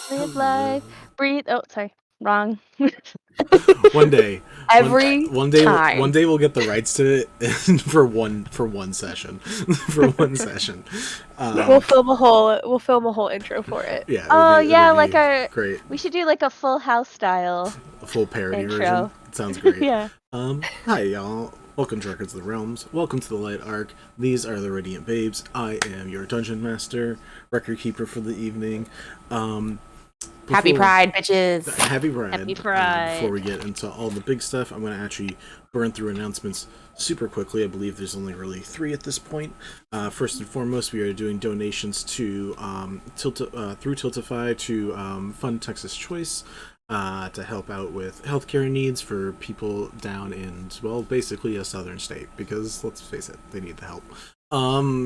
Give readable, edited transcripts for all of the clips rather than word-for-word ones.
Live life, breathe. Oh, sorry, wrong. One day, One day we'll get the rights to it for one session, for one session. We'll film a whole intro for it. Yeah. Oh yeah, like our. Great. We should do like a Full House style. A full parody intro. version. It sounds great. Yeah. Hi y'all. Welcome to Records of the Realms. Welcome to the Light Arc. These are the Radiant Babes. I am your Dungeon Master, Record Keeper for the evening. Happy Pride, bitches. Happy Pride. Happy Pride. Before we get into all the big stuff, I'm going to actually burn through announcements super quickly. I believe there's only really 3 at this point. First and foremost, we are doing donations to through Tiltify to Fund Texas Choice to help out with healthcare needs for people down in, well, basically a southern state, because let's face it, they need the help. My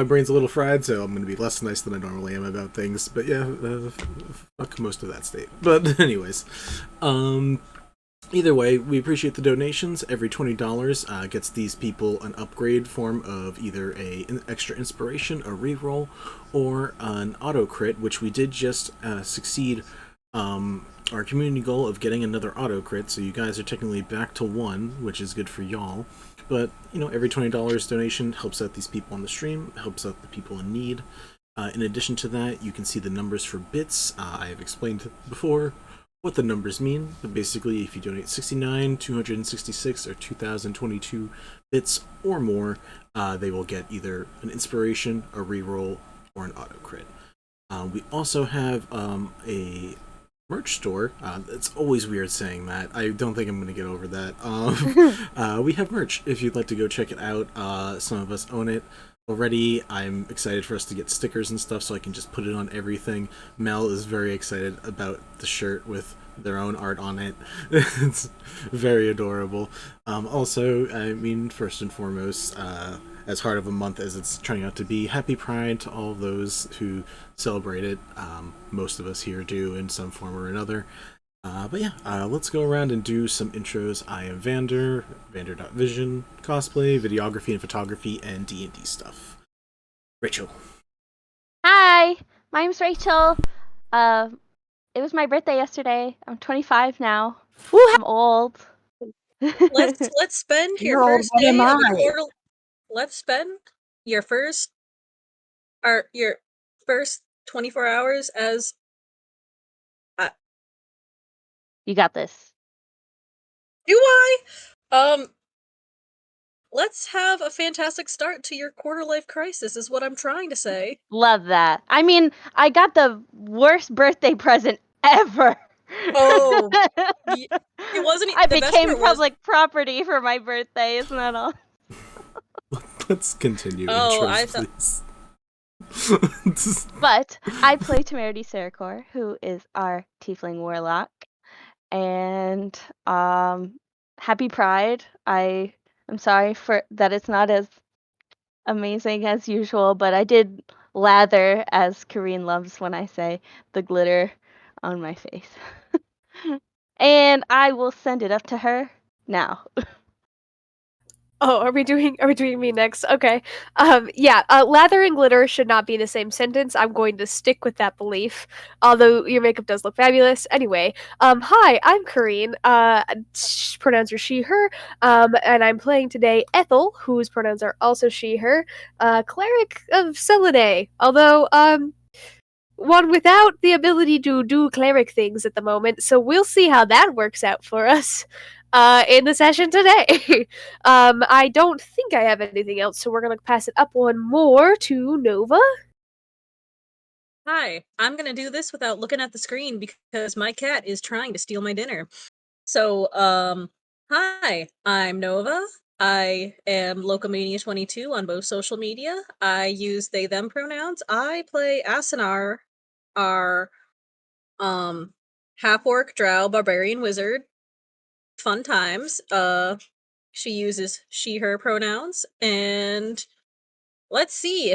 brain's a little fried, so I'm gonna be less nice than I normally am about things. But yeah, fuck most of that state. But anyways, either way, we appreciate the donations. Every $20 gets these people an upgrade form of either an extra inspiration, a reroll, or an auto crit, which we did just succeed our community goal of getting another auto crit. So you guys are technically back to 1, which is good for y'all. But, you know, every $20 donation helps out these people on the stream, helps out the people in need. In addition to that, you can see the numbers for bits. I have explained before what the numbers mean. But basically, if you donate 69, 266, or 2022 bits or more, they will get either an inspiration, a reroll, or an auto crit. We also have a merch store. It's always weird saying that. I don't think I'm going to get over that. We have merch if you'd like to go check it out. Some of us own it already. I'm excited for us to get stickers and stuff so I can just put it on everything. Mel is very excited about the shirt with their own art on it. It's very adorable. Also, I mean, first and foremost, as hard of a month as it's turning out to be, Happy Pride to all those who celebrate it. Most of us here do in some form or another. But yeah, let's go around and do some intros. I am Vander, Vander.Vision, cosplay, videography and photography, and D&D stuff. Rachel. Hi, my name's Rachel. It was my birthday yesterday. I'm 25 now. I'm old. Let's spend your first day of the portal. Let's spend your first 24 hours as You got this. Do I? Let's have a fantastic start to your quarter life crisis is what I'm trying to say. Love that. I mean, I got the worst birthday present ever. Oh, it wasn't. I became public property for my birthday. Isn't that all? Let's continue. Oh, intros, please. But I play Temerity Serechor, who is our Tiefling Warlock. And happy Pride. I'm sorry for that it's not as amazing as usual, but I did lather, as Corinne loves when I say, the glitter on my face. And I will send it up to her now. Oh, are we doing me next? Okay. Lather and glitter should not be in the same sentence. I'm going to stick with that belief. Although your makeup does look fabulous. Anyway, hi, I'm Corinne. Pronouns are she, her. And I'm playing today Ethel, whose pronouns are also she, her. Cleric of Selune. Although, one without the ability to do cleric things at the moment, so we'll see how that works out for us in the session today. I don't think I have anything else, so we're going to pass it up one more to Nova. Hi, I'm gonna do this without looking at the screen because my cat is trying to steal my dinner. So, hi, I'm Nova. I am Locomania22 on both social media. I use they them pronouns. I play Asunar, our half-orc drow barbarian wizard. Fun times. She uses she her pronouns, and let's see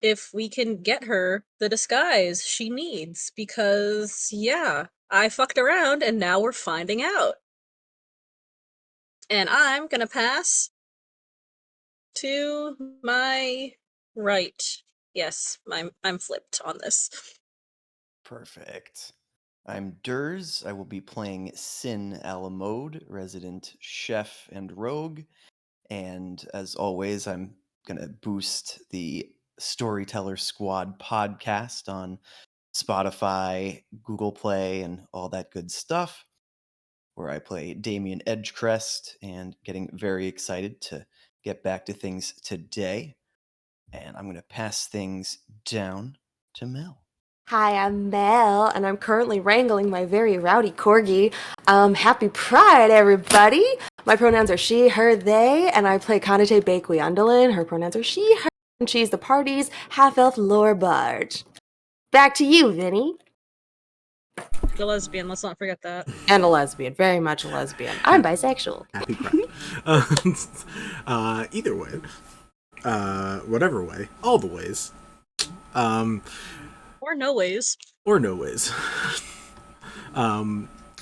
if we can get her the disguise she needs, because yeah, I fucked around and now we're finding out. And I'm gonna pass to my right. Yes, I'm flipped on this. Perfect. I'm Durs. I will be playing Sin Alamoad, resident chef and rogue. And as always, I'm going to boost the Storyteller Squad podcast on Spotify, Google Play, and all that good stuff, where I play Damien Edgecrest and getting very excited to get back to things today. And I'm going to pass things down to Mel. Hi, I'm Mel, and I'm currently wrangling my very rowdy corgi. Happy Pride, everybody! My pronouns are she, her, they, and I play Kanitae Baequiundilin. Her pronouns are she, her, and she's the party's half-elf lore bard. Back to you, Vinny. The lesbian, let's not forget that. And a lesbian, very much a lesbian. I'm bisexual. Happy Pride. Either way, whatever way, all the ways. Or no ways. Or no ways.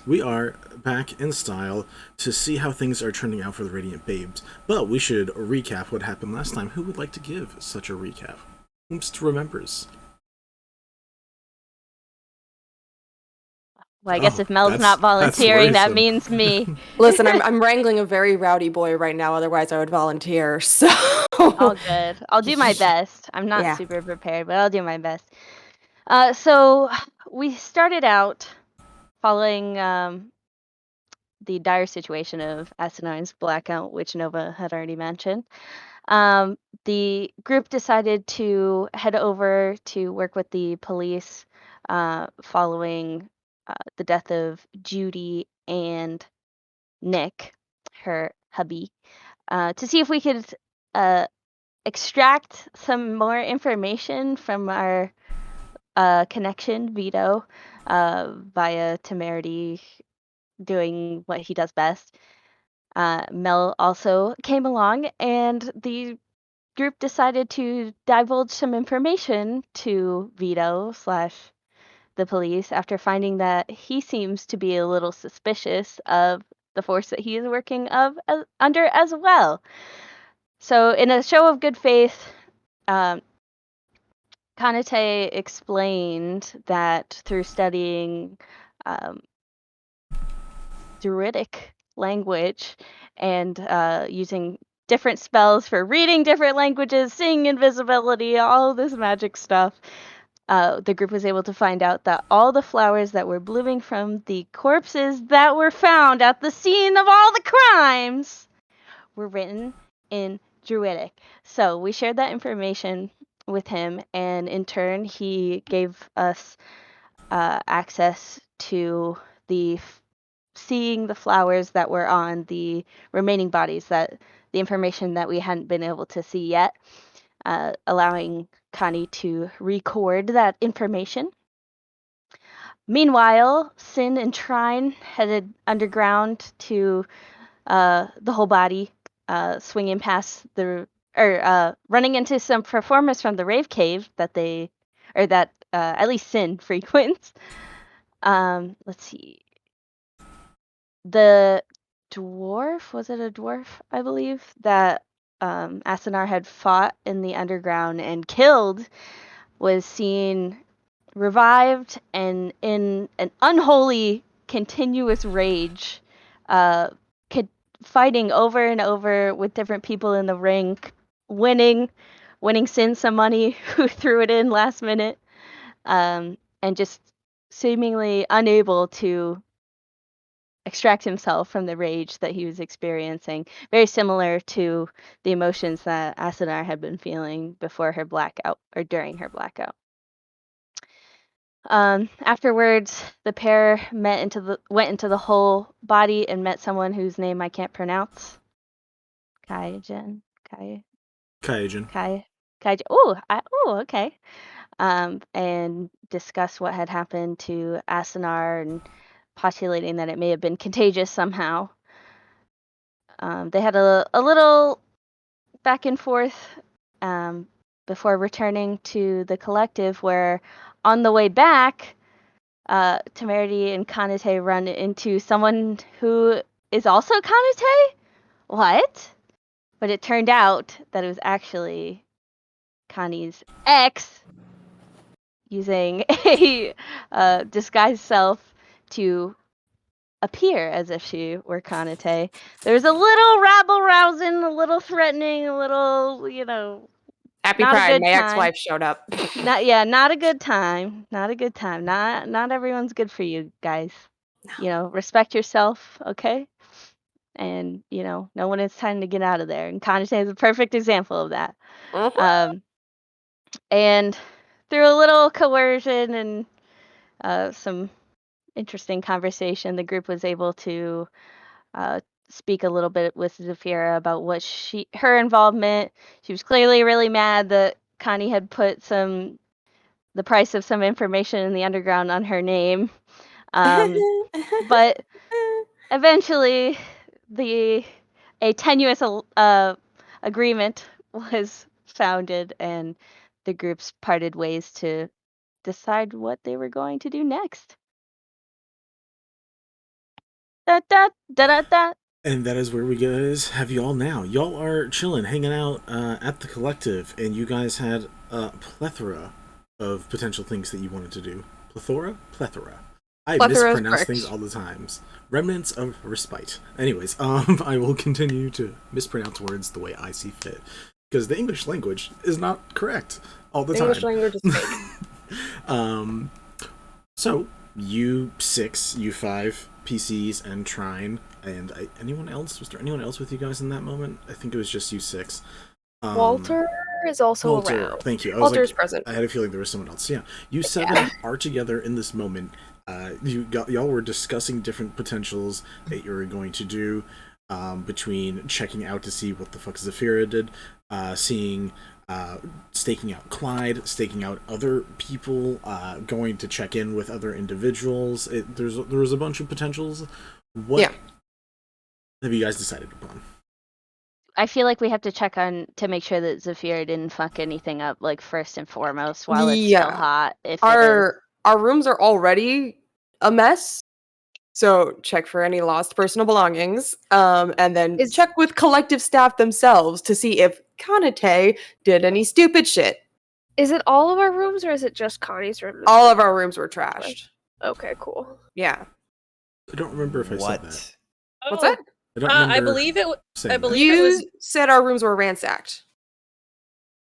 We are back in style to see how things are turning out for the Radiant Babes. But we should recap what happened last time. Who would like to give such a recap? Who remembers? Well, I guess if Mel's not volunteering, that means me. Listen, I'm wrangling a very rowdy boy right now, otherwise I would volunteer, so... All good. I'll do my best. I'm not super prepared, but I'll do my best. So we started out following the dire situation of Asinar's blackout, which Nova had already mentioned. The group decided to head over to work with the police following the death of Judy and Nick, her hubby, to see if we could extract some more information from our connection, Vito, via Temerity doing what he does best. Mel also came along, and the group decided to divulge some information to Vito / the police after finding that he seems to be a little suspicious of the force that he is working under as well. So in a show of good faith, Kanitae explained that through studying Druidic language and using different spells for reading different languages, seeing invisibility, all this magic stuff, the group was able to find out that all the flowers that were blooming from the corpses that were found at the scene of all the crimes were written in Druidic. So we shared that information with him, and in turn, he gave us access to seeing the flowers that were on the remaining bodies, that the information that we hadn't been able to see yet, allowing Connie to record that information. Meanwhile, Sin and Trine headed underground to the whole body, swinging past running into some performers from the Rave Cave that at least Sin frequents. Let's see. The dwarf, was it a dwarf, I believe, that Asunar had fought in the underground and killed, was seen revived and in an unholy continuous rage, fighting over and over with different people in the ring, winning Cinn some money who threw it in last minute, and just seemingly unable to extract himself from the rage that he was experiencing. Very similar to the emotions that Asunar had been feeling before her blackout or during her blackout. Afterwards, the pair went into the whole body and met someone whose name I can't pronounce. Kaijin. Kaijin. Okay. And discussed what had happened to Asunar and postulating that it may have been contagious somehow. They had a little back and forth before returning to the collective, where on the way back, Temerity and Kanitae run into someone who is also Kanitae? What? But it turned out that it was actually Connie's ex using a disguised self to appear as if she were Kanitae. There's a little rabble-rousing, a little threatening, a little, Happy not a Pride. good My time. ex-wife showed up. Not a good time. Not a good time. Not everyone's good for you guys. Respect yourself, okay? And know when it's time to get out of there. And Kanitae is a perfect example of that. And through a little coercion and some interesting conversation, the group was able to speak a little bit with Zafira about what her involvement. She was clearly really mad that Connie had put the price of some information in the underground on her name. But eventually, a tenuous agreement was founded, and the groups parted ways to decide what they were going to do next. Da, da, da, da, da. And that is where we guys have you all now. Y'all are chilling, hanging out at the collective, and you guys had a plethora of potential things that you wanted to do. Plethora? I mispronounce things all the times. Remnants of respite. Anyways, I will continue to mispronounce words the way I see fit, because the English language is not correct all the time. English language is fake. So, you 6, you 5, PCs, and Trine, and anyone else? Was there anyone else with you guys in that moment? I think it was just you 6. Walter is also around. Thank you. Walter's present. I had a feeling there was someone else. Yeah, you 7 are together in this moment. Y'all were discussing different potentials that you were going to do, between checking out to see what the fuck Zafira did, staking out Clyde, staking out other people, going to check in with other individuals. There was a bunch of potentials. What have you guys decided upon? I feel like we have to check to make sure that Zafira didn't fuck anything up, like, first and foremost, while it's still hot. If our rooms are already a mess, so check for any lost personal belongings, and then check with collective staff themselves to see if Kanitae did any stupid shit. Is it all of our rooms, or is it just Connie's room? All of our rooms were trashed. Okay, cool. Yeah. I don't remember if I said that. What's that? I believe it. You said our rooms were ransacked.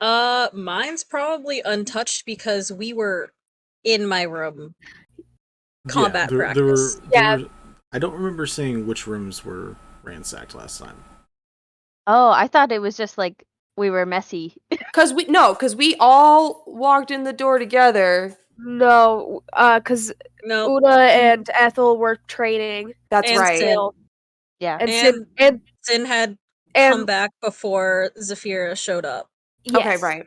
Mine's probably untouched because we were in my room. Combat practice. I don't remember saying which rooms were ransacked last time. Oh, I thought it was just like we were messy. Because we all walked in the door together. No, because Una and Ethel were training. That's right. Cinn. Yeah, and Cinn had come back before Zafira showed up. Yes. Okay, right.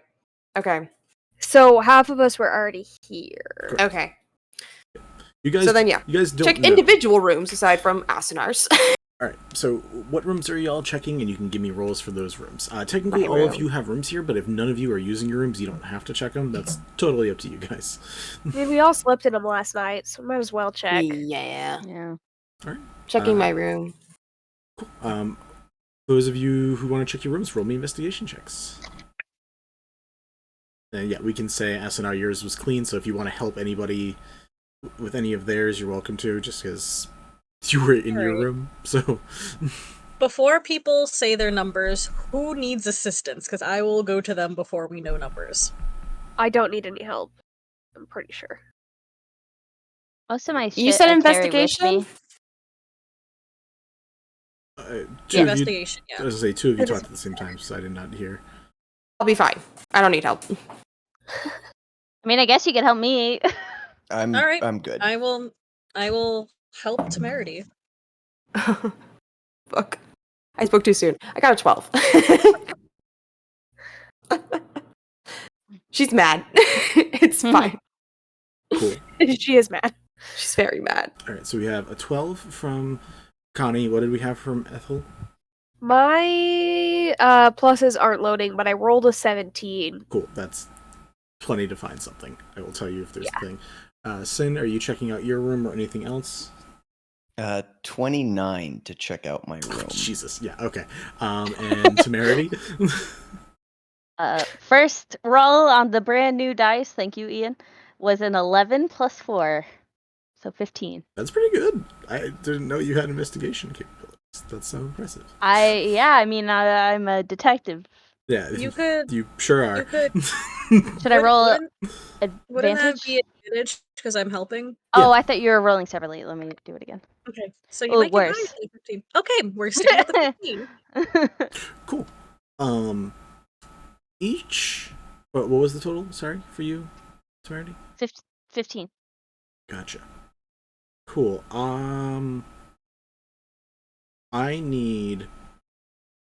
Okay. So half of us were already here. Correct. Okay. You guys. So then, you guys don't check individual rooms aside from Asunar's. All right. So, what rooms are y'all checking? And you can give me rolls for those rooms. Technically, all of you have rooms here, but if none of you are using your rooms, you don't have to check them. That's totally up to you guys. I mean, we all slept in them last night, so might as well check. Yeah. Yeah. All right. Checking my room. Those of you who want to check your rooms, roll me investigation checks. And yeah, we can say Asunar, yours was clean, so if you want to help anybody with any of theirs, you're welcome to, just because you were in your room, so... Before people say their numbers, who needs assistance? Because I will go to them before we know numbers. I don't need any help. I'm pretty sure. Most of my shit You said I carry with investigation? me. Two of you, Investigation, yeah. I was going to say, two of you talked at the same time, so I did not hear. I'll be fine. I don't need help. I mean, I guess you could help me. I'm All right. I'm good. I will help Temerity. Fuck. I spoke too soon. I got a 12. She's mad. It's fine. Cool. She is mad. She's very mad. Alright, so we have a 12 from Connie. What did we have from Ethel? My pluses aren't loading, but I rolled a 17. Cool, that's plenty to find something. I will tell you if there's a thing. Cinn, are you checking out your room or anything else? 29 to check out my room. Jesus, yeah, okay. And Temerity? First roll on the brand new dice, thank you, Ian, was an 11 plus 4. So 15. That's pretty good. I didn't know you had investigation capabilities. That's so impressive. I mean, I'm a detective. Yeah, You could. you sure are. You could. Should I roll Wouldn't that advantage? be advantage because I'm helping? Oh, I thought you were rolling separately. Let me do it again. Okay, so you Oh, might get worse. higher than 15. Okay, we're sticking with the 15. Cool. Each. What was the total? Sorry for you, Temerity? 15. Gotcha. Cool. I need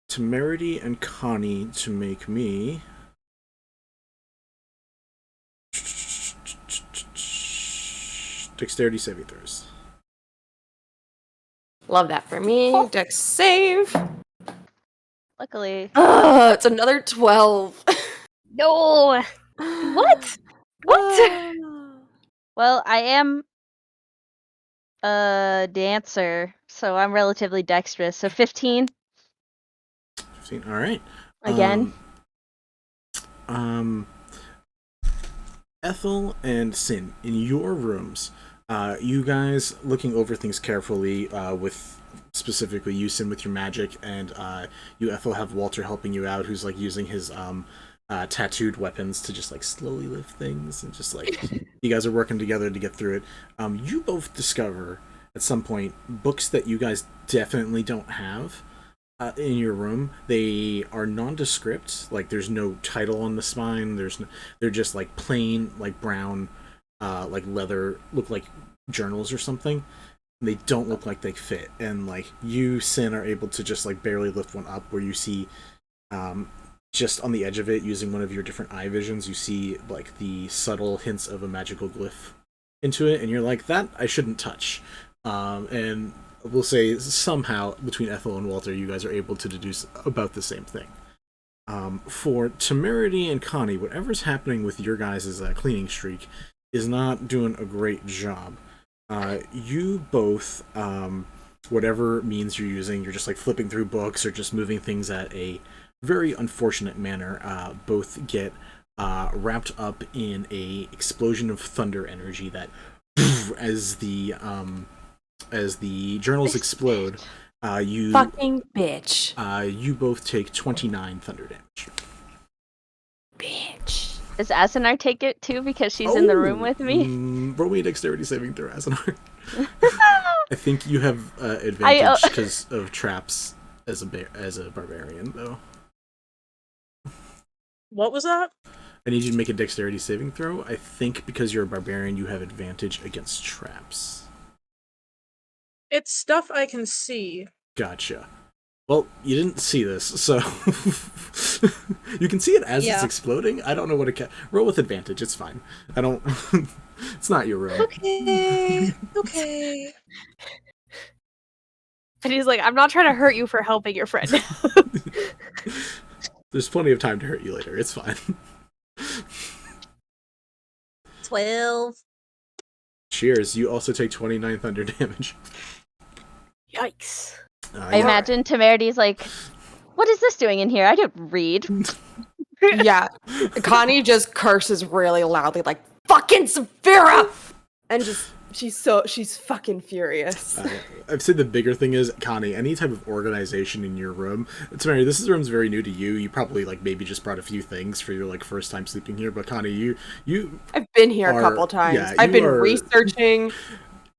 Temerity and Connie to make me dexterity saving throws. Love that for me. Dex save. Luckily. It's another 12. No! What? What? Well, I am a dancer, so I'm relatively dexterous. So 15 15. All right. again. Ethel and Cinn, in your rooms, you guys looking over things carefully, with specifically you, Cinn, with your magic, and you, Ethel, have Walter helping you out, who's like using his tattooed weapons to just like slowly lift things, and just like you guys are working together to get through it. You both discover at some point books that you guys definitely don't have in your room. They are nondescript, like there's no title on the spine. They're just like plain, like brown, like leather, look like journals or something. They don't look like they fit, and like you, Cinn, are able to just like barely lift one up, where you see just on the edge of it, using one of your different eye visions, you see like the subtle hints of a magical glyph into it, and you're like, that I shouldn't touch. And we'll say somehow between Ethel and Walter, you guys are able to deduce about the same thing. For Temerity and Connie, whatever's happening with your guys' cleaning streak is not doing a great job. You both, whatever means you're using, you're just like flipping through books or just moving things at a very unfortunate manner, both get wrapped up in a explosion of thunder energy that as the journals explode, you Fucking bitch. You both take 29 thunder damage. Bitch. Does Asunar take it too because she's in the room with me? Roll me a dexterity saving throw, Asunar. I think you have advantage because of traps as a barbarian, though. What was that? I need you to make a dexterity saving throw. I think because you're a barbarian, you have advantage against traps. It's stuff I can see. Gotcha. Well, you didn't see this, so you can see it as it's exploding. I don't know what it can. Roll with advantage. It's fine. I don't. It's not your room. Okay. Okay. And he's like, I'm not trying to hurt you for helping your friend. There's plenty of time to hurt you later. It's fine. 12. Cheers. You also take 29 thunder damage. Yikes. I imagine Temerity's like, what is this doing in here? I don't read. Yeah. Connie just curses really loudly, like, fucking Saphira! And just, she's fucking furious. I'd say the bigger thing is, Connie, any type of organization in your room. Temerity, this room's very new to you. You probably, like, maybe just brought a few things for your, like, first time sleeping here. But Connie, you I've been here a couple times. Yeah, I've been researching.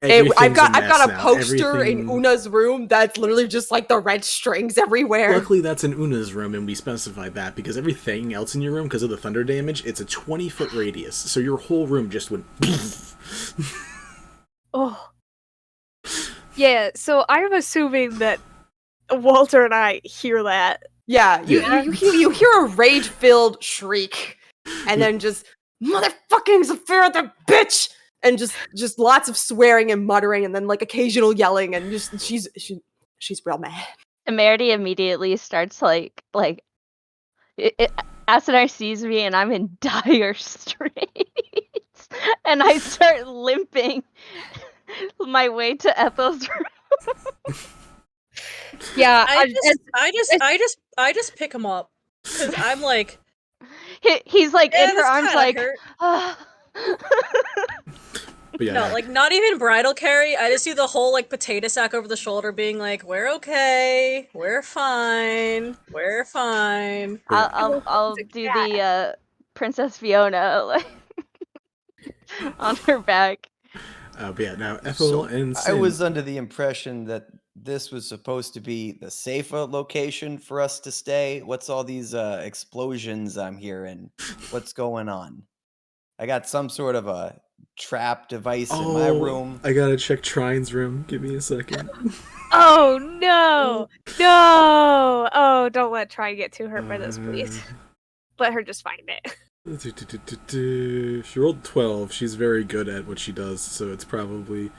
I've got a poster in Una's room that's literally just like the red strings everywhere. Luckily, that's in Una's room, and we specified that because everything else in your room, because of the thunder damage, it's a 20-foot radius, so your whole room just went. Oh. Yeah, so I'm assuming that Walter and I hear that. Yeah, you hear a rage-filled shriek, and then just motherfucking Saphira, the bitch. And just lots of swearing and muttering, and then like occasional yelling, and just she's real mad. Temerity immediately starts like Asunar sees me and I'm in dire straits, and I start limping my way to Ethel's room. Yeah, I just pick him up because I'm like, he's like in her arms, like. But yeah, no, like not even bridal carry. I just do the whole like potato sack over the shoulder, being like, "We're okay, we're fine, we're fine." I'll do the Princess Fiona like on her back. But yeah, now Ethel and Cinn. I was under the impression that this was supposed to be the safer location for us to stay. What's all these explosions I'm hearing? What's going on? I got some sort of a trap device in my room. I gotta check Trine's room. Give me a second. Oh no! No! Oh, don't let Trine get too hurt by this, please. Let her just find it. She rolled 12. She's very good at what she does, so it's probably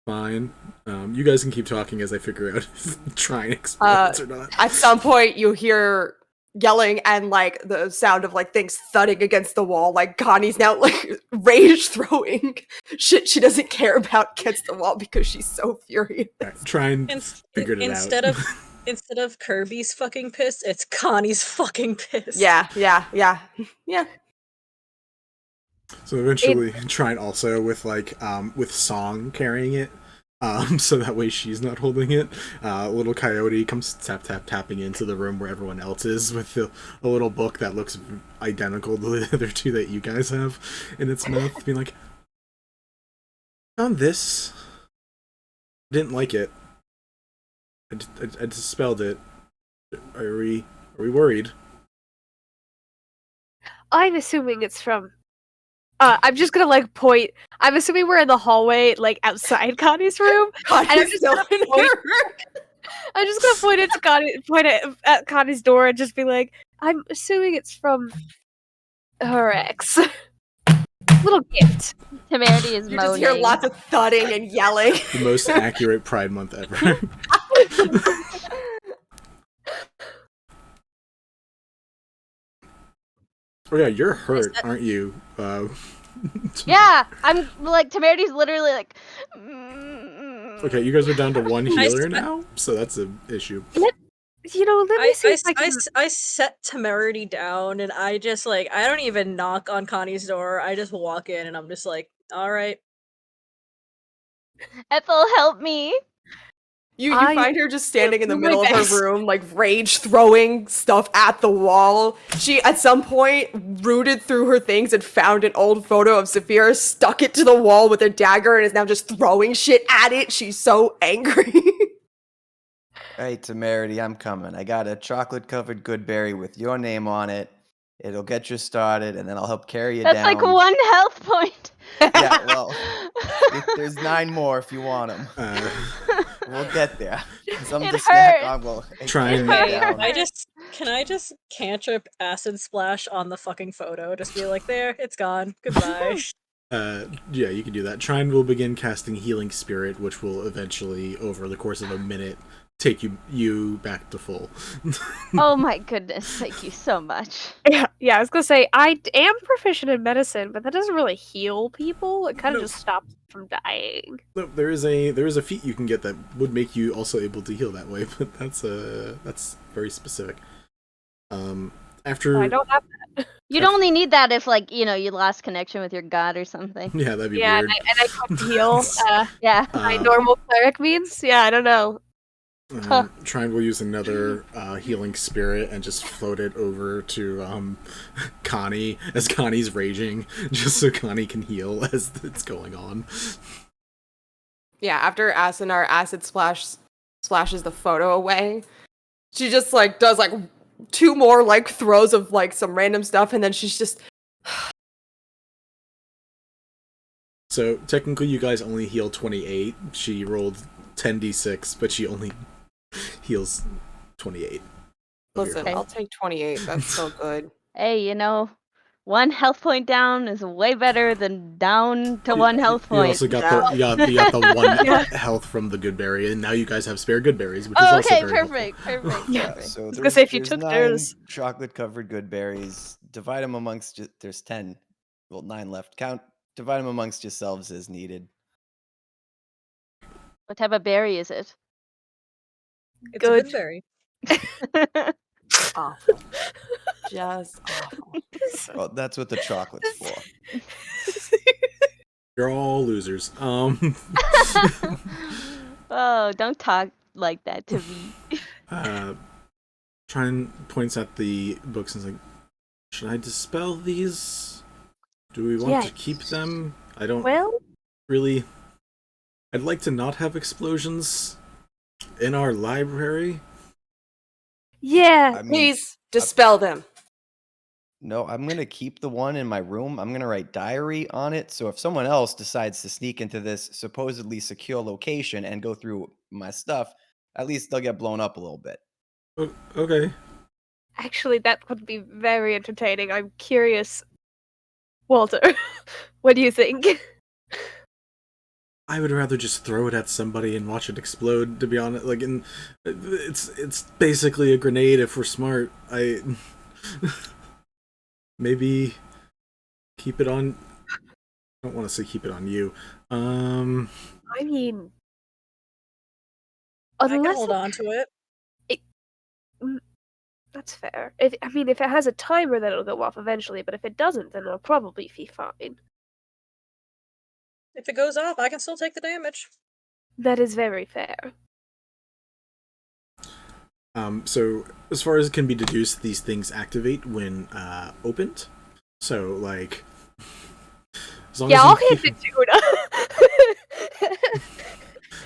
fine. You guys can keep talking as I figure out if Trine explodes or not. At some point, you hear yelling and like the sound of like things thudding against the wall. Like Connie's now like rage throwing shit she doesn't care about against the wall because she's so furious. Right, Trine figured it out. Instead of Kirby's fucking pissed, it's Connie's fucking pissed. Yeah. So eventually, Trine also with like with Song carrying it. So that way she's not holding it. Little Coyote comes tapping into the room where everyone else is with a little book that looks identical to the other two that you guys have in its mouth, being like, "Found this. Didn't like it. I dispelled it. Are we worried?" I'm assuming it's from. I'm just gonna like point. I'm assuming we're in the hallway, like outside Connie's room, and I'm just gonna point it to Connie, at Connie's door, and just be like, "I'm assuming it's from her ex." Little gift. Temerity is you moaning. Just hear lots of thudding and yelling. The most accurate Pride Month ever. Oh yeah, you're hurt, aren't you? Yeah, I'm like Temerity's literally like. Okay, you guys are down to one healer now, so that's an issue. Let me see if I can. I set Temerity down, and I just like I don't even knock on Connie's door. I just walk in, and I'm just like, all right. Ethel, help me. You find her just standing in the middle of her room, like rage throwing stuff at the wall. She, at some point, rooted through her things and found an old photo of Saphira, stuck it to the wall with a dagger, and is now just throwing shit at it. She's so angry. Hey, Temerity, I'm coming. I got a chocolate-covered Goodberry with your name on it. It'll get you started, and then I'll help carry you down. That's like 1 health point. Yeah, well, there's 9 more if you want them. We'll get there. Something to snack on. We'll try and down. Can I just cantrip acid splash on the fucking photo? Just be like, there, it's gone. Goodbye. Yeah, you can do that. Trine will begin casting Healing Spirit, which will eventually, over the course of a minute, take you back to full. Oh my goodness, thank you so much. Yeah, I was gonna say I am proficient in medicine, but that doesn't really heal people. It kind of No. just stops them from dying. No, there is a feat you can get that would make you also able to heal that way, but that's very specific. After I don't have that. You'd only need that if, like, you lost connection with your god or something. yeah, that'd be Yeah, weird. and I couldn't heal. Yeah. My normal cleric means. Yeah, I don't know. Try and we'll use another healing spirit and just float it over to Connie as Connie's raging, just so Connie can heal as it's going on. Yeah, after Asunar acid splashes the photo away, she just like does like 2 more like throws of like some random stuff, and then she's just So technically you guys only heal 28. She rolled 10d6, but she only heals 28. listen. Okay. I'll take 28. That's so good. Hey, 1 health point down is way better than down to 1 health You point. also got you got the 1 health from the good berry, and now you guys have spare good berries, which is Oh, also okay, very perfect, helpful. perfect, Yeah. perfect. So was gonna say, if you there's took 9 theirs- chocolate-covered good berries. Divide them amongst. There's 10. Well, 9 left. Divide them amongst yourselves as needed. What type of berry is it? It's Good. a good berry. Awful. Just awful. Well, that's what the chocolate's for. You're all losers. Oh, don't talk like that to me. Trine points at the books and is like, should I dispel these? Do we want to keep them? I don't Well, really. I'd like to not have explosions in our library. yeah. I mean, Please dispel them. no, I'm gonna keep the one in my room. I'm gonna write diary on it. So if someone else decides to sneak into this supposedly secure location and go through my stuff, at least they'll get blown up a little bit. Okay. Actually, that would be very entertaining. I'm curious. Walter, what do you think? I would rather just throw it at somebody and watch it explode. To be honest, like, it's basically a grenade if we're smart. Maybe keep it on. I don't want to say keep it on you. I mean, I can unless hold on to it. that's fair. If it has a timer, then it'll go off eventually. But if it doesn't, then it'll probably be fine. If it goes off, I can still take the damage. That is very fair. So as far as can be deduced, these things activate when opened. So like, as long as I'll you hit keep- the tuna.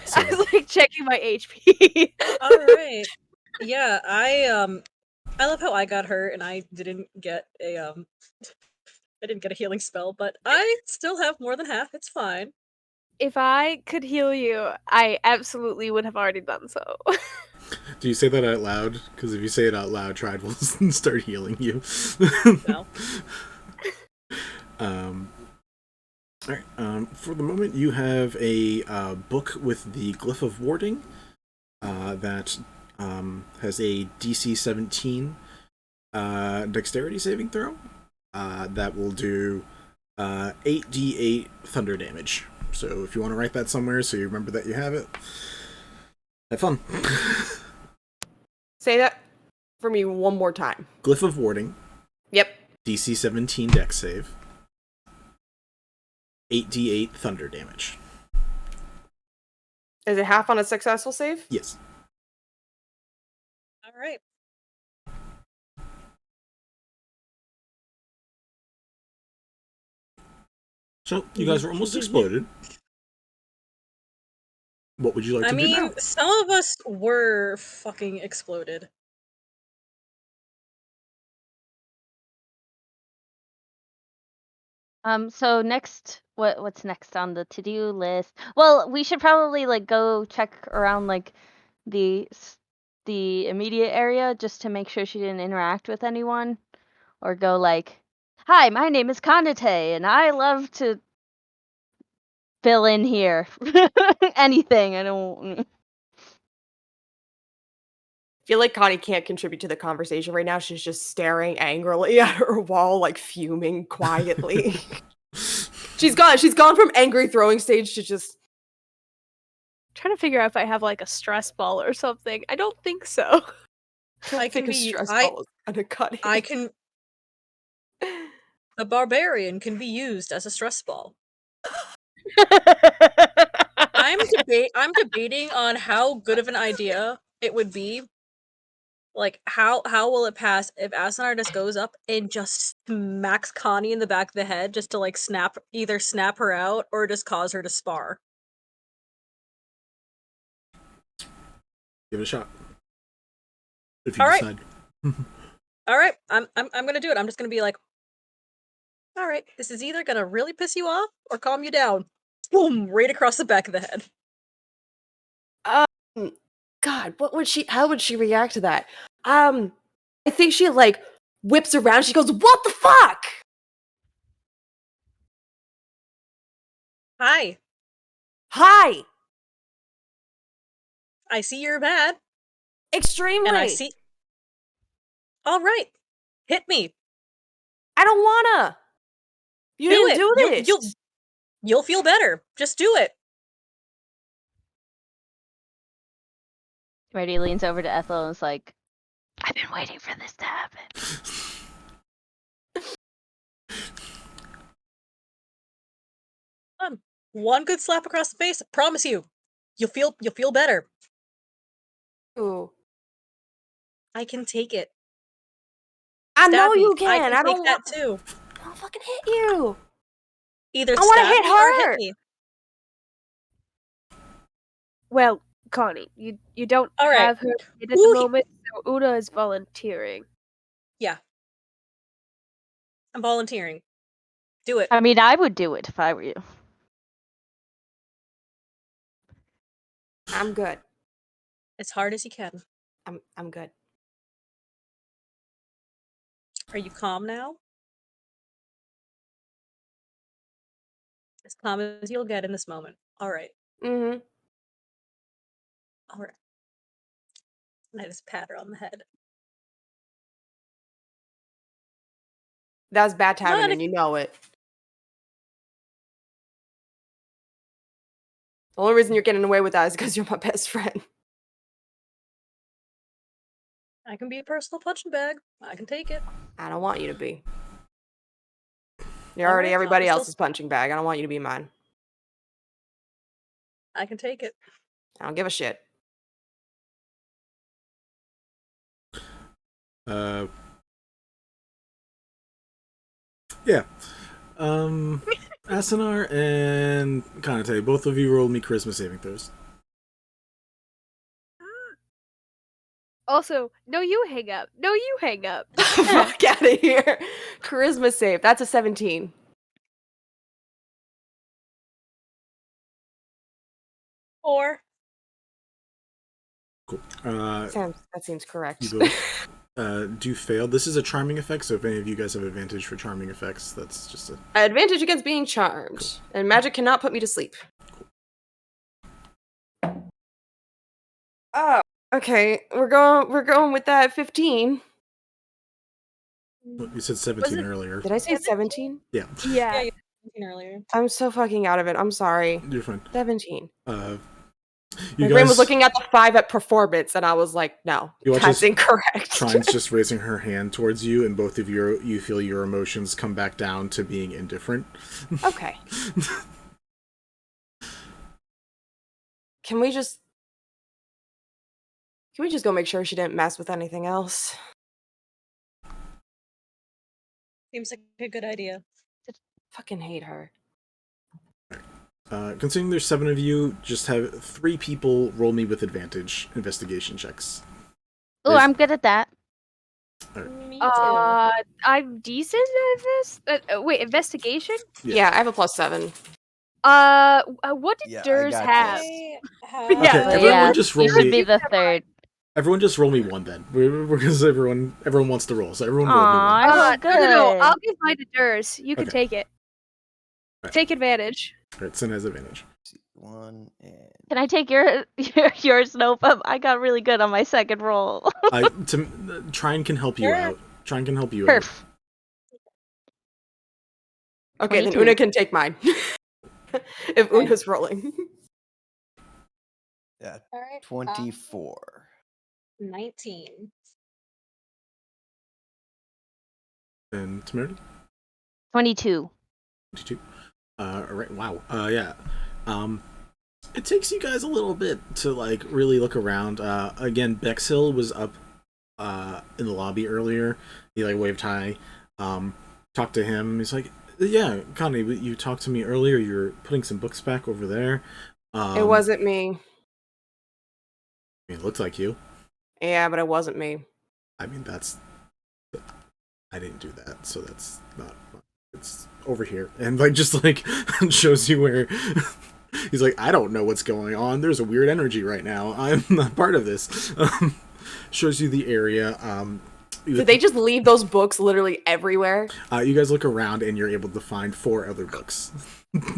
So- I was like checking my HP. All right. Yeah, I love how I got hurt and I didn't get a healing spell, but I still have more than half. It's fine. If I could heal you, I absolutely would have already done so. Do you say that out loud? Because if you say it out loud, Tride will start healing you. No. Alright, for the moment, you have a book with the Glyph of Warding that has a DC 17 dexterity saving throw that will do 8d8 thunder damage. So if you want to write that somewhere so you remember that you have it, have fun. Say that for me one more time. Glyph of Warding, Yep. DC 17 dex save, 8d8 thunder damage. Is it half on a successful save? Yes. All right. So, you guys were almost exploded. What would you like I to do now? mean, some of us were fucking exploded. So next, what's next on the to-do list? Well, we should probably like go check around like the immediate area just to make sure she didn't interact with anyone, or go like, "Hi, my name is Kanitae, and I love to fill in here." Anything. I don't. feel like Connie can't contribute to the conversation right now. She's just staring angrily at her wall, like fuming quietly. She's gone from angry throwing stage to just Trying to figure out if I have like a stress ball or something. I don't think so. I can think a be stress I ball is gonna cut it. I can a barbarian can be used as a stress ball. I'm debating on how good of an idea it would be. Like how will it pass if Asunar just goes up and just smacks Connie in the back of the head just to like either snap her out or just cause her to spar. Give it a shot. If you All right. decide. All right, I'm gonna do it. I'm just gonna be like, all right, this is either gonna really piss you off or calm you down. Boom! Right across the back of the head. God, how would she react to that? I think she like whips around, she goes, "What the fuck?" Hi, Hi! I see you're mad, Extremely. and I see. All right, hit me. I don't wanna. You Do didn't it. do this. You'll feel better. Just do it. Temerity leans over to Ethel and is like, I've been waiting for this to happen. One good slap across the face. I promise you, you'll feel better. Ooh. I can take it. I know Stab me. you can. I take don't that want. too. I'll fucking hit you. Either I wanna stab hit me or her. hit me. Well, Connie, you don't All right. have her hit at the Ooh, moment, so Una is volunteering. Yeah. I'm volunteering. Do it. I mean, I would do it if I were you. I'm good. As hard as you can. I'm good. Are you calm now? As calm as you'll get in this moment. All right. Mm-hmm. All right. And I just pat her on the head. That was bad timing, Not and you know it. The only reason you're getting away with that is because you're my best friend. I can be a personal punching bag. I can take it. I don't want you to be. You're All already right, everybody I'll still- else's punching bag. I don't want you to be mine. I can take it. I don't give a shit. Yeah. Asunar and Kanitae, both of you roll me charisma saving throws. Also, no, you hang up. No, you hang up. Fuck out of here. Charisma save. That's a 17. Or Cool. That seems correct. You both do fail. This is a charming effect, so if any of you guys have advantage for charming effects, that's just a Advantage against being charmed. Cool. And magic cannot put me to sleep. Oh, okay. We're going with that 15. You said 17 earlier. Did I say 17? Yeah. Yeah. you said earlier. I'm so fucking out of it. I'm sorry. You're fine. 17. My brain was looking at the 5 at performance, and I was like, no, that's incorrect. Trine's just raising her hand towards you, and both of you feel your emotions come back down to being indifferent. Okay. Can we just go make sure she didn't mess with anything else? Seems like a good idea. Fucking hate her. Considering there's 7 of you, just have 3 people roll me with advantage investigation checks. Oh, I'm good at that. Me too. I'm decent at this. Wait, investigation? Yeah, I have a +7. What did Yeah, I Durs got have? Okay, Yeah, everyone just roll you should me. be the third. Everyone just roll me 1 then, because everyone wants to roll, so everyone roll me 1. Aw, good. No. I'll give mine to Durs. You can Okay. take it. Right. Take advantage. Alright, Sin has advantage. 1 and Can I take yours, Nope? I got really good on my second roll. Trine can help you Sure. out. Trine can help you out. Perf. Okay, then 22. Una can take mine. If Okay. Una's rolling. yeah, All right. 24. 19. And Temerity? 22. 22. Alright, wow. Yeah. It takes you guys a little bit to, like, really look around. Again, Bexhill was up in the lobby earlier. He, like, waved hi. Talked to him. He's like, yeah, Connie, you talked to me earlier. You're putting some books back over there. It wasn't me. It looked like you. Yeah, but it wasn't me. I mean, I didn't do that, so that's not... It's over here. And, like, just, like, shows you where... He's like, I don't know what's going on. There's a weird energy right now. I'm not part of this. Shows you the area. Did they just leave those books literally everywhere? You guys look around and you're able to find 4 other books.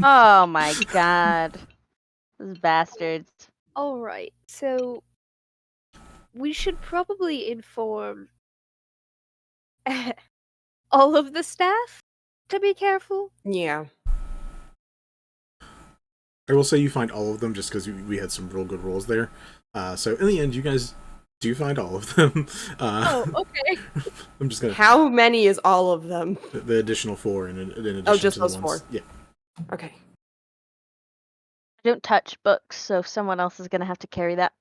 Oh my god. Those bastards. Alright, so we should probably inform all of the staff to be careful. Yeah. I will say you find all of them just because we had some real good rolls there. So in the end, you guys do find all of them. Oh, okay. I'm just gonna... How many is all of them? The additional 4 in addition Oh, just to those the ones... 4. Yeah. Okay. I don't touch books, so someone else is gonna have to carry that.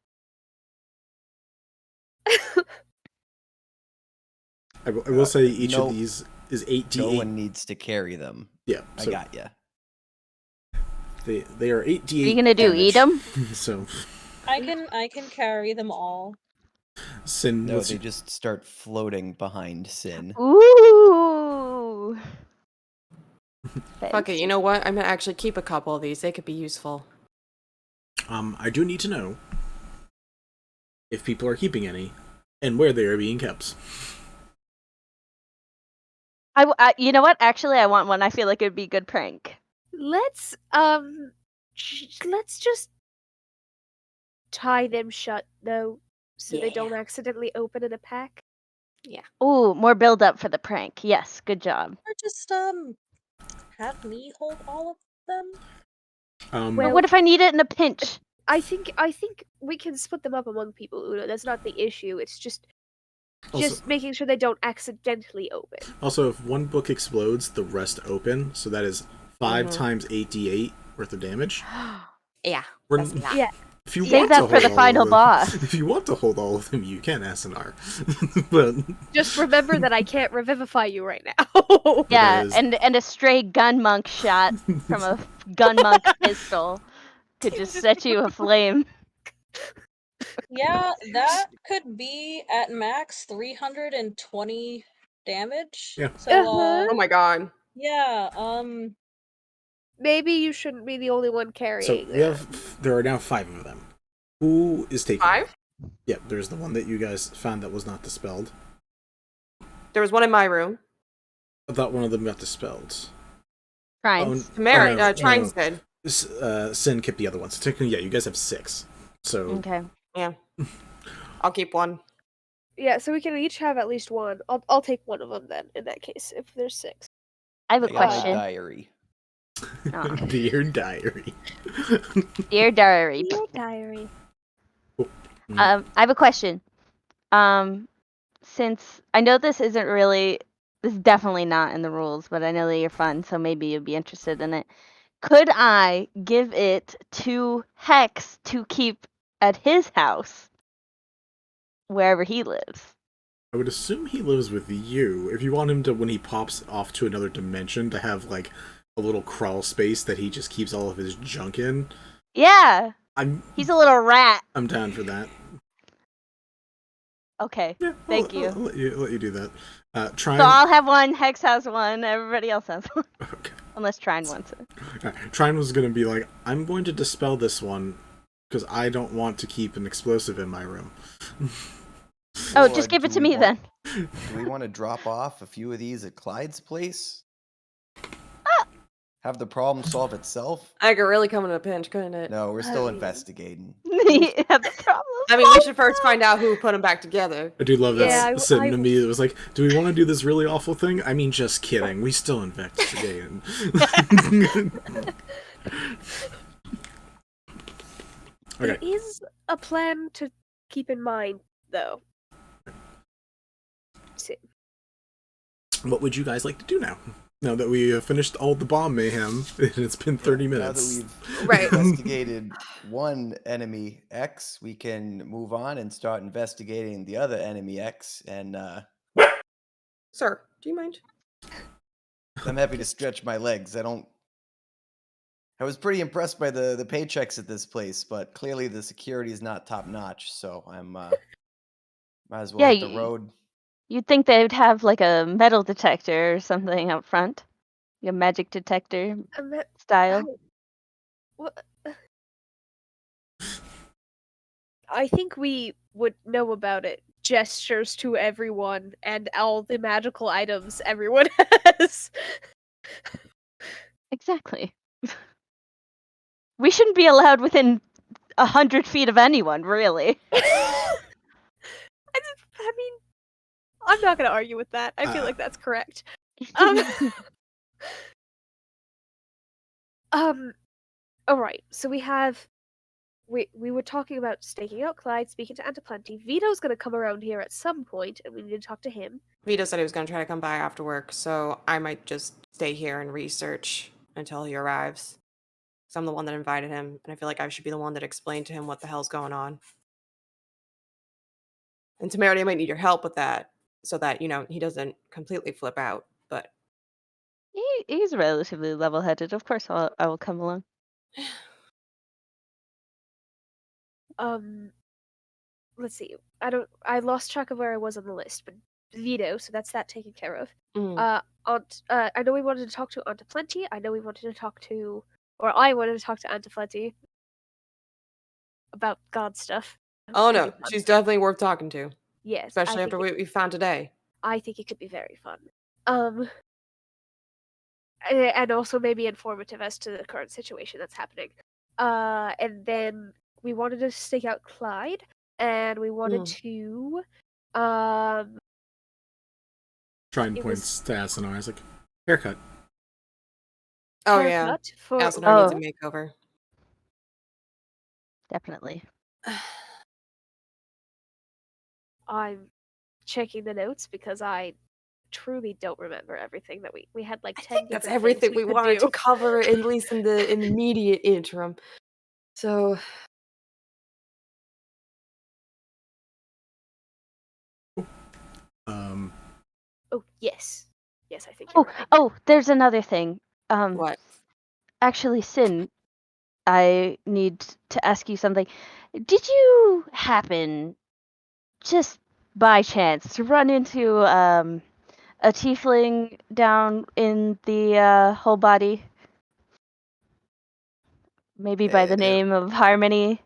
I will say each no- of these is 8d8. No one needs to carry them. Yeah, I so got ya. they are 8d8. What are you gonna do? damage. Eat them? So I can carry them all. Sin, No, what's they just start floating behind Sin. Ooh. Fuck it, you know what? I'm gonna actually keep a couple of these. They could be useful. I do need to know if people are keeping any and where they are being kept. You know what? Actually, I want one. I feel like it'd be a good prank. Let's just tie them shut though, so they Yeah. don't accidentally open in a pack. Ooh, more build up for the prank. Yes, good job. Or just have me hold all of them. But Well- what if I need it in a pinch? I think we can split them up among people, Una. That's not the issue. It's just Also, making sure they don't accidentally open. also, if one book explodes, the rest open. So that is 5 Mhm. times 8d8 worth of damage. Yeah. We're- That's not. Yeah. If you Save want that to for hold the all final of them- boss. If you want to hold all of them, you can, Asunar. But Just remember that I can't revivify you right now. Yeah, is- and a stray gun monk shot from a gun monk pistol could just set you aflame. Yeah, that could be at max 320 damage. Yeah. So Oh my god. yeah, Maybe you shouldn't be the only one carrying so there are now 5 of them. Who is taking 5? them? Yeah, there's the one that you guys found that was not dispelled. There was one in my room. I thought one of them got dispelled. Crimes. Mary, Trine's good. Sin kept the other one. So technically, yeah, you guys have 6. So Okay. Yeah. I'll keep one. Yeah, so we can each have at least one. I'll take one of them then. In that case, if there's 6. I have a I got my question. diary. Aw. Dear diary. Dear diary. Dear diary. I have a question. Since I know this is definitely not in the rules, but I know that you're fun, so maybe you'd be interested in it. Could I give it to Hex to keep at his house, wherever he lives? I would assume he lives with you. If you want him to, when he pops off to another dimension, to have like a little crawl space that he just keeps all of his junk in. Yeah, I'm he's a little rat. down for that. Okay, Yeah, thank you. I'll let you do that. Trine. So I'll have one, Hex has one, everybody else has one. Okay. Unless Trine wants it. Alright, Trine was gonna be like, I'm going to dispel this one because I don't want to keep an explosive in my room. Oh, Or just give it do to we me want- then. Do we want to drop off a few of these at Clyde's place? How have the problem solve itself? I could really come in a pinch, couldn't it? No, we're still mean- investigating. Have the problem. I mean, we should first find out who put them back together. I do love Yeah, that Sin I- to me. It was like, do we want to do this really awful thing? I mean, just kidding. We still investigating. There Okay. is a plan to keep in mind, though. What would you guys like to do now? Now that we have finished all the bomb mayhem, and it's been 30 minutes. Now that we've Right. investigated one enemy X, we can move on and start investigating the other enemy X. And Sir, do you mind? I'm happy to stretch my legs. I was pretty impressed by the paychecks at this place, but clearly the security is not top notch. So I'm might as well hit the road. You'd think they'd have like a metal detector or something up front, like a magic detector style. I think we would know about it. Gestures to everyone and all the magical items everyone has. Exactly. We shouldn't be allowed within 100 feet of anyone, really. I mean, I'm not going to argue with that. I feel like that's correct. All right. So we were talking about staking out Clyde, speaking to Antiplenty. Vito's going to come around here at some point, and we need to talk to him. Vito said he was going to try to come by after work, so I might just stay here and research until he arrives. Because I'm the one that invited him, and I feel like I should be the one that explained to him what the hell's going on. And Temerity, I might need your help with that, so that, he doesn't completely flip out, but... He's relatively level-headed. Of course I will come along. Let's see. I lost track of where I was on the list, but Vito, so that's that taken care of. Mm. I know we wanted to talk to Antiplenty. I know we wanted to talk to, or I wanted to talk to Antiplenty about God stuff. Oh no, she's definitely worth talking to. Yes, especially after what we found today. I think it could be very fun. And also maybe informative as to the current situation that's happening. And then we wanted to stake out Clyde, and we wanted to, Trying points to Asunar. I was like, haircut. Oh yeah, haircut for Asunar needs a makeover. Definitely. I'm checking the notes because I truly don't remember everything that we had like 10 That's different everything things we could wanted do. to cover, at least in the immediate interim. So Oh yes, I think you're right. Oh, there's another thing. what? Actually, Sin, I need to ask you something. Did you happen, just by chance, to run into a tiefling down in the whole body? Maybe by the name of Harmony?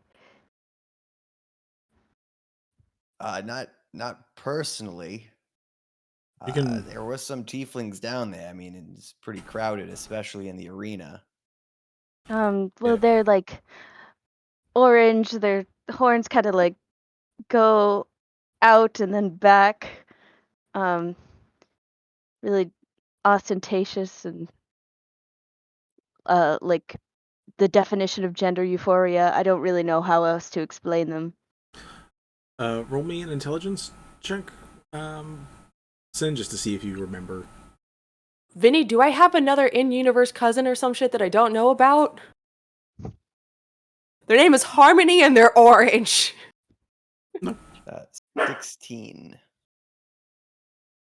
Not personally. You can- There was some tieflings down there. I mean, it's pretty crowded, especially in the arena. Well, Yeah. they're like orange. Their horns kind of like go out and then back. Really ostentatious and like the definition of gender euphoria. I don't really know how else to explain them. Roll me an intelligence check, Sin, just to see if you remember. Vinny, do I have another in-universe cousin or some shit that I don't know about? Their name is Harmony and they're orange. 16.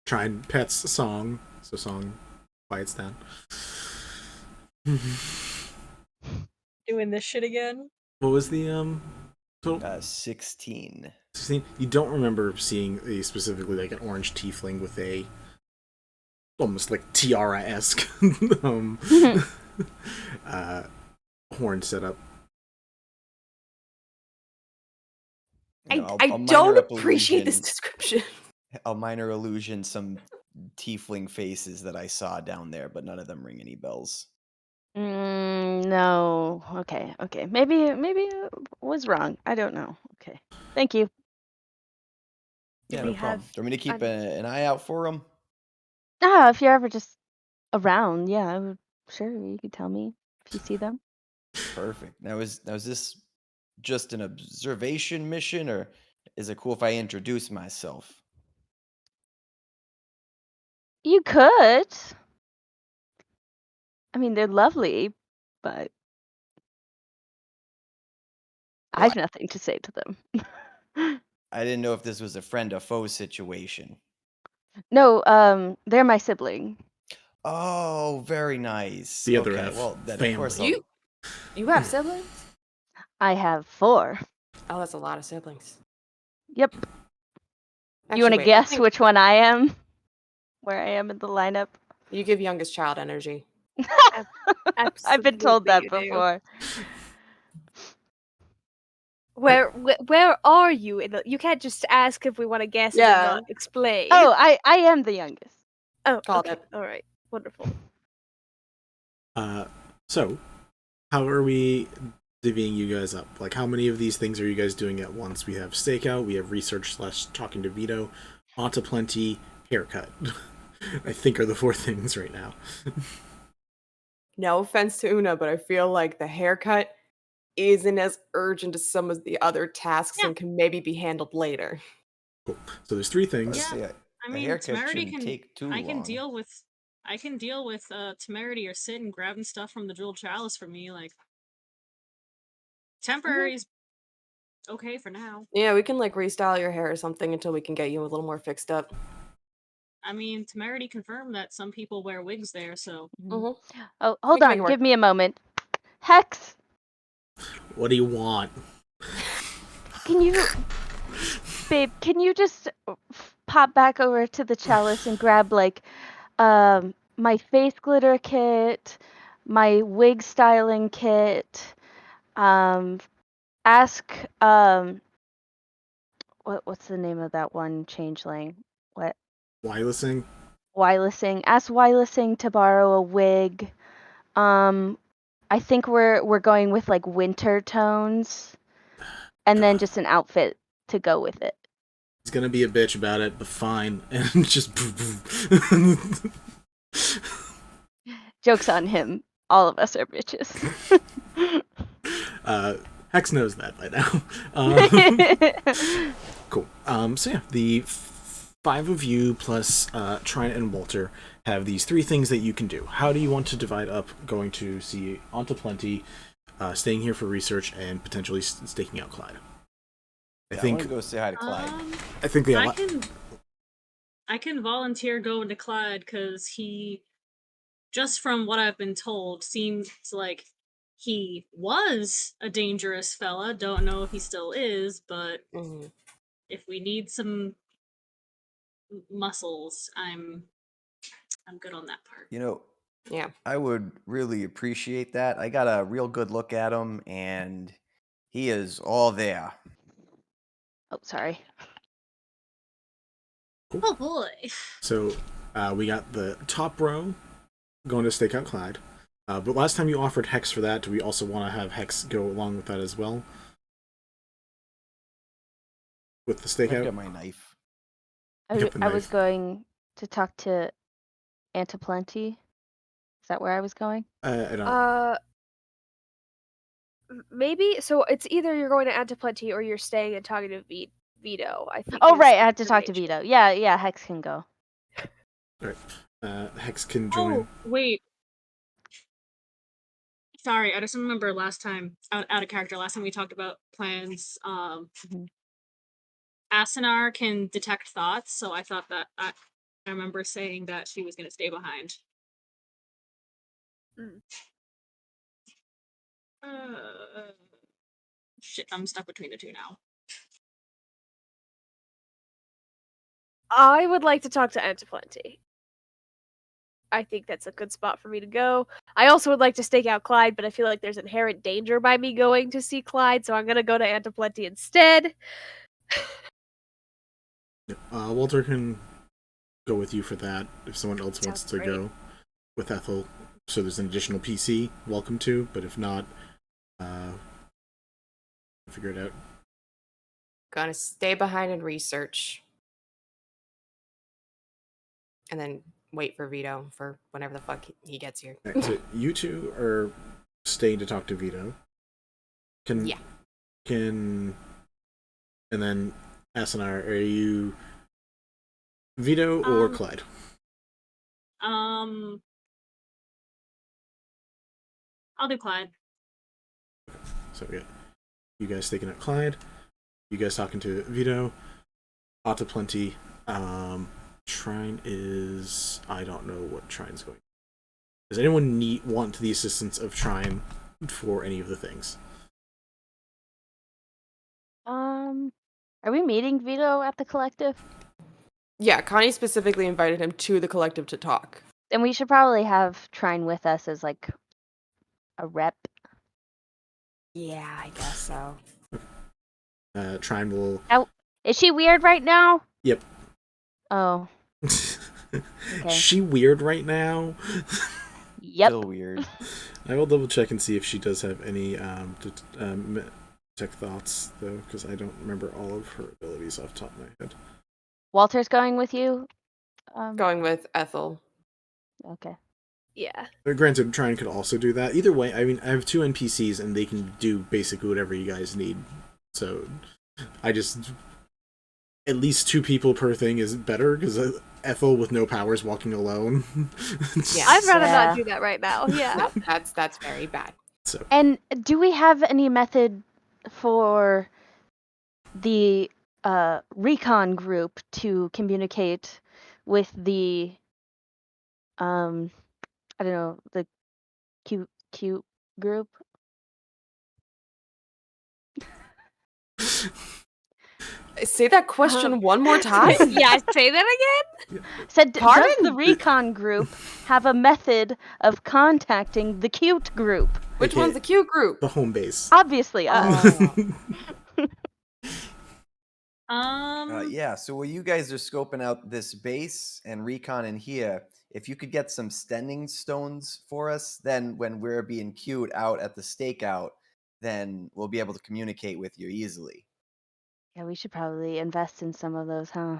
Trying Pet's song. So song quiets down. Doing this shit again. What was the total? 16. 16. You don't remember seeing specifically like an orange tiefling with a almost like tiara-esque horn setup. I don't appreciate this description. A minor illusion, some tiefling faces that I saw down there, but none of them ring any bells. No. Okay. Maybe I was wrong. I don't know. Okay. Thank you. Yeah, we no problem. have Do you want me to keep an- an eye out for him? If you're ever just around, yeah, I would. Sure, you could tell me if you see them. Perfect. Now is this just an observation mission, or is it cool if I introduce myself? You could. I mean, they're lovely, but I Well, have nothing to say to them. I didn't know if this was a friend or foe situation. No, they're my sibling. Oh, very nice. The other Okay, F. well then of course Family. You have siblings? I have 4. Oh, that's a lot of siblings. Yep. Actually, You want to wait, I guess think which one I am? Where I am in the lineup? you give youngest child energy. I've been told Absolutely that you do. before. Where are you? You can't just ask if we want to guess and then Yeah. not explain. Oh, I am the youngest. Oh, Called okay. it. All right. Wonderful. So, how are we divvying you guys up? Like, how many of these things are you guys doing at once? We have stakeout, we have research / talking to Vito, onto plenty, haircut. I think are the 4 things right now. No offense to Una, but I feel like the haircut isn't as urgent as some of the other tasks Yeah. and can maybe be handled later. Cool. So there's 3 things. Let's see, I a mean, haircut Temerity shouldn't can. take too I can long. deal with Temerity or Sid and grabbing stuff from the Jeweled Chalice for me. Like temporary is okay for now. Yeah, we can like restyle your hair or something until we can get you a little more fixed up. I mean, Temerity confirmed that some people wear wigs there, so Mm-hmm. Oh, hold can make on. it work. Give me a moment. Hex, What do you want? can you, babe? Can you just pop back over to the chalice and grab like, my face glitter kit, my wig styling kit. Ask what's the name of that one changeling? What Wilising? Wilising? Ask Wilising to borrow a wig. I think we're going with like winter tones, and then just an outfit to go with it. He's gonna be a bitch about it, but fine. And just. Joke's on him. All of us are bitches. Hex knows that by now. Cool. So yeah, the 5 of you plus Trina and Walter have these 3 things that you can do. How do you want to divide up going to see onto plenty, staying here for research, and potentially staking out Clyde? I Yeah, think I want to go say hi to Clyde. I think the I can volunteer going to Clyde because he, just from what I've been told, seems like he was a dangerous fella. Don't know if he still is, but Mhm. if we need some muscles, I'm good on that part. You know, Yeah. I would really appreciate that. I got a real good look at him, and he is all there. Oh, sorry. Oh boy. So we got the top row going to stake out Clyde. But last time you offered Hex for that, do we also want to have Hex go along with that as well? With the I've stakeout? got my knife. Yep, the I was knife. going to talk to Antiplenty. Is that where I was going? I don't. Maybe. So it's either you're going to add to plenty or you're staying and talking to Vito. I think. Oh, is right. the I have to talk to Vito. information. Yeah. Hex can go. All right. Hex can join. Oh wait. Sorry, I just remember last time out of character. Last time we talked about plans. Mhm. Asunar can detect thoughts, so I thought that I remember saying that she was going to stay behind. Mm. Shit, I'm stuck between the two now. I would like to talk to Antiplenty. I think that's a good spot for me to go. I also would like to stake out Clyde, but I feel like there's inherent danger by me going to see Clyde, so I'm gonna go to Antiplenty instead. Walter can go with you for that if someone else wants Sounds to great. go with Ethel. so there's an additional PC, welcome to. But if not, figure it out. Gonna stay behind and research. And then wait for Vito for whenever the fuck he gets here. Right, so you two are staying to talk to Vito. Yeah. And then Asunar, are you Vito or Clyde? I'll do Clyde. So we got you guys taking out Clyde, you guys talking to Vito, Auto Plenty. Shrine is, I don't know what Shrine's going. Does anyone want the assistance of Shrine for any of the things? Are we meeting Vito at the collective? Yeah, Connie specifically invited him to the collective to talk. Then we should probably have Trine with us as like a rep. Yeah, I guess so. Trine will. Is she weird right now? Yep. Oh. Okay. She weird right now? Yep. Still weird. I will double check and see if she does have any tech thoughts, though, because I don't remember all of her abilities off the top of my head. Walter's going with you? Going with Ethel. Okay. Yeah. Granted, Trine could also do that. Either way, I mean, I have 2 NPCs and they can do basically whatever you guys need. So, I just... At least 2 people per thing is better, because Ethel with no powers walking alone. Yeah. I'd rather Yeah. not do that right now. Yeah. That's very bad. So. And do we have any method for the recon group to communicate with the I don't know, the Q group? Say that question one more time? Yeah, say that again? Said, does Pardon? the recon group have a method of contacting the cute group? Which Okay. one's the cute group? The home base. Obviously us. Yeah, so while you guys are scoping out this base and recon in here, if you could get some standing stones for us, then when we're being queued out at the stakeout, then we'll be able to communicate with you easily. Yeah, we should probably invest in some of those, huh?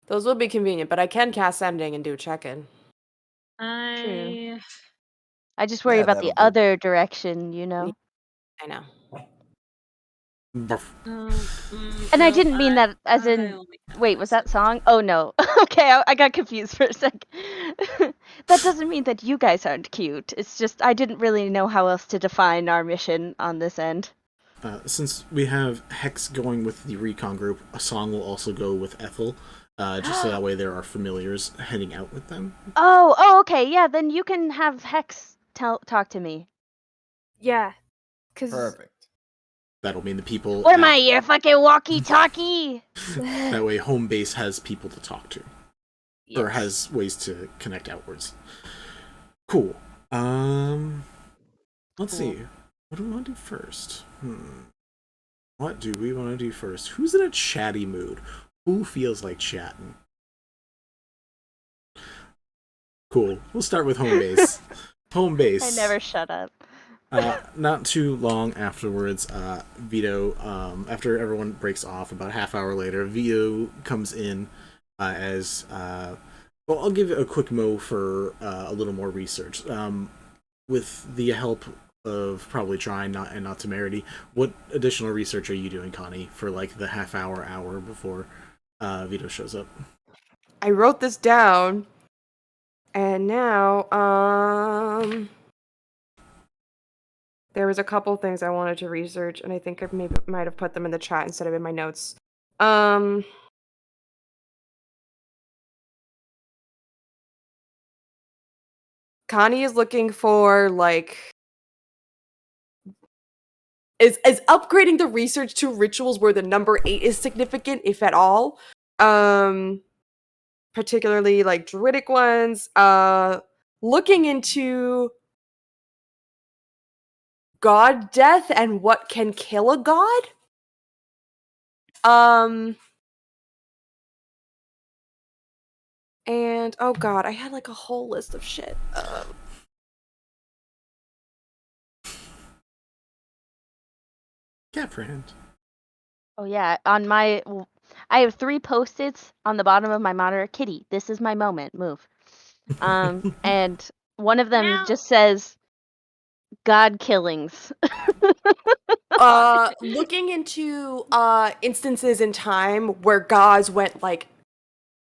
Those would be convenient, but I can cast sending and do a check-in. True. I just worry Yeah, about the that'll do. other direction, you know? I know. And I didn't mean that as in... Wait, was that song? Oh, no. Okay, I got confused for a sec. That doesn't mean that you guys aren't cute. It's just I didn't really know how else to define our mission on this end. Since we have Hex going with the recon group, a song will also go with Ethel, just so that way there are familiars heading out with them. Oh, okay, yeah, then you can have Hex talk to me. Yeah. Cause Perfect. That'll mean the people... What am I, your fucking walkie-talkie? That way home base has people to talk to. yes. Or has ways to connect outwards. Cool. Let's see. What do we want to do first? What do we want to do first? Who's in a chatty mood? Who feels like chatting? Cool. We'll start with home base. Home base. I never shut up. Not too long afterwards, Vito, after everyone breaks off, about a half hour later, Vito comes in as... well, I'll give it a quick mo for a little more research. With the help of probably Trine and not Temerity, what additional research are you doing, Connie, for like the hour before Vito shows up? I wrote this down, and now, there was a couple things I wanted to research, and I think I might have put them in the chat instead of in my notes. Connie is looking for, like... Is upgrading the research to rituals where the number 8 is significant, if at all. Particularly, like, druidic ones. Looking into... god death and what can kill a god. And oh god, I had like a whole list of shit. Cat friend. Oh yeah, on my I have 3 post-its on the bottom of my monitor. Kitty, this is my moment. Move. And one of them Meow. just says God killings. Looking into instances in time where gods went like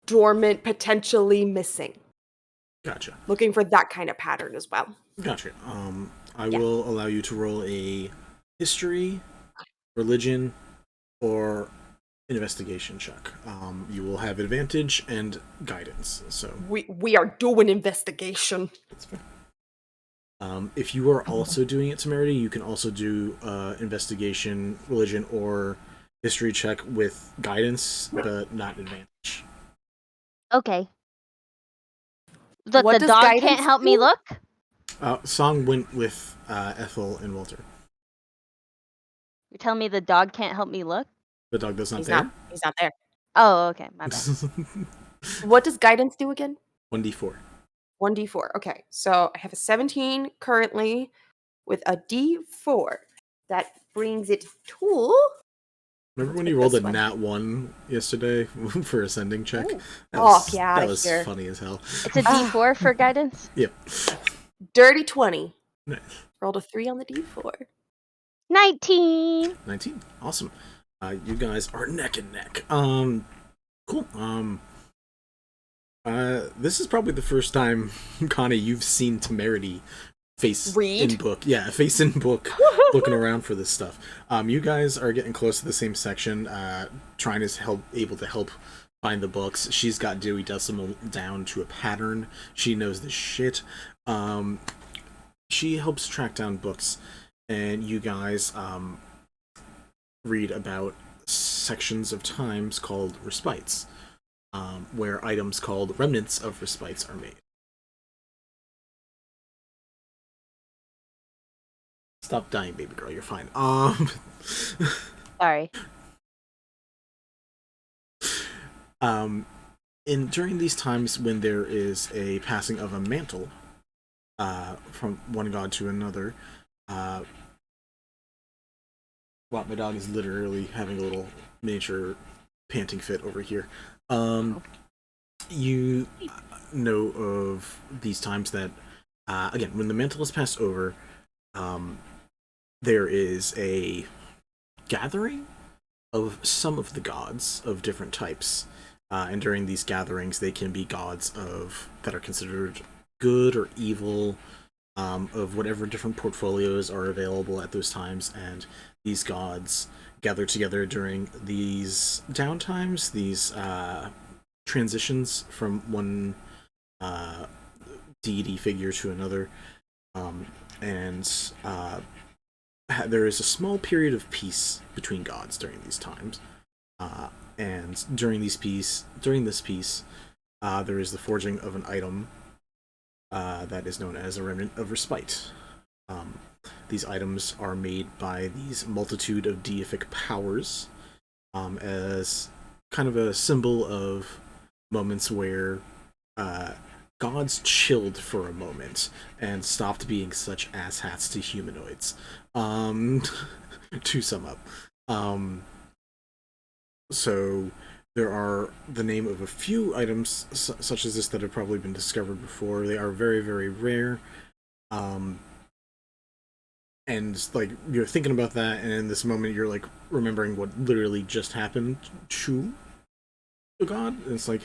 dormant, potentially missing. Gotcha. Looking for that kind of pattern as well. Gotcha. I Yeah. will allow you to roll a history, religion, or investigation check. You will have advantage and guidance. So We are doing investigation. that's fair. If you are also doing it, Temerity, you can also do investigation, religion, or history check with guidance, but not advantage. Okay. But What the does dog can't guidance help me do? look? Song went with Ethel and Walter. You're telling me the dog can't help me look? The dog does not He's there. not there. Oh, okay, my bad. What does guidance do again? 1d4. 1d4. Okay, so I have a 17 currently with a d4. That brings it to. Remember when Let's you pick rolled a this one. nat 1 yesterday for ascending check? Ooh. That Oh, was, get that outta was here. funny as hell. It's a D4 for guidance? Yep. Dirty 20. Nice. Rolled a 3 on the d4. 19. 19. Awesome. You guys are neck and neck. Cool. This is probably the first time, Connie, you've seen Temerity face Read? in book. Yeah, face in book, looking around for this stuff. You guys are getting close to the same section, trying to able to help find the books. She's got Dewey Decimal down to a pattern. She knows this shit. She helps track down books, and you guys read about sections of times called respites, where items called remnants of respites are made. Stop dying, baby girl. You're fine. Sorry. During these times when there is a passing of a mantle, from one god to another, wow, my dog is literally having a little miniature panting fit over here. You know of these times that, again, when the mantle is passed over, there is a gathering of some of the gods of different types. And during these gatherings, they can be gods that are considered good or evil, of whatever different portfolios are available at those times, and these gods gather together during these downtimes, these transitions from one deity figure to another, and there is a small period of peace between gods during these times, and during this peace, there is the forging of an item that is known as a remnant of respite. These items are made by these multitude of deific powers, as kind of a symbol of moments where gods chilled for a moment and stopped being such asshats to humanoids. To sum up. So there are the name of a few items such as this that have probably been discovered before. They are very, very rare. And like you're thinking about that, and in this moment you're like remembering what literally just happened to the god. And it's like,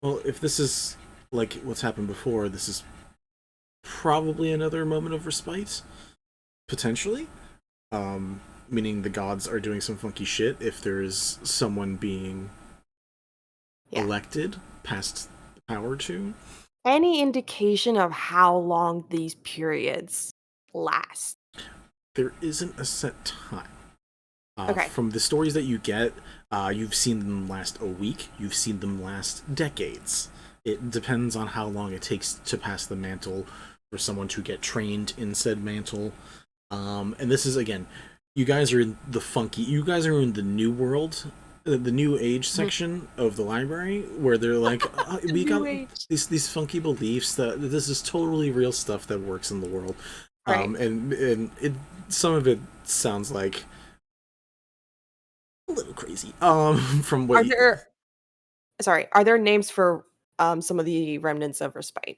well, if this is like what's happened before, this is probably another moment of respite, potentially. Meaning the gods are doing some funky shit if there's someone being elected past the power to. Any indication of how long these periods last? There isn't a set time. Okay. From the stories that you get, you've seen them last a week, you've seen them last decades. It depends on how long it takes to pass the mantle for someone to get trained in said mantle. And this is, again, you guys are in the new world, the new age section of the library, where they're like, we got these funky beliefs that this is totally real stuff that works in the world. Right. And some of it sounds like a little crazy. From what Are there names for some of the remnants of respite?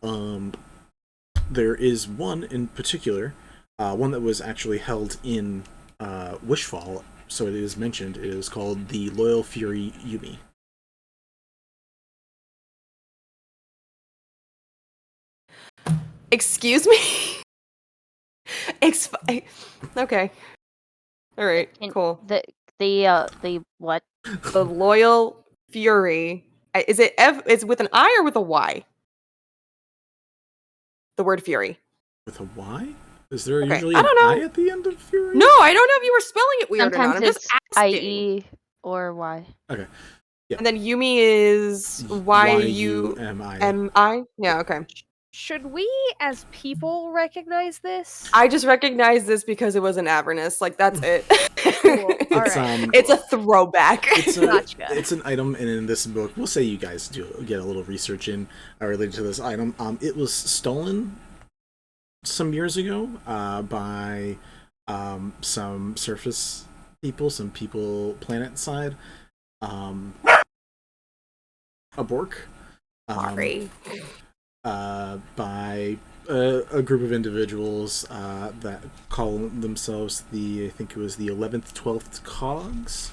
There is one in particular, one that was actually held in Wishfall, so it is mentioned. It is called the Loyal Fury Yumi. Excuse me? Okay. All right, And cool. the what? The Loyal Fury. Is it is it with an I or with a Y? The word Fury. With a Y? Is there Okay, usually I an don't know. I at the end of Fury? No, I don't know if you were spelling it weird or not. Sometimes I'm just it's asking. IE or Y. Okay. And then Yumi is Y-U-M-I. Y-U-M-I? Yeah, okay. Should we, as people, recognize this? I just recognize this because it was an Avernus. Like, that's it. Cool. All It's, right. It's a throwback. Gotcha. It's an item, and in this book, we'll say you guys do get a little research in related to this item. It was stolen some years ago by some surface people, some people planet side, a Bork. Sorry. By a group of individuals that call themselves I think it was the 11th, 12th Cogs.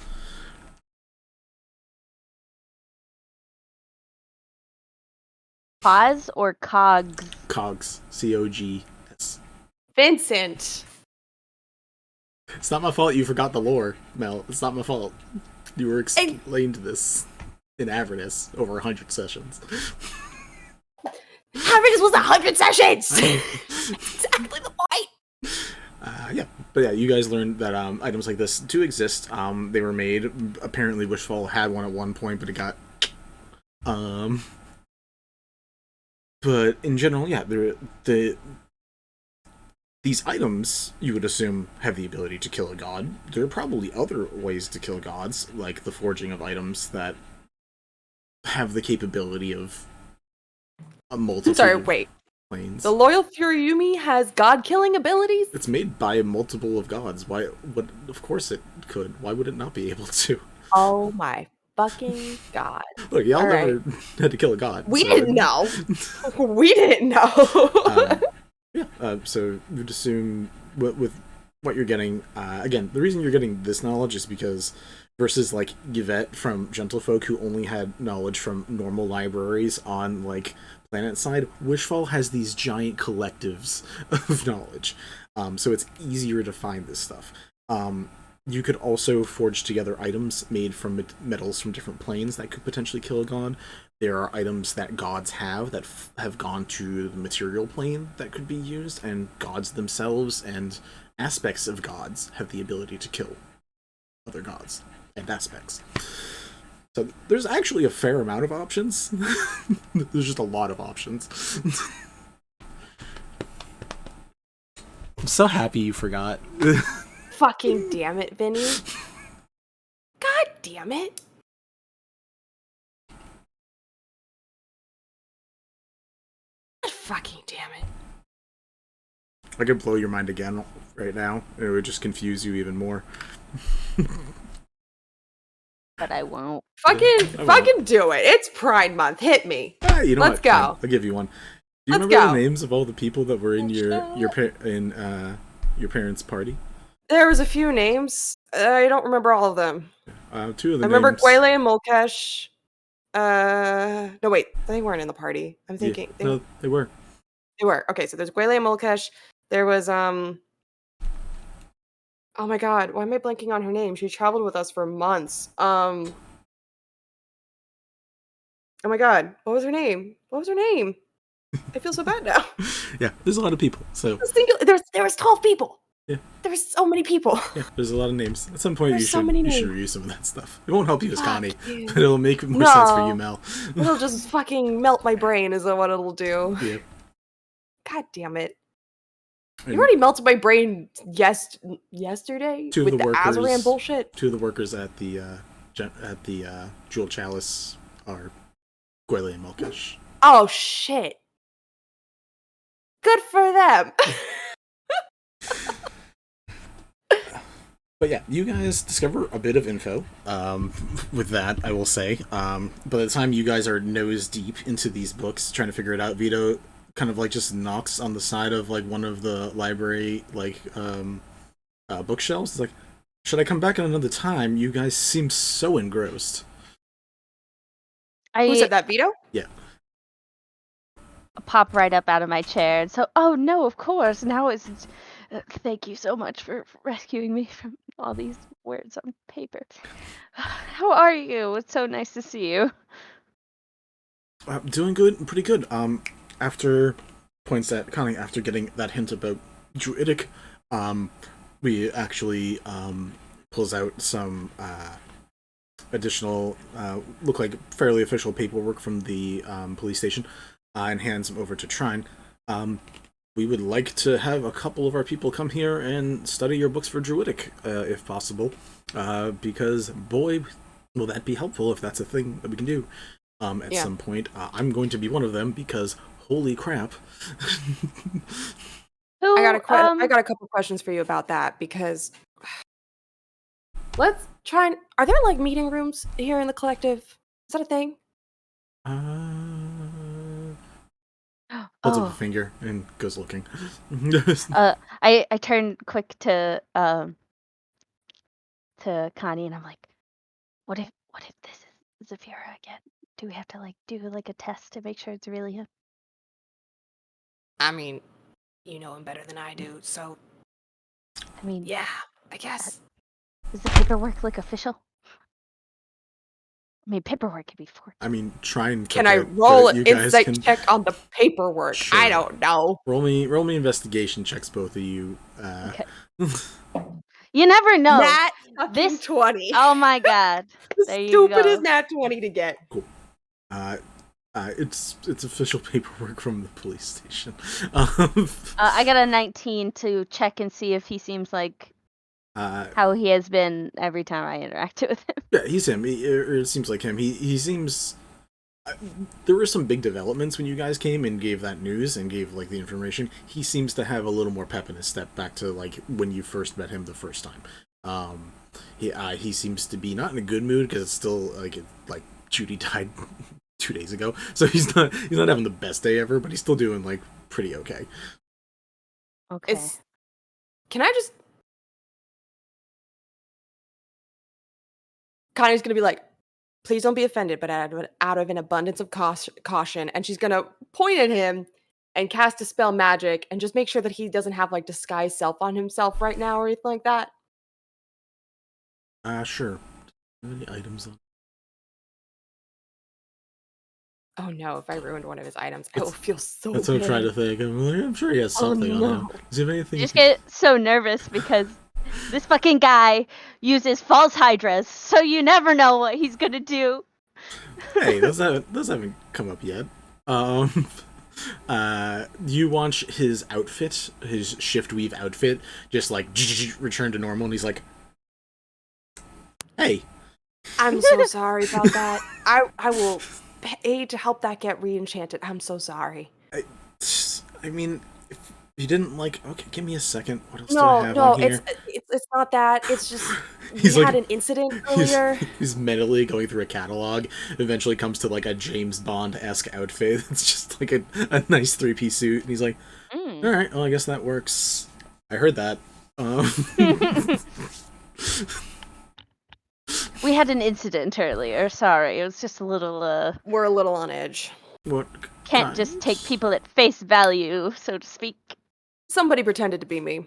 Cause or cogs? Cogs. C-O-G-S. Vincent. It's not my fault you forgot the lore, Mel. It's not my fault. You were explained this in Avernus over 100 sessions. Avernus was 100 sessions! Exactly the point! Yeah, but yeah, you guys learned that items like this do exist. They were made. Apparently, Wishfall had one at one point, but it got. But in general, yeah, these items you would assume have the ability to kill a god. There are probably other ways to kill gods, like the forging of items that have the capability of a multitude. I'm sorry, wait. Planes. The Loyal Furiyumi has god-killing abilities? It's made by a multiple of gods. Why? What? Of course it could. Why would it not be able to? Oh my fucking god. Look, y'all All never had to kill a god. We didn't know. We didn't know. So you'd assume with what you're getting. Again, the reason you're getting this knowledge is because versus like Yvette from Gentlefolk, who only had knowledge from normal libraries on like planet side, Wishfall has these giant collectives of knowledge. So it's easier to find this stuff. You could also forge together items made from metals from different planes that could potentially kill a god. There are items that gods have that have gone to the material plane that could be used, and gods themselves and aspects of gods have the ability to kill other gods and aspects. So there's actually a fair amount of options. There's just a lot of options. I'm so happy you forgot. Fucking damn it, Vinny. God damn it. God fucking damn it. I could blow your mind again right now. It would just confuse you even more. But I won't. Fucking do it. It's Pride Month. Hit me. You know Let's what? go. Fine. I'll give you one. Do you Let's remember go. the names of all the people that were in your parents' party? There was a few names. I don't remember all of them. Two of the I remember names. Gwele and Molkesh. No wait, they weren't in the party. I'm thinking no, they were. They were. Okay, so there's Gwele and Molkesh. There was oh my god, why am I blanking on her name? She traveled with us for months. Oh my god, what was her name? I feel so bad now. Yeah, there's a lot of people. So There was 12 people. Yeah. There was so many people. Yeah, there's a lot of names. At some point, There's you so should many review some of that stuff. It won't help you as Connie, you. but it'll make more sense for you, Mel. It'll just fucking melt my brain, is what it'll do. Yep. God damn it. And You already melted my brain yesterday two of with the the workers, Azaran bullshit. Two of the workers at the Jewel Chalice are Gwele and Molkesh. Oh shit. Good for them. But yeah, you guys discover a bit of info. With that, I will say. By the time you guys are nose deep into these books, trying to figure it out, Vito kind of like just knocks on the side of like one of the library bookshelves. It's like, should I come back at another time? You guys seem so engrossed. Who I said that, Vito? Yeah. pop right up out of my chair and so, oh no, of course. Now it's thank you so much for rescuing me from all these words on paper. How are you? It's so nice to see you. Doing good, pretty good. After points at Connie, after getting that hint about druidic, we actually pulls out some additional, look like fairly official paperwork from the police station, and hands them over to Trine. We would like to have a couple of our people come here and study your books for druidic, if possible, because boy, will that be helpful if that's a thing that we can do. At some point. I'm going to be one of them because holy crap. Who, I got a couple questions for you about that because let's try and are there like meeting rooms here in the collective? Is that a thing? Holds up a finger and goes looking. I turn quick to Connie and I'm like, what if this is Zafira again? Do we have to like do like a test to make sure it's really him? I mean, you know him better than I do, so I mean, yeah, I guess. Does the paperwork look official? I mean, paperwork could be forged. I mean, try and can I roll an insight can... check on the paperwork? Sure. I don't know. Roll me investigation checks, both of you. Okay. You never know. Nat fucking 20. Oh my god. There you go. Stupidest nat 20 to get. Cool. It's official paperwork from the police station. I got a 19 to check and see if he seems like how he has been every time I interact with him. Yeah, he's him. It seems like him. He seems. There were some big developments when you guys came and gave that news and gave like the information. He seems to have a little more pep in his step back to like when you first met him the first time. He seems to be not in a good mood because it's still like Judy died 2 days ago, so he's not having the best day ever, but he's still doing like pretty okay. Okay. Can I just? Connie's gonna be like, please don't be offended, but out of an abundance of caution, and she's gonna point at him and cast a spell magic and just make sure that he doesn't have like disguise self on himself right now or anything like that. Sure. Any items on? Oh no, if I ruined one of his items, I will feel so That's what I'm trying to think. I'm sure he has something on him. Does he have anything? I just get so nervous because this fucking guy uses false hydras, so you never know what he's gonna do. Hey, those haven't come up yet. You watch his outfit, his shift weave outfit, just like return to normal, and he's like, "Hey, I'm so sorry about that. I will pay to help that get re-enchanted. I'm so sorry." I mean, if you didn't like, okay, give me a second. What else do I have on here? It's not that. It's just He's we like- had an incident earlier. He's mentally going through a catalog. Eventually comes to like a James Bond-esque outfit. It's just like a nice 3-piece suit, and he's like, "All right, well, I guess that works." I heard that. We had an incident earlier. Sorry, it was just a little. We're a little on edge. What? Can't just take people at face value, so to speak. Somebody pretended to be me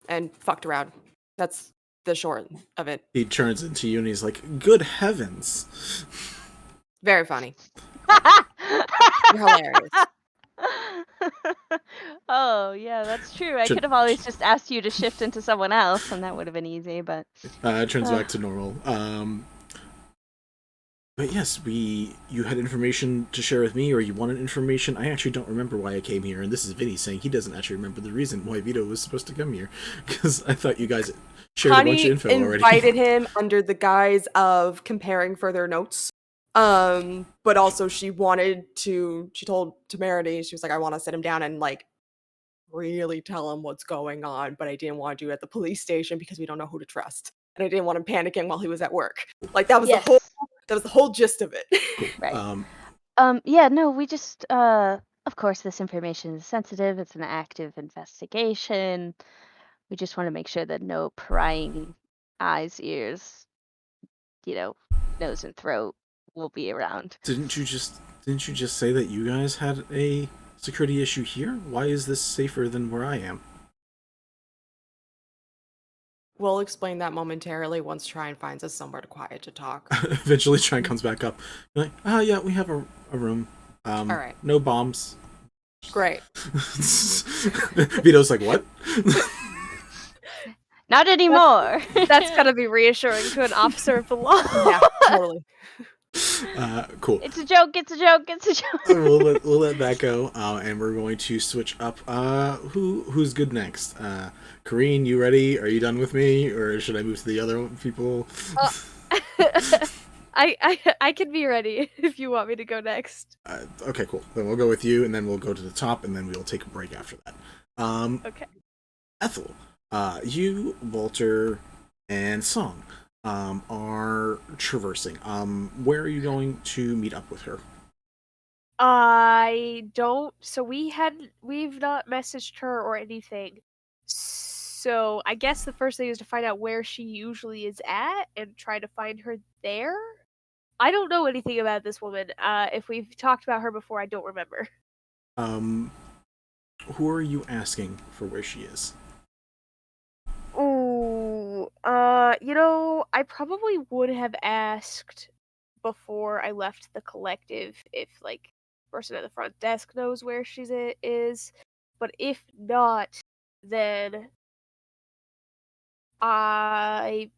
and fucked around. That's the short of it. He turns into you and he's like, "Good heavens!" Very funny. You're hilarious. Oh yeah, that's true. I Should- could have always just asked you to shift into someone else, and that would have been easy. But It turns back to normal. But yes, you had information to share with me, or you wanted information. I actually don't remember why I came here, and this is Vinny saying he doesn't actually remember the reason why Vito was supposed to come here, because I thought you guys shared a bunch of info already. Connie invited him under the guise of comparing further notes. But also she told Temerity, she was like, I want to sit him down and like really tell him what's going on, but I didn't want to do it at the police station because we don't know who to trust. And I didn't want him panicking while he was at work. Like that was Yes. the whole gist of it. Right. Yeah, no, we just of course this information is sensitive. It's an active investigation. We just want to make sure that no prying eyes, ears, nose and throat will be around. Didn't you just say that you guys had a security issue here? Why is this safer than where I am? We'll explain that momentarily once Trine finds us somewhere quiet to talk. Eventually, Trine comes back up. You're like, yeah, we have a room. All right. No bombs. Great. Vito's like, what? Not anymore. That's gotta be reassuring to an officer of the law. Yeah, totally. Cool. It's a joke. It's a joke. It's a joke. we'll let that go, and we're going to switch up. Who's good next? Corinne, you ready? Are you done with me, or should I move to the other people? I can be ready if you want me to go next. Okay, cool. Then we'll go with you, and then we'll go to the top, and then we'll take a break after that. Okay. Ethel, you, Walter, and Song are traversing. Where are you going to meet up with her? I don't. So we've not messaged her or anything. So I guess the first thing is to find out where she usually is at and try to find her there. I don't know anything about this woman. If we've talked about her before, I don't remember. Who are you asking for where she is? Ooh, I probably would have asked before I left the collective if, like, the person at the front desk knows where she is. But if not, then I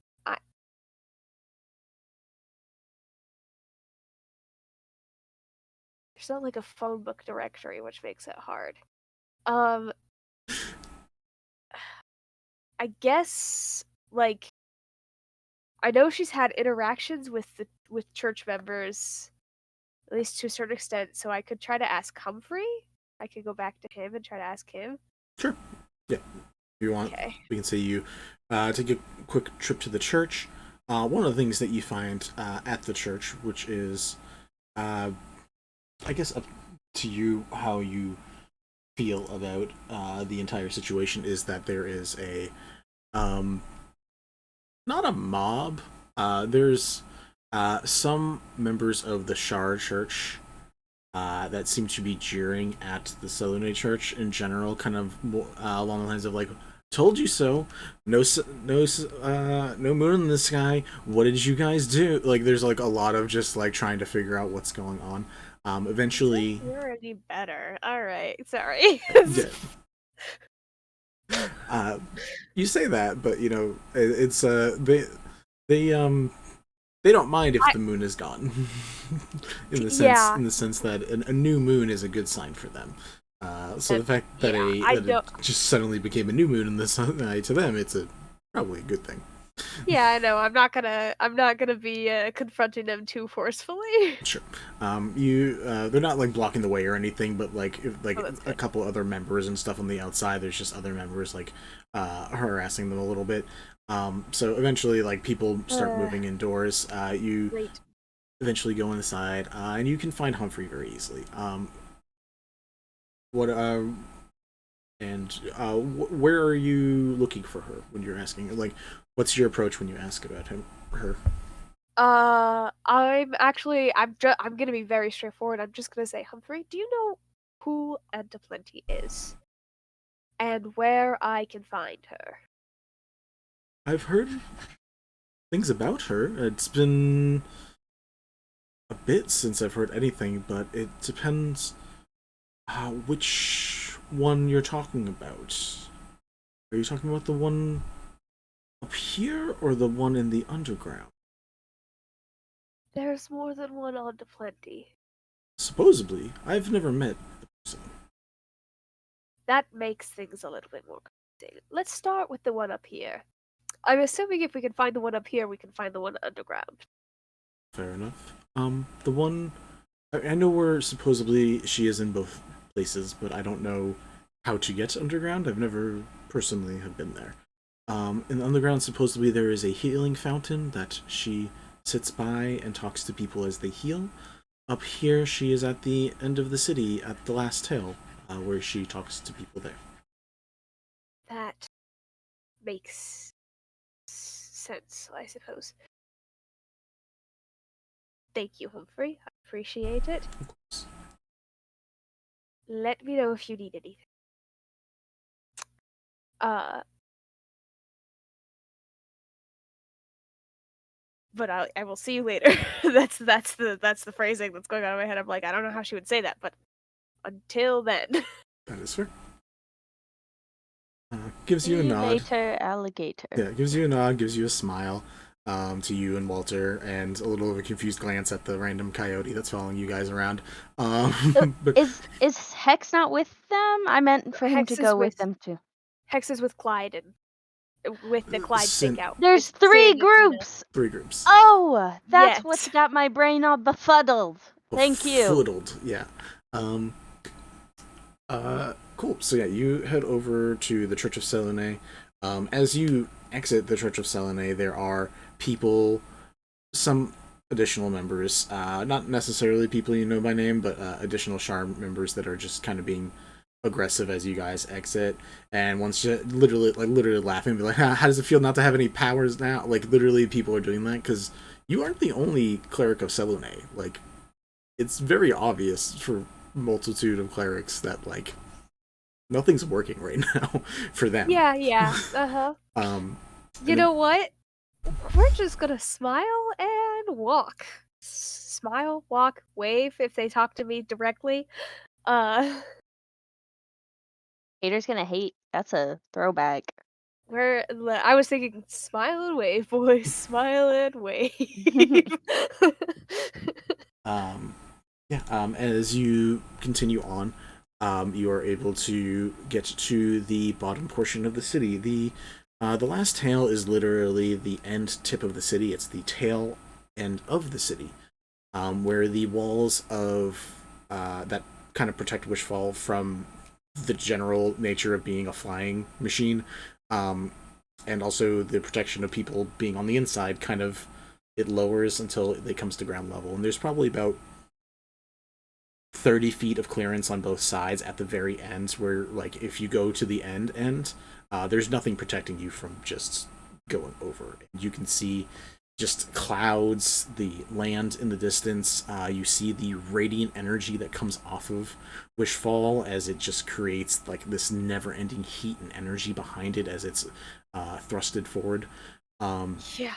there's not like a phone book directory, which makes it hard. I guess, like, I know she's had interactions with church members, at least to a certain extent, so I could try to ask Humphrey. I could go back to him and try to ask him. Sure. Yeah. If you want, Okay. we can say you take a quick trip to the church. One of the things that you find at the church, which is, I guess, up to you how you feel about the entire situation, is that there is a not a mob. There's some members of the Shard Church that seem to be jeering at the Selune Church in general, kind of along the lines of like, "Told you so! No moon in the sky. What did you guys do?" Like, there's like a lot of just like trying to figure out what's going on. Eventually, You're any better. All right. Sorry. yeah. You say that, but it's they don't mind if the moon is gone. in the sense that a new moon is a good sign for them. So the fact that it just suddenly became a new moon in the sun to them, it's probably a good thing. Yeah, I know. I'm not gonna be confronting them too forcefully. Sure. They're not like blocking the way or anything, but like a couple other members and stuff on the outside. There's just other members like harassing them a little bit. So eventually, like, people start moving indoors. You eventually go inside, and you can find Humphrey very easily. Where are you looking for her when you're asking? Like, what's your approach when you ask about her? I'm gonna be very straightforward. I'm just gonna say, Humphrey, do you know who Antiplenty is? And where I can find her? I've heard things about her. It's been a bit since I've heard anything, but it depends which one you're talking about. Are you talking about the one up here or the one in the underground? There's more than one Antiplenty. Supposedly. I've never met the person. That makes things a little bit more confusing. Let's start with the one up here. I'm assuming if we can find the one up here, we can find the one underground. Fair enough. The one... I know where supposedly she is in both places, but I don't know how to get underground. I've never personally have been there. In the underground, supposedly there is a healing fountain that she sits by and talks to people as they heal. Up here, she is at the end of the city, at the last tail, where she talks to people there. That makes sense, I suppose. Thank you, Humphrey. I appreciate it. Of course. Let me know if you need anything. But I will see you later. that's the phrasing that's going on in my head. I'm like, I don't know how she would say that, but until then. That is fair. Gives See you a you nod. later, alligator. Yeah, gives you a nod, gives you a smile, to you and Walter, and a little of a confused glance at the random coyote that's following you guys around. But Is Hex not with them? I meant for him Hex to is go with with- them too. Hex is with Clyde and with the Clyde Sin- stakeout. There's It's 3 Sin and Tina. groups. 3 groups. Oh, that's Yes. what's got my brain all befuddled. Thank you. Befuddled, yeah. Cool. So yeah, you head over to the Church of Selune. As you exit the Church of Selune, there are people, some additional members, not necessarily people you know by name, but additional Charm members that are just kind of being aggressive as you guys exit. And once you literally laughing, be like, how does it feel not to have any powers now? Like, literally, people are doing that because you aren't the only cleric of Selune. Like, it's very obvious for multitude of clerics that, like, nothing's working right now for them. Yeah. Uh-huh. You know what? We're just gonna smile and walk. Smile, walk, wave if they talk to me directly. Hater's gonna hate. That's a throwback. I was thinking smile and wave, boys. Smile and wave. As you continue on, you are able to get to the bottom portion of the city. The last tail is literally the end tip of the city. It's the tail end of the city, where the walls of that kind of protect Wishfall from the general nature of being a flying machine, and also the protection of people being on the inside kind of it lowers until it comes to ground level. And there's probably about 30 feet of clearance on both sides at the very end, where, like, if you go to the end, there's nothing protecting you from just going over. You can see just clouds, the land in the distance. You see the radiant energy that comes off of Wishfall as it just creates, like, this never-ending heat and energy behind it as it's thrusted forward. Yeah.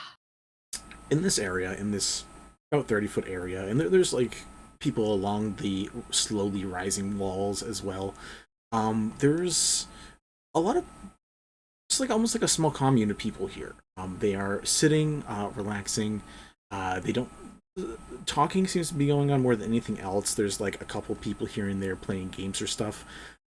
In this area, in this about 30-foot area, and there's, like, people along the slowly rising walls as well. There's a lot of, it's like almost like a small commune of people here. They are sitting, relaxing. They don't, talking seems to be going on more than anything else. There's like a couple people here and there playing games or stuff.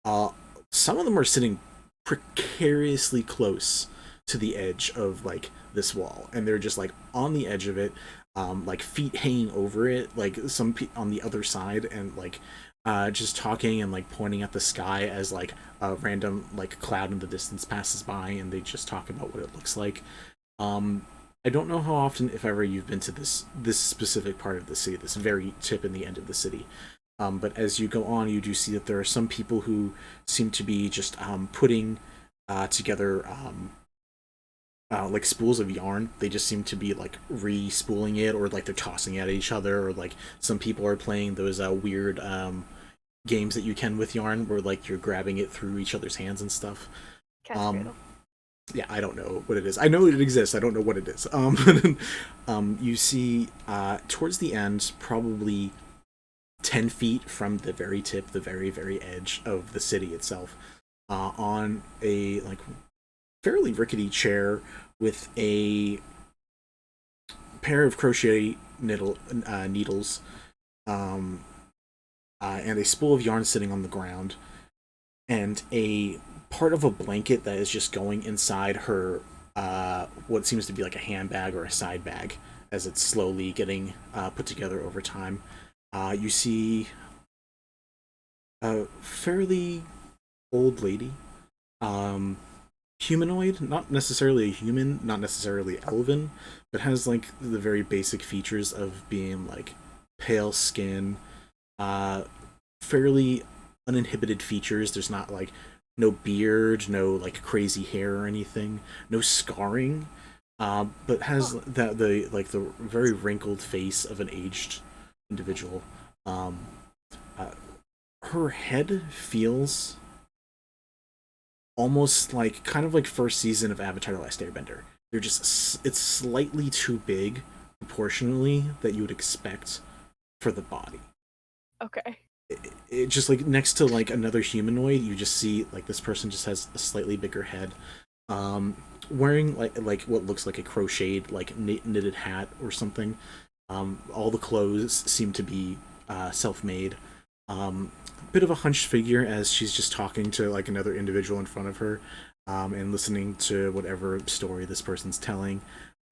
Some of them are sitting precariously close to the edge of, like, this wall, and they're just, like, on the edge of it, like, feet hanging over it, like some on the other side, and, like, just talking and, like, pointing at the sky as, like, a random, like, cloud in the distance passes by, and they just talk about what it looks like. I don't know how often, if ever, you've been to this specific part of the city, this very tip in the end of the city. But as you go on, you do see that there are some people who seem to be just putting together like spools of yarn. They just seem to be, like, re-spooling it, or, like, they're tossing it at each other, or, like, some people are playing those weird games that you can with yarn, where, like, you're grabbing it through each other's hands and stuff. Yeah, I don't know what it is. I know it exists. I don't know what it is. You see, towards the end, probably 10 feet from the very tip, the very, very edge of the city itself, on a, like, fairly rickety chair with a pair of crochet needles, and a spool of yarn sitting on the ground, and a part of a blanket that is just going inside her, what seems to be like a handbag or a side bag, as it's slowly getting put together over time. You see a fairly old lady. Humanoid, not necessarily a human, not necessarily elven, but has like the very basic features of being like pale skin, uh, fairly uninhibited features. There's not like no beard, no like crazy hair or anything, no scarring, but has that the like the very wrinkled face of an aged individual. Um, uh, Her head feels almost like kind of like first season of Avatar: The Last Airbender. They're just it's slightly too big proportionally that you would expect for the body. Okay. It just like next to like another humanoid, you just see like this person just has a slightly bigger head, wearing like what looks like a crocheted like knitted hat or something. All the clothes seem to be self-made. Bit of a hunched figure as she's just talking to like another individual in front of her, and listening to whatever story this person's telling.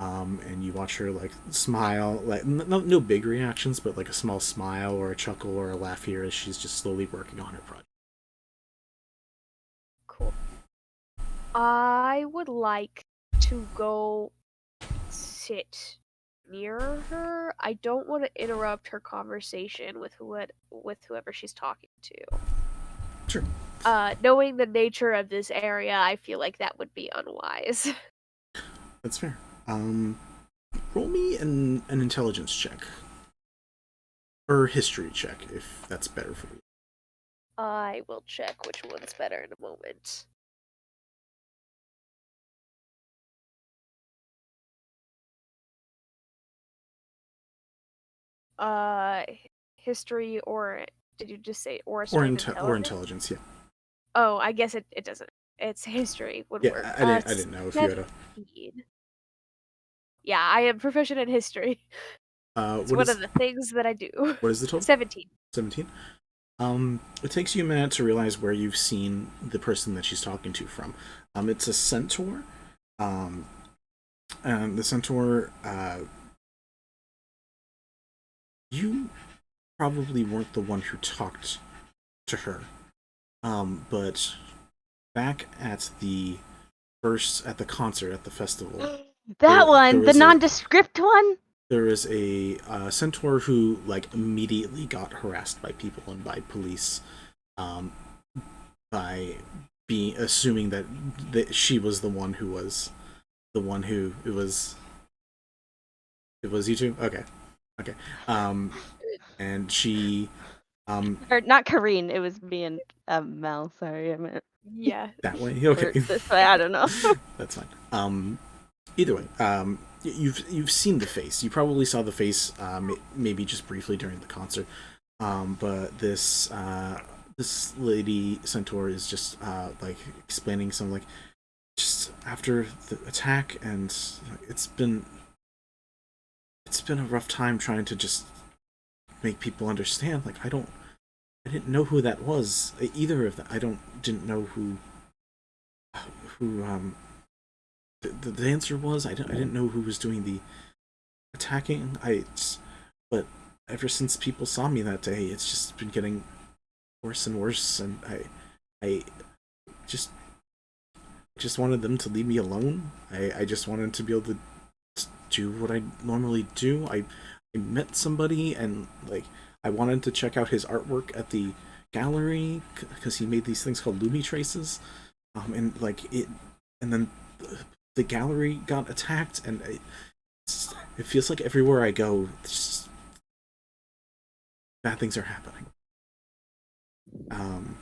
And you watch her like smile, like no big reactions, but like a small smile or a chuckle or a laugh here as she's just slowly working on her project. Cool. I would like to go sit near her. I don't want to interrupt her conversation with whoever she's talking to. Sure. Knowing the nature of this area, I feel like that would be unwise. That's fair. Roll me an intelligence check. Or history check, if that's better for you. I will check which one's better in a moment. Uh, History, or did you just say or straight intelligence? Or intelligence, yeah. Oh, I guess it doesn't. It's history would work. Yeah, I didn't know if you had a... 17. Yeah, I am proficient in history. It's one of the things that I do. What is the total? 17. 17? It takes you a minute to realize where you've seen the person that she's talking to from. It's a centaur. And the centaur, you probably weren't the one who talked to her. But back at the concert, at the festival... That one, the nondescript one? There was a centaur who like immediately got harassed by people and by police, by being assuming that she was the one who was the one who it was you two. Okay. And she or not Corinne, it was me and Mel. Sorry, I meant yeah that way. Okay, this way. I don't know. That's fine. Either way, you've seen the face. You probably saw the face, maybe just briefly during the concert. But this lady centaur is just like explaining some like just after the attack, and it's been a rough time trying to just make people understand. Like I didn't know who that was. Either of them. Didn't know who the answer was. I didn't know who was doing the attacking. But ever since people saw me that day, it's just been getting worse and worse, and I just wanted them to leave me alone. I just wanted to be able to do what I normally do. I met somebody, and like I wanted to check out his artwork at the gallery because he made these things called Lumi traces, and then the gallery got attacked, and it feels like everywhere I go, bad things are happening. And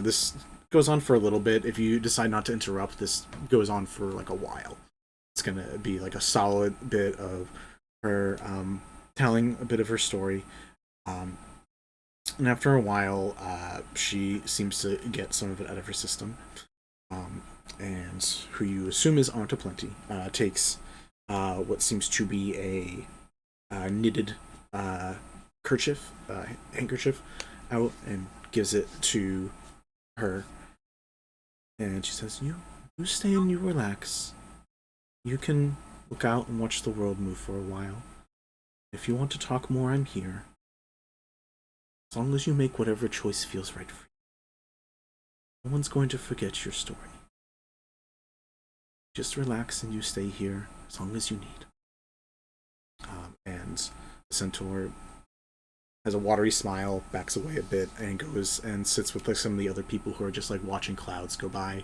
this goes on for a little bit. If you decide not to interrupt, this goes on for like a while. It's gonna be like a solid bit of her telling a bit of her story. And after a while, she seems to get some of it out of her system. And who you assume is Aunt Plenty, takes what seems to be a knitted handkerchief out and gives it to her. And she says, You stay and you relax. You can look out and watch the world move for a while. If you want to talk more, I'm here. As long as you make whatever choice feels right for you. No one's going to forget your story. Just relax and you stay here as long as you need. And the centaur has a watery smile, backs away a bit, and goes and sits with like some of the other people who are just like watching clouds go by,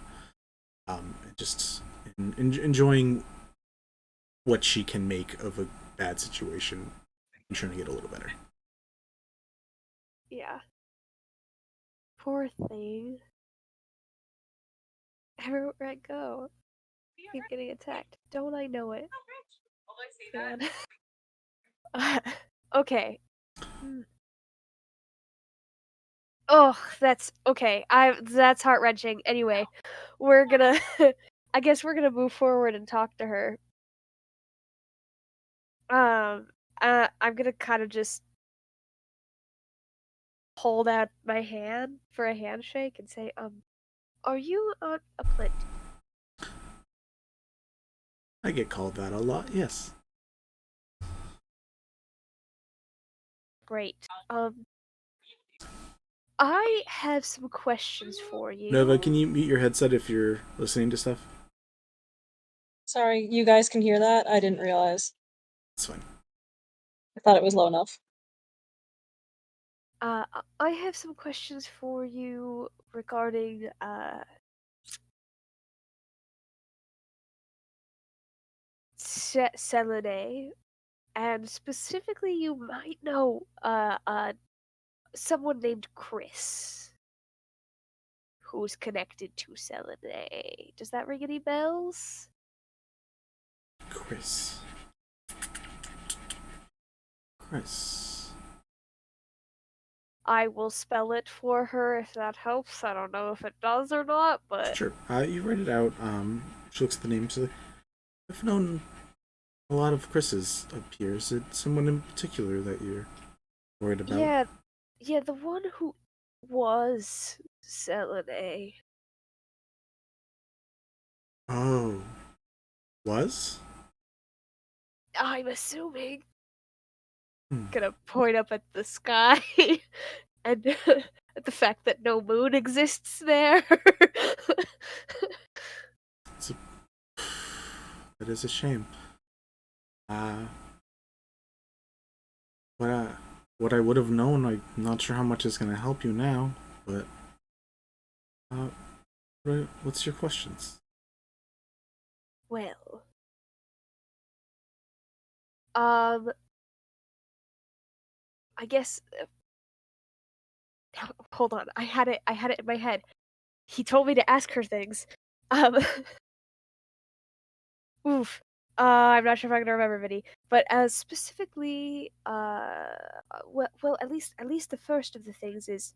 and just enjoying what she can make of a bad situation and trying to get a little better. Yeah. Poor thing. Everywhere I go, I keep getting attacked. Don't I know it? Man. Okay. Oh, that's okay. That's heart wrenching. Anyway, we're gonna. I guess we're gonna move forward and talk to her. I'm gonna kind of just hold out my hand for a handshake and say, are you on a plant? I get called that a lot, yes. Great. I have some questions for you. Nova, can you mute your headset if you're listening to stuff? Sorry, you guys can hear that? I didn't realize. It's fine. I thought it was low enough. I have some questions for you regarding Selune, and specifically, you might know someone named Chris, who's connected to Selune. Does that ring any bells? Chris. I will spell it for her if that helps. I don't know if it does or not, but Sure. You write it out. She looks at the names. I've known a lot of Chris's up here. Is it someone in particular that you're worried about? yeah, the one who was Selene. Oh. Was? I'm assuming. Gonna point up at the sky and at the fact that no moon exists there. That is a shame. What I would have known, I'm not sure how much is going to help you now, but what's your questions? Well, I guess. Hold on, I had it in my head. He told me to ask her things. Oof. I'm not sure if I'm gonna remember Vinny, but specifically, well, at least the first of the things is,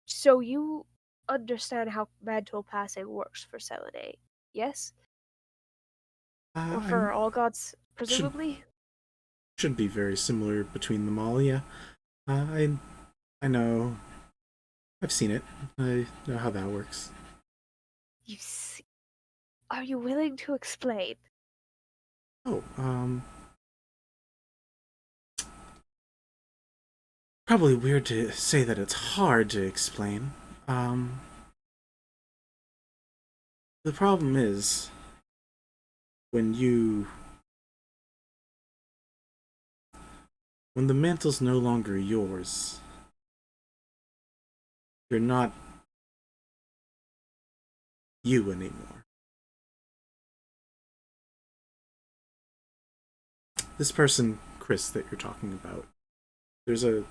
so you understand how mantle passing works for Selene, yes? Or for all gods, presumably? Should be very similar between them all, yeah. I know. I've seen it. I know how that works. You see. Are you willing to explain? Oh, probably weird to say that it's hard to explain. The problem is when the mantle's no longer yours, you're not you anymore. This person, Chris, that you're talking about, there's a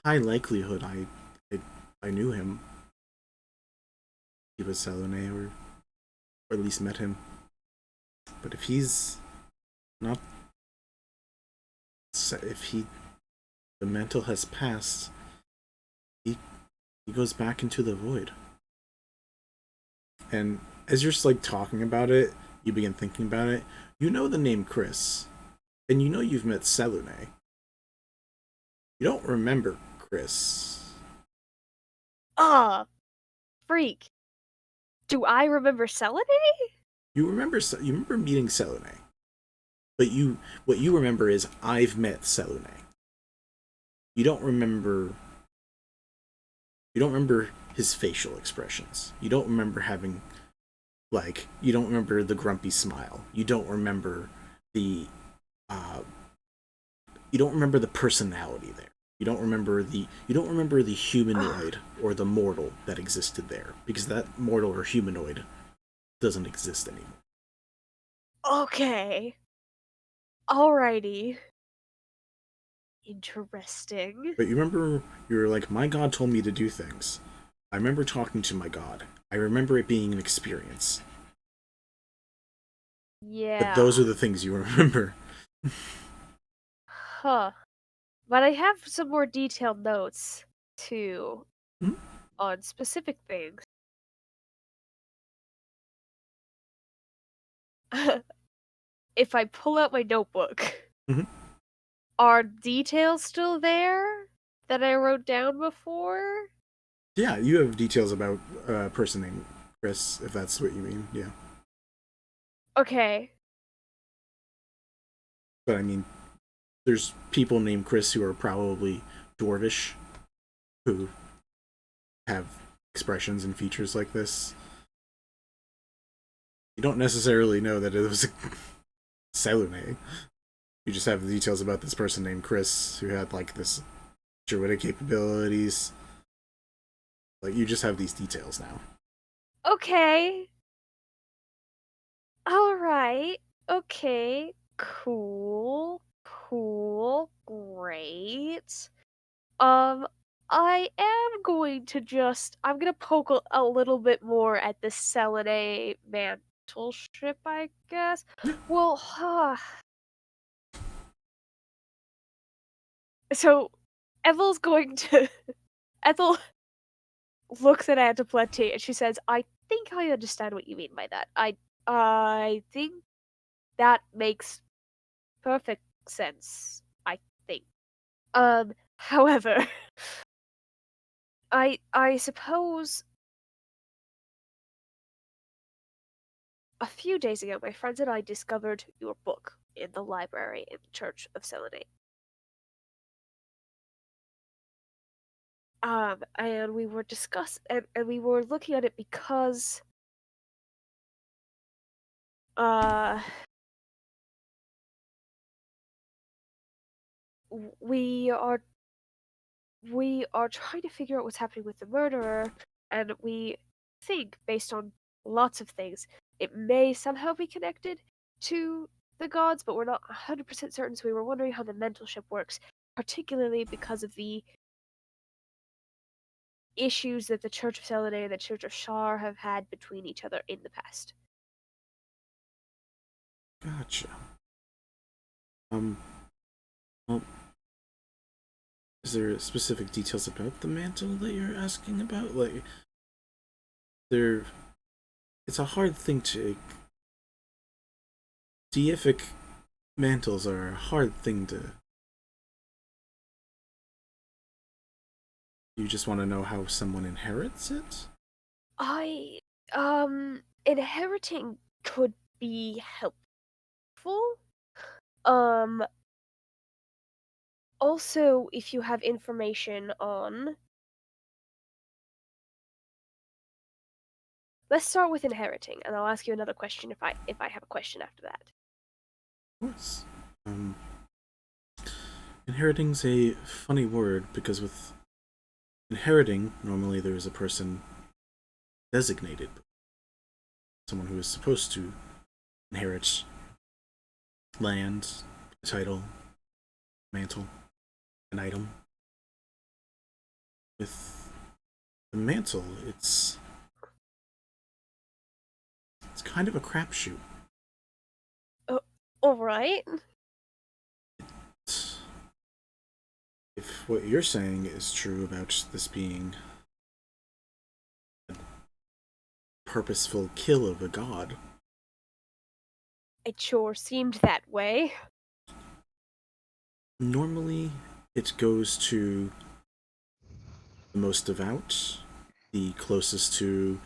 high likelihood I knew him. He was Selune, or at least met him. But if he's not, the mantle has passed, he goes back into the void. And as you're just like talking about it, you begin thinking about it. You know the name Chris, and you know you've met Selune. You don't remember Chris. Freak. Do I remember Selene? You remember meeting Selune, but what you remember is I've met Selune. You don't remember his facial expressions. You don't remember having, like, you don't remember the grumpy smile. You don't remember the, uh, you don't remember the personality there. You don't remember the humanoid or the mortal that existed there, because that mortal or humanoid doesn't exist anymore. Okay. Alrighty. Interesting. But you remember, you were like, my god told me to do things. I remember talking to my god. I remember it being an experience. But Yeah. those are the things you remember. Huh. But I have some more detailed notes, too, Hmm? on specific things. If I pull out my notebook, Mhm. are details still there that I wrote down before? Yeah, you have details about a person named Chris, if that's what you mean. Yeah. Okay. But I mean, there's people named Chris who are probably dwarvish, who have expressions and features like this. You don't necessarily know that it was a Selune. You just have the details about this person named Chris who had like this druidic capabilities. Like, you just have these details now. Okay. Alright. Okay. Cool. Cool. Great. I am going to I'm gonna poke a little bit more at the Selene mantleship, I guess. Well, so Ethel's going to Ethel looks at Antipleti and she says, I think I understand what you mean by that. I think that makes perfect sense, I think. However, I suppose a few days ago my friends and I discovered your book in the library in the Church of Selene. And we were and we were looking at it because uh we are we are trying to figure out what's happening with the murderer, and we think, based on lots of things, it may somehow be connected to the gods, but we're not 100% certain, so we were wondering how the mentorship works, particularly because of the issues that the Church of Selene and the Church of Shar have had between each other in the past. Gotcha. Um, well, is there specific details about the mantle that you're asking about? Like, there, it's a hard thing to. Deific mantles are a hard thing to. You just want to know how someone inherits it? I inheriting could be helpful. Um Also, if you have information on, let's start with inheriting, and I'll ask you another question if I have a question after that. Of course. Um, Inheriting's a funny word because with inheriting, normally there is a person designated, someone who is supposed to inherit land, a title, mantle, an item. With the mantle, it's kind of a crapshoot. All right. If what you're saying is true about this being a purposeful kill of a god, It sure seemed that way. normally it goes to the most devout, the closest to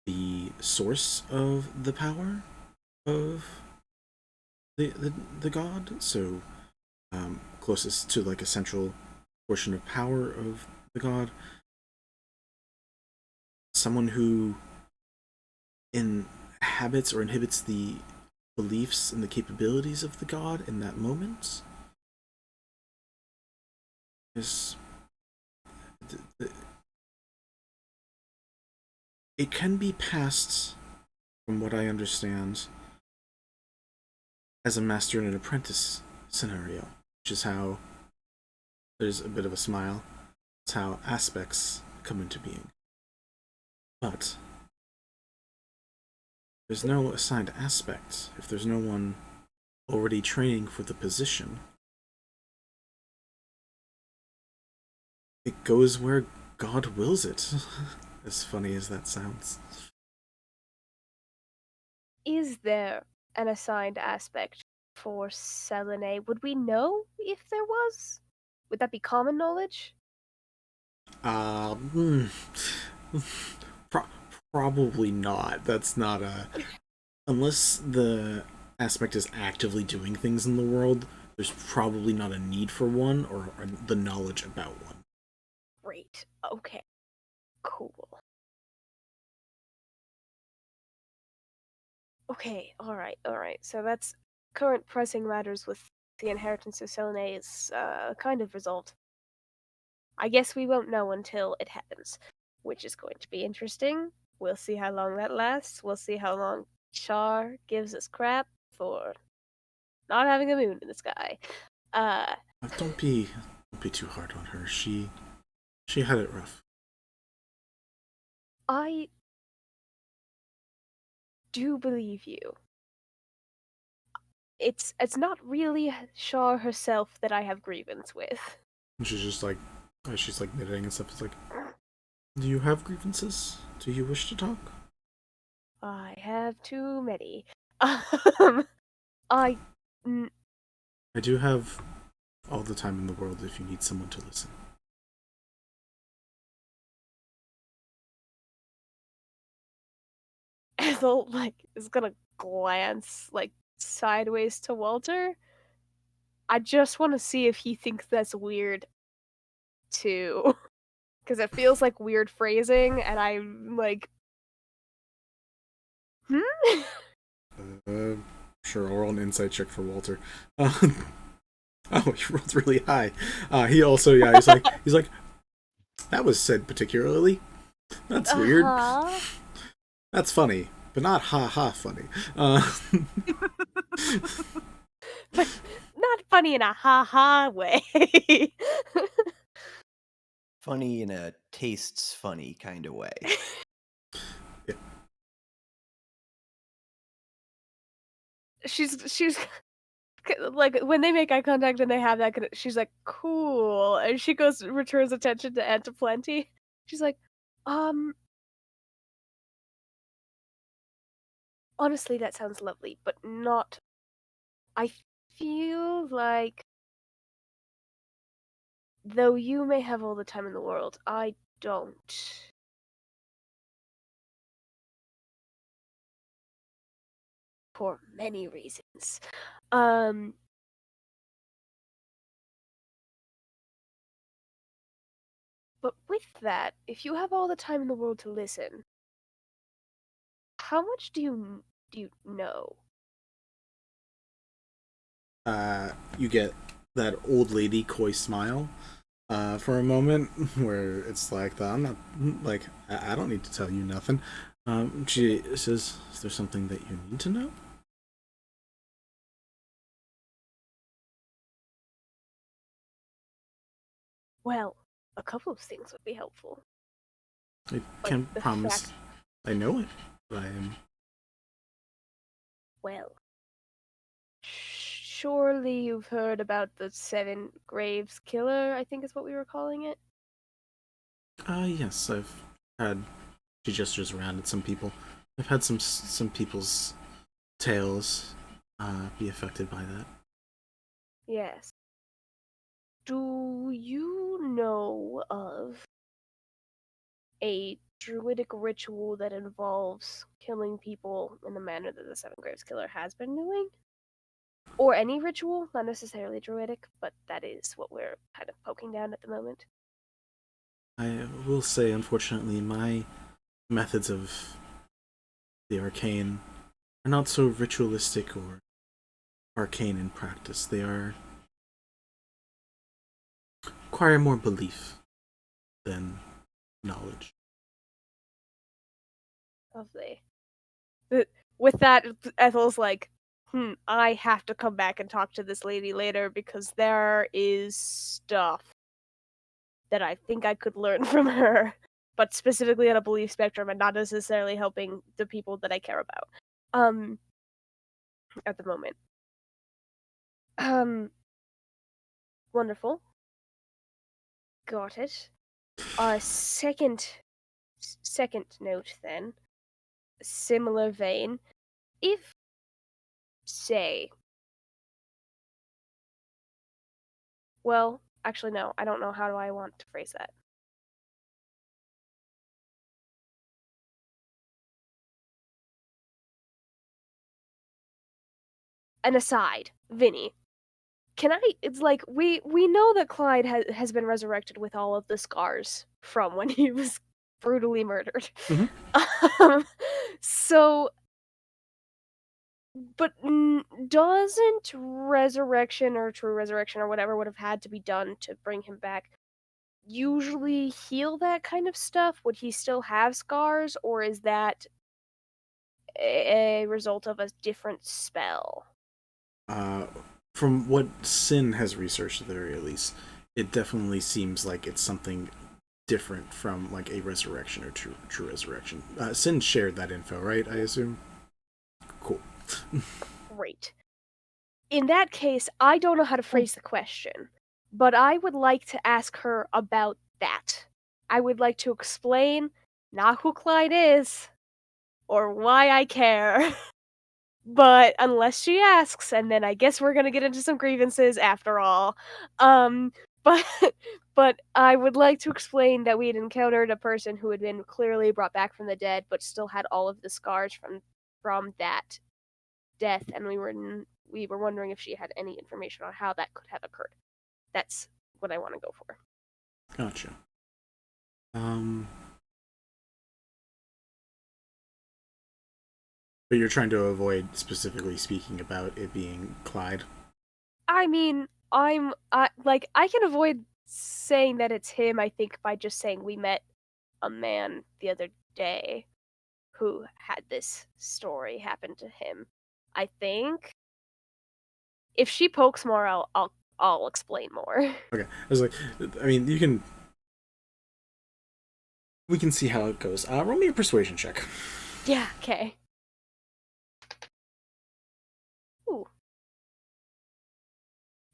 the source of the power of the god. So, closest to like a central portion of power of the god. someone who inhabits or inhibits the beliefs and the capabilities of the god in that moment is it can be passed, from what I understand, as a master and an apprentice scenario, which is how there's a bit of a smile. It's how aspects come into being. But there's no assigned aspect if there's no one already training for the position. It goes where God wills it. As funny as that sounds. Is there an assigned aspect for Selune? Would we know if there was? Would that be common knowledge? Hmm. Probably not. That's not a... Unless the aspect is actively doing things in the world, there's probably not a need for one or the knowledge about one. Great. Okay. Cool. Okay, alright. So that's current pressing matters with the inheritance of Selene is kind of resolved. I guess we won't know until it happens, which is going to be interesting. We'll see how long that lasts. We'll see how long Char gives us crap for not having a moon in the sky. Don't be too hard on her. She had it rough. I do believe you. It's not really Char herself that I have grievance with. And she's just like, as she's like knitting and stuff, it's like, do you have grievances? Do you wish to talk? I have too many. I I do have all the time in the world if you need someone to listen. Ethel is gonna glance sideways to Walter. I just want to see if he thinks that's weird too, because it feels like weird phrasing, and I'm like, Sure, I'll roll an insight check for Walter. Oh, he rolled really high. He also, yeah, he's like, that was said particularly. That's weird. That's funny, but not ha funny. But not funny in a ha way. Funny in a tastes funny kind of way. Yeah. She's like, when they make eye contact and they have that, she's like, cool, and she returns attention to Aunt Plenty. She's like, honestly, that sounds lovely, but not. I feel like, though you may have all the time in the world, I don't. For many reasons. But with that, if you have all the time in the world to listen, how much do you know? You get that old lady coy smile for a moment where it's like, I'm not, like, I don't need to tell you nothing. She says, is there something that you need to know? Well, a couple of things would be helpful. I can't promise I know it, but I am. Well, surely you've heard about the Seven Graves Killer, I think is what we were calling it? Yes, I've had. She gestures around at some people. I've had some people's tales be affected by that. Yes. Do you know of a druidic ritual that involves killing people in the manner that the Seven Graves Killer has been doing? Or any ritual, not necessarily druidic, but that is what we're kind of poking down at the moment. I will say, unfortunately, my methods of the arcane are not so ritualistic or arcane in practice. They require more belief than knowledge. Lovely. With that, Ethel's like, I have to come back and talk to this lady later because there is stuff that I think I could learn from her, but specifically on a belief spectrum and not necessarily helping the people that I care about. At the moment. Wonderful. Got it. Second note then. Similar vein. If, say... Well, actually no, I don't know how do I want to phrase that. An aside, Vinny. It's like, we know that Clyde has been resurrected with all of the scars from when he was brutally murdered. So... But doesn't resurrection or true resurrection or whatever would have had to be done to bring him back usually heal that kind of stuff? Would he still have scars, or is that a result of a different spell? From what Cinn has researched at the very least, it definitely seems like it's something different from like a resurrection or true resurrection. Cinn shared that info, right? I assume. Cool. Great. In that case, I don't know how to phrase the question, but I would like to ask her about that. I would like to explain not who Clyde is, or why I care. But unless she asks, and then I guess we're gonna get into some grievances after all. But but I would like to explain that we had encountered a person who had been clearly brought back from the dead, but still had all of the scars from that death, and we were wondering if she had any information on how that could have occurred. That's what I want to go for. Gotcha. But you're trying to avoid specifically speaking about it being Clyde. I mean, I can avoid saying that it's him, I think, by just saying we met a man the other day who had this story happen to him. I think if she pokes more, I'll explain more. Okay, I was like, I mean, we can see how it goes. Roll me a persuasion check. Yeah. Okay. Ooh,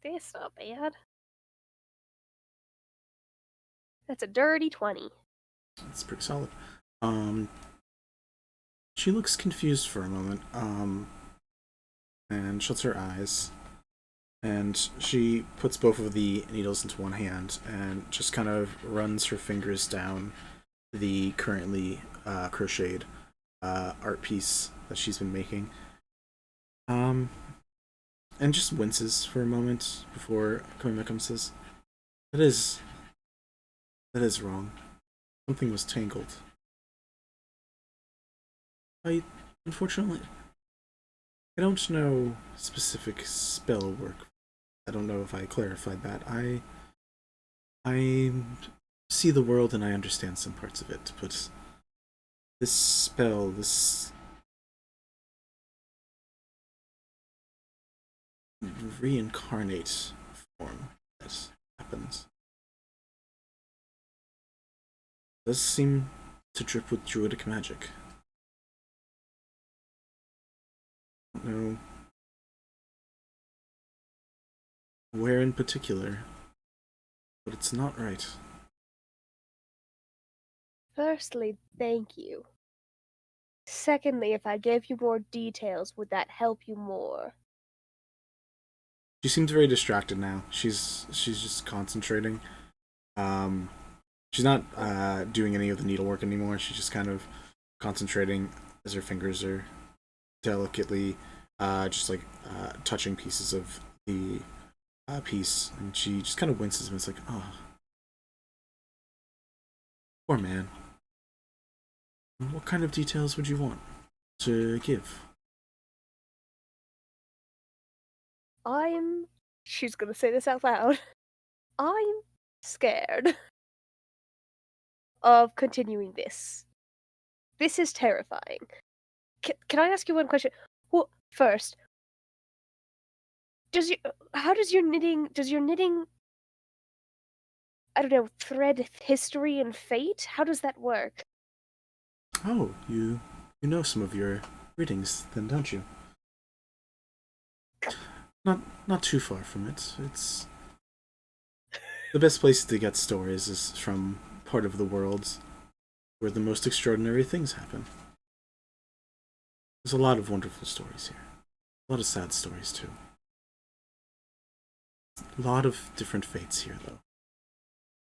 that's not bad. That's a dirty 20. That's pretty solid. She looks confused for a moment, and shuts her eyes, and she puts both of the needles into one hand and just kind of runs her fingers down the currently crocheted art piece that she's been making, and just winces for a moment before coming back and says, That is wrong. Something was tangled. Unfortunately, I don't know specific spell work. I don't know if I clarified that. I see the world and I understand some parts of it, but this spell, this reincarnate form that happens, does seem to drip with druidic magic. I don't know where in particular, but it's not right. Firstly, thank you. Secondly, if I gave you more details, would that help you more? She seems very distracted now. She's just concentrating. She's not doing any of the needlework anymore. She's just kind of concentrating as her fingers are delicately just like touching pieces of the piece, and she just kind of winces and it's like, oh, poor man. What kind of details would you want to give? She's gonna say this out loud. I'm scared of continuing this. This is terrifying. Can I ask you one question? Well, first, does your knitting, I don't know, thread history and fate? How does that work? Oh, you know some of your readings, then, don't you? Not too far from it. It's the best place to get stories is from part of the world where the most extraordinary things happen. There's a lot of wonderful stories here. A lot of sad stories too. A lot of different fates here, though.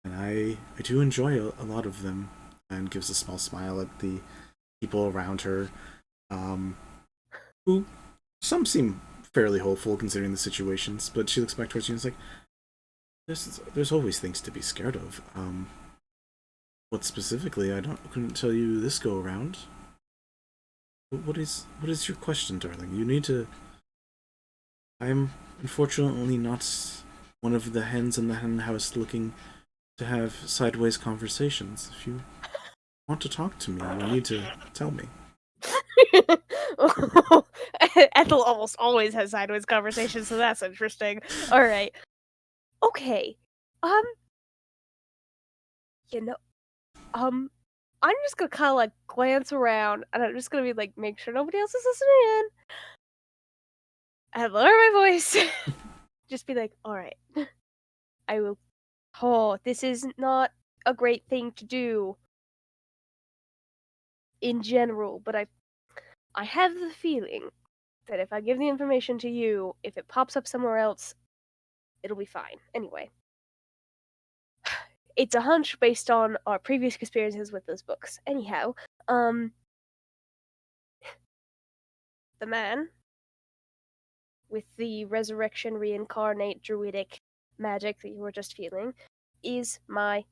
And I do enjoy a lot of them. And gives a small smile at the people around her, who some seem fairly hopeful considering the situations. But she looks back towards you and is like, "There's always things to be scared of. What specifically? Couldn't tell you this go around. What is your question, darling? You need to. I am unfortunately not one of the hens in the hen house looking to have sideways conversations. If you want to talk to me, you need to tell me." Ethel almost always has sideways conversations, so that's interesting. All right. Okay. You know, I'm just gonna kind of like glance around, and I'm just gonna be like, make sure nobody else is listening in, and lower my voice. Just be like, all right, I will. Oh, this is not a great thing to do in general, but I have the feeling that if I give the information to you, if it pops up somewhere else, it'll be fine. Anyway, it's a hunch based on our previous experiences with those books. Anyhow, the man with the resurrection, reincarnate, druidic magic that you were just feeling is my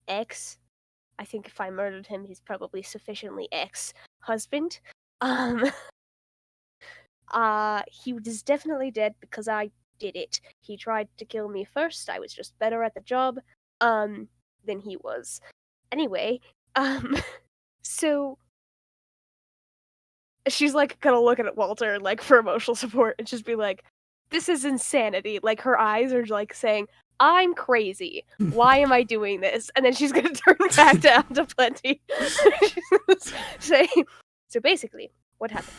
ex. I think if I murdered him, he's probably sufficiently ex-husband. He was definitely dead because I did it. He tried to kill me first. I was just better at the job, than he was. Anyway, so she's like kind of looking at Walter like for emotional support and just be like, "This is insanity." Like her eyes are like saying, "I'm crazy. Why am I doing this?" And then she's gonna turn back down to Plenty. She's gonna say, "So basically, what happened?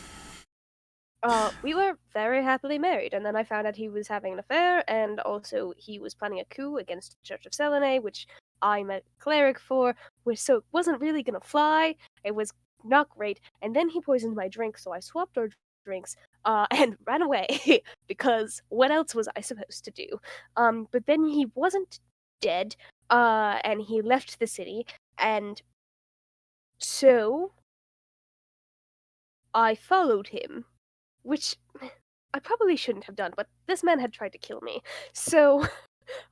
We were very happily married, and then I found out he was having an affair, and also he was planning a coup against the Church of Selune, which I'm a cleric for, which so it wasn't really gonna fly. It was not great, and then he poisoned my drink, so I swapped our drinks, and ran away, because what else was I supposed to do? But then he wasn't dead, and he left the city, and so I followed him, which I probably shouldn't have done, but this man had tried to kill me. So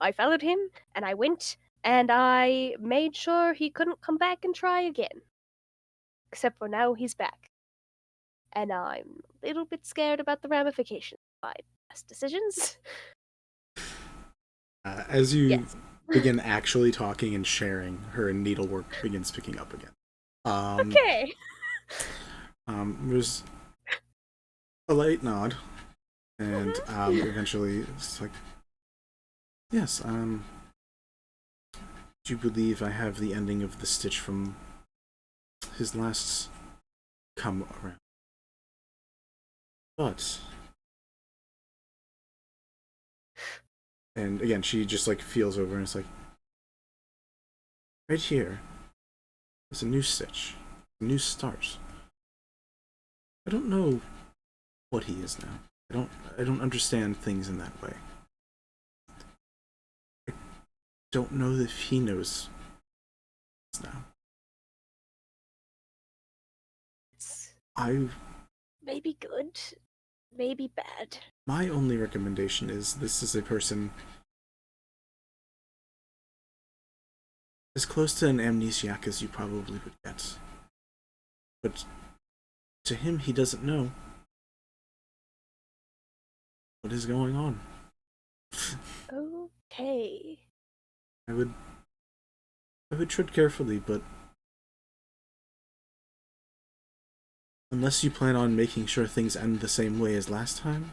I followed him, and I went, and I made sure he couldn't come back and try again. Except for now he's back. And I'm a little bit scared about the ramifications of my past decisions. As you Yes. begin actually talking and sharing, her needlework begins picking up again. Okay. There's a light nod, and eventually it's like, "Yes, do you believe I have the ending of the stitch from his last come around? But..." And again, she just like feels over and it's like, "Right here, there's a new stitch, a new start. I don't know what he is now. I don't understand things in that way. I don't know if he knows now. It's I maybe good, maybe bad. My only recommendation is this is a person as close to an amnesiac as you probably would get. But to him, he doesn't know what is going on. Okay. I would tread carefully, but unless you plan on making sure things end the same way as last time,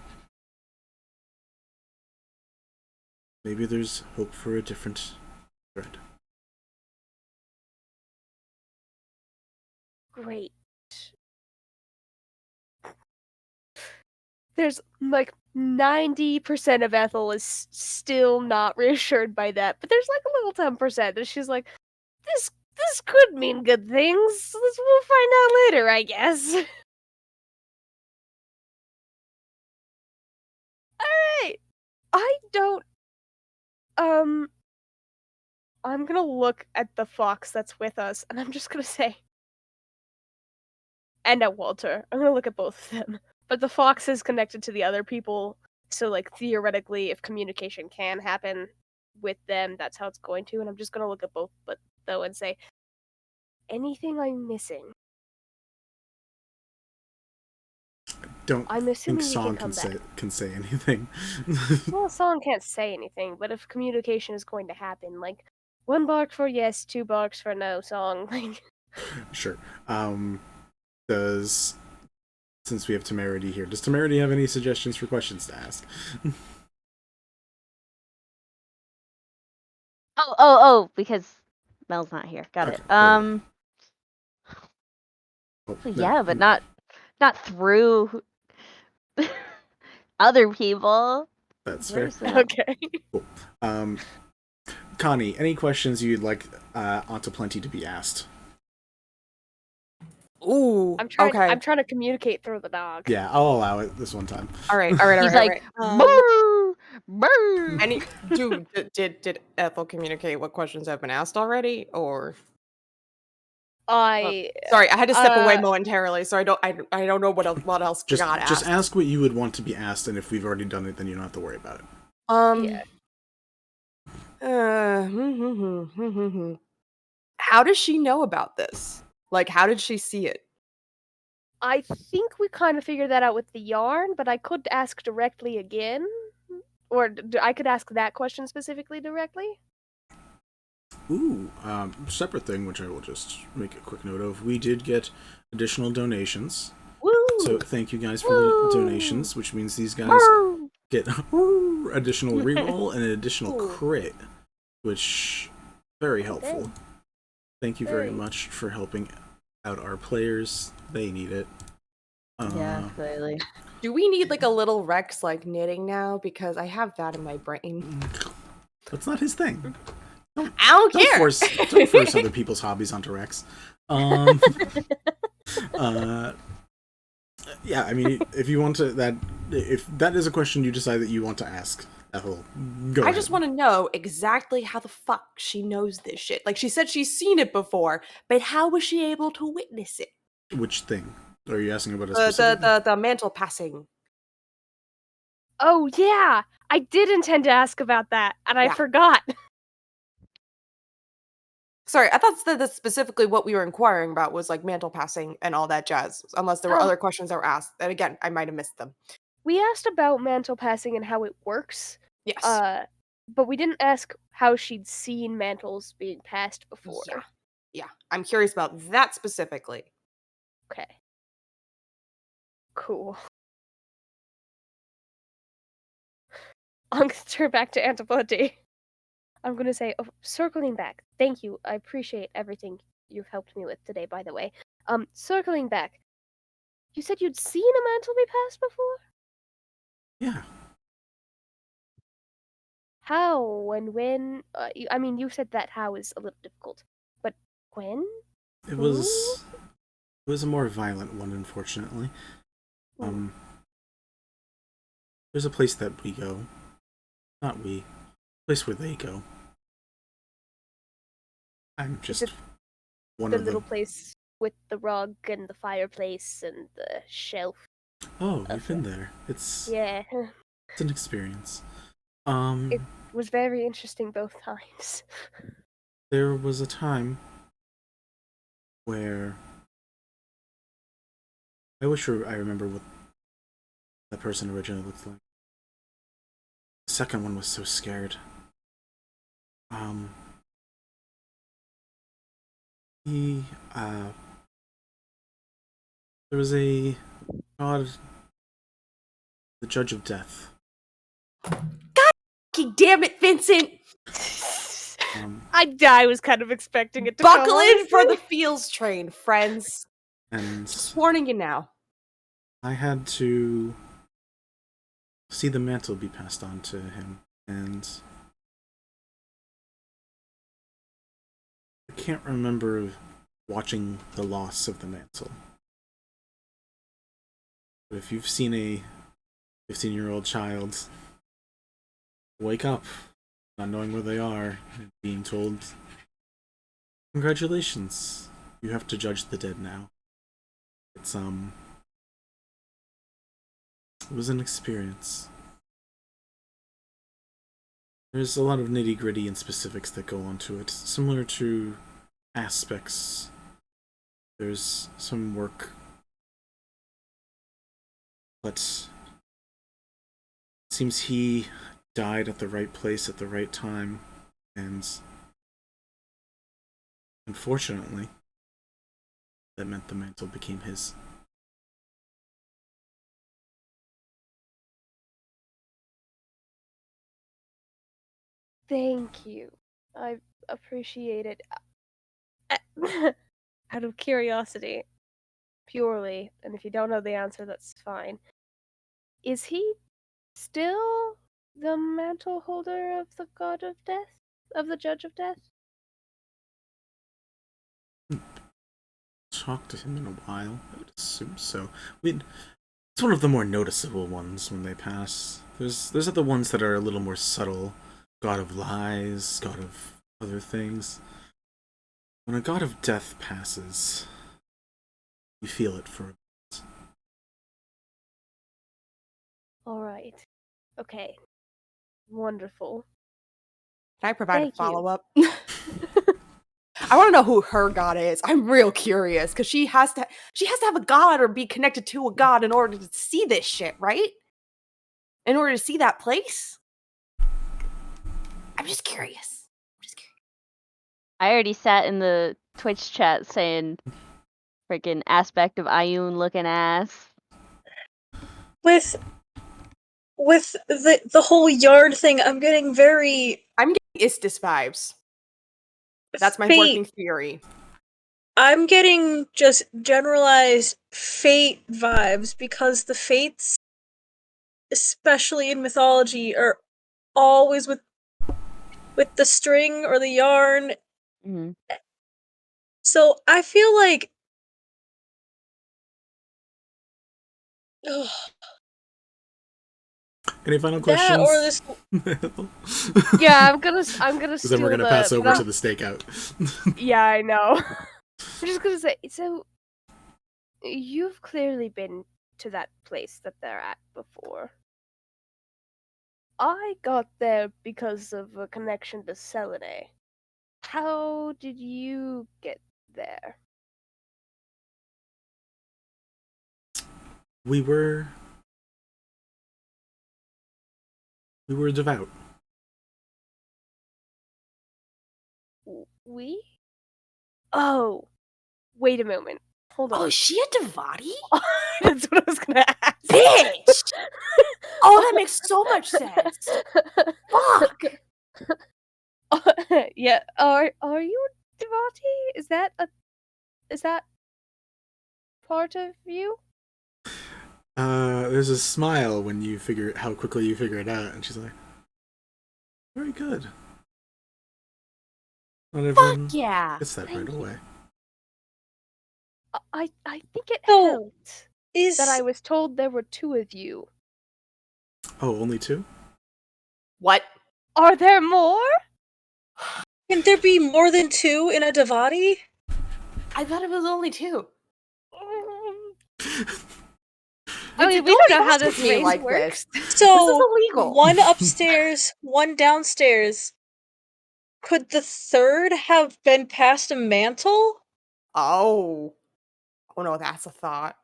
maybe there's hope for a different thread. Great. There's like 90% of Ethel is still not reassured by that, but there's like a little 10% that she's like, this could mean good things. We'll find out later, I guess. Alright. I don't I'm gonna look at the fox that's with us, and I'm just gonna say, and at Walter. I'm gonna look at both of them. But the fox is connected to the other people, so like theoretically, if communication can happen with them, that's how it's going to. And I'm just gonna look at both, but though, and say, anything I'm missing? I'm Think assuming we Song can come back. can say anything. Well, Song can't say anything, but if communication is going to happen, like 1 bark for yes, 2 barks for no, Song. Like, Sure. Since we have Temerity here, does Temerity have any suggestions for questions to ask? Because Mel's not here. Got it. Oh, Yeah, but not through other people. That's fair. okay. Cool. Connie, any questions you'd like Onto Plenty to be asked? Ooh. I'm trying. Okay. I'm trying to communicate through the dog. Yeah, I'll allow it this one time. All right. He's like, brr, brr. Any did Ethel communicate what questions have been asked already, or? Sorry, I had to step away momentarily, so I don't know what else Just got asked. just ask what you would want to be asked, and if we've already done it, then you don't have to worry about it. Yeah. How does she know about this? Like, how did she see it? I think we kind of figured that out with the yarn, but I could ask directly again, or I could ask that question specifically directly. Ooh, separate thing, which I will just make a quick note of. We did get additional donations. Woo! So thank you guys for the donations, which means these guys get additional reroll and an additional crit, which very helpful. Thank you very much for helping out our players. They need it. Yeah, clearly. Do we need like a little Rex like knitting now? Because I have that in my brain. That's not his thing. I don't care. Don't force other people's hobbies onto Rex. Yeah, I mean, if you want to if that is a question you decide that you want to ask Ethel, go ahead. I just want to know exactly how the fuck she knows this shit. Like, she said she's seen it before, but how was she able to witness it? Which thing? Are you asking about a specific? The mantle passing. Oh yeah, I did intend to ask about that, and I forgot. Sorry, I thought that's specifically what we were inquiring about was like mantle passing and all that jazz. Unless there were other questions that were asked, and again, I might have missed them. We asked about mantle passing and how it works. Yes. But we didn't ask how she'd seen mantles being passed before. Yeah. I'm curious about that specifically. Okay. Cool. I'm gonna turn back to Antipode. I'm gonna say, circling back. Thank you. I appreciate everything you've helped me with today, by the way. Circling back. You said you'd seen a mantle be passed before? Yeah. How and when? I mean, you said that how is a little difficult, but when? It was a more violent one, unfortunately. There's a place that we go. Not we. Place where they go. I'm just one of them. The little place with the rug and the fireplace and the shelf. Oh, you've been there. It's an experience. It was very interesting both times. There was a time where I wish I remember what that person originally looked like. The second one was so scared. He, there was a god, the Judge of Death. God damn it, Vincent! I was kind of expecting it to Buckle come, in for honestly. the feels train, friends. And Just warning you now. I had to see the mantle be passed on to him, and I can't remember watching the loss of the mantle. But if you've seen a 15-year-old child wake up, not knowing where they are, and being told, congratulations, you have to judge the dead now. It's, it was an experience. There's a lot of nitty-gritty and specifics that go onto it, similar to aspects. There's some work, but it seems he died at the right place at the right time, and unfortunately, that meant the mantle became his. Thank you. I appreciate it. Out of curiosity, purely, and if you don't know the answer, that's fine. Is he still the mantle holder of the god of death? Of the judge of death? Talked to him in a while. I would assume so. It's one of the more noticeable ones when they pass. There's other ones that are a little more subtle. God of lies, god of other things. When a god of death passes, you feel it for a bit. Alright. Okay. Wonderful. Can I provide Thank a you. follow-up? I want to know who her god is. I'm real curious because she has to have a god or be connected to a god in order to see this shit, right? In order to see that place. I'm just curious. I already sat in the Twitch chat saying freaking aspect of Ayun looking ass. With the whole yard thing, I'm getting very Istis vibes. That's my fate. working theory. I'm getting just generalized fate vibes because the fates, especially in mythology, are always with the string or the yarn. Mm-hmm. So I feel like Any final that or questions? this. Yeah, I'm gonna Because steal then we're gonna pass over to the stakeout. Yeah, I know. I'm just gonna say, so you've clearly been to that place that they're at before. I got there because of a connection to Selune. How did you get there? We were devout. We? Oh, wait a moment. Hold on. Oh, is she a Devati? That's what I was gonna ask. Bitch! Oh, that makes so much sense. Fuck! Yeah, are you a Devati? Is that part of you? There's a smile when you figure how quickly you figure it out, and she's like, "Very good." Not everyone Yeah. gets that right Thank you. away. I think it So, helped that I was told there were two of you. Oh, only two? What? Are there more? Can there be more than two in a Devati? I thought it was only two. I mean, we don't know how this race like works. This So is illegal. one upstairs, one downstairs. Could the third have been past a mantle? Oh. Oh no, that's a thought.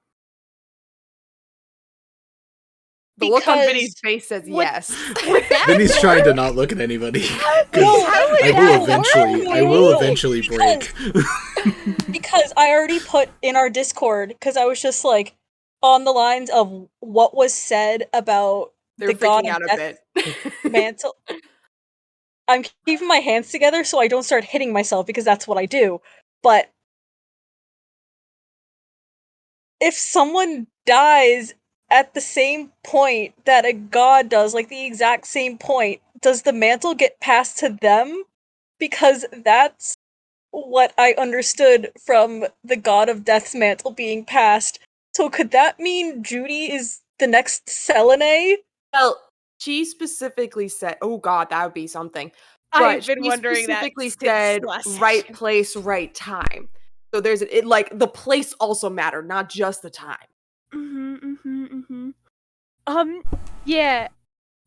The look on Vinny's Because face says Would- yes. would that Vinny's trying to work? not look at anybody. 'Cause How would I that will work? I will No, eventually break. because I already put in our Discord, because I was just like, on the lines of what was said about They're the god freaking of out a death bit. mantle. I'm keeping my hands together so I don't start hitting myself, because that's what I do. But if someone dies at the same point that a god does, like the exact same point, does the mantle get passed to them? Because that's what I understood from the god of death's mantle being passed. So could that mean Judy is the next Selene? Well, she specifically said, "Oh God, that would be something." I've But been she wondering that specifically since said, last "Right session. place, right time." So there's it like the place also mattered, not just the time. Yeah.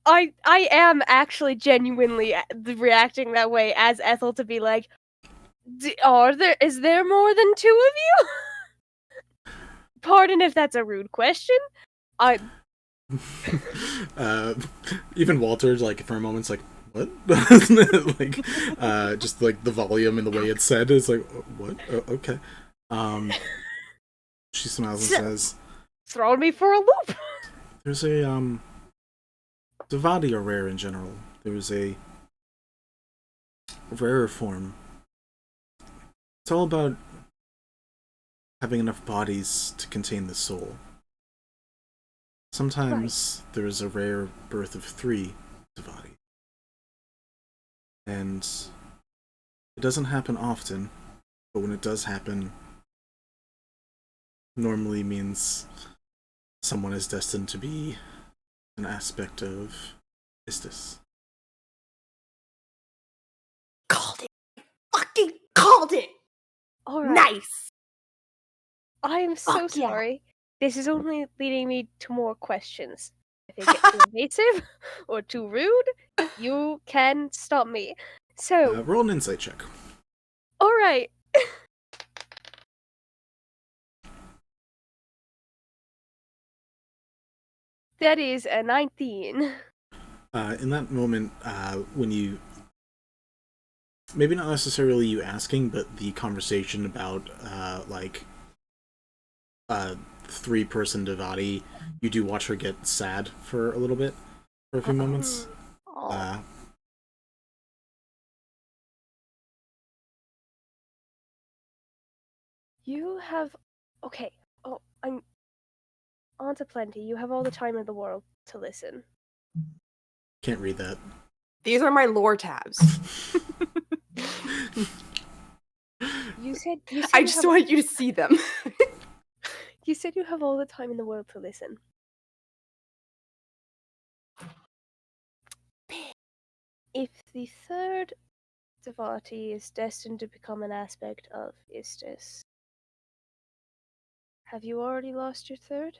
I am actually genuinely reacting that way as Ethel to be like, is there more than two of you? Pardon if that's a rude question. I Even Walter's like for a moment's like, what? Like, just like the volume and the way it's said is like, what? Okay. She smiles and says, throwing me for a loop. "There's a Devati are rare in general. There's a rarer form. It's all about having enough bodies to contain the soul. Sometimes there is a rare birth of 3 Devati. And it doesn't happen often, but when it does happen, normally means someone is destined to be an aspect of Istis." Called it. Fucking called it. All right. Nice. I am so Fuck yeah. sorry. This is only leading me to more questions. If they get too invasive or too rude, you can stop me. So, Roll an insight check. all right. That is a 19. In that moment, when you maybe not necessarily you asking, but the conversation about like 3-person Devati, you do watch her get sad for a little bit, for a few moments. Oh. You have. Okay. Oh, I'm. On to plenty. You have all the time in the world to listen. Can't read that. These are my lore tabs. You said I you just have, want you to see them. you said you have all the time in the world to listen. If the third Devati is destined to become an aspect of Istis, have you already lost your third?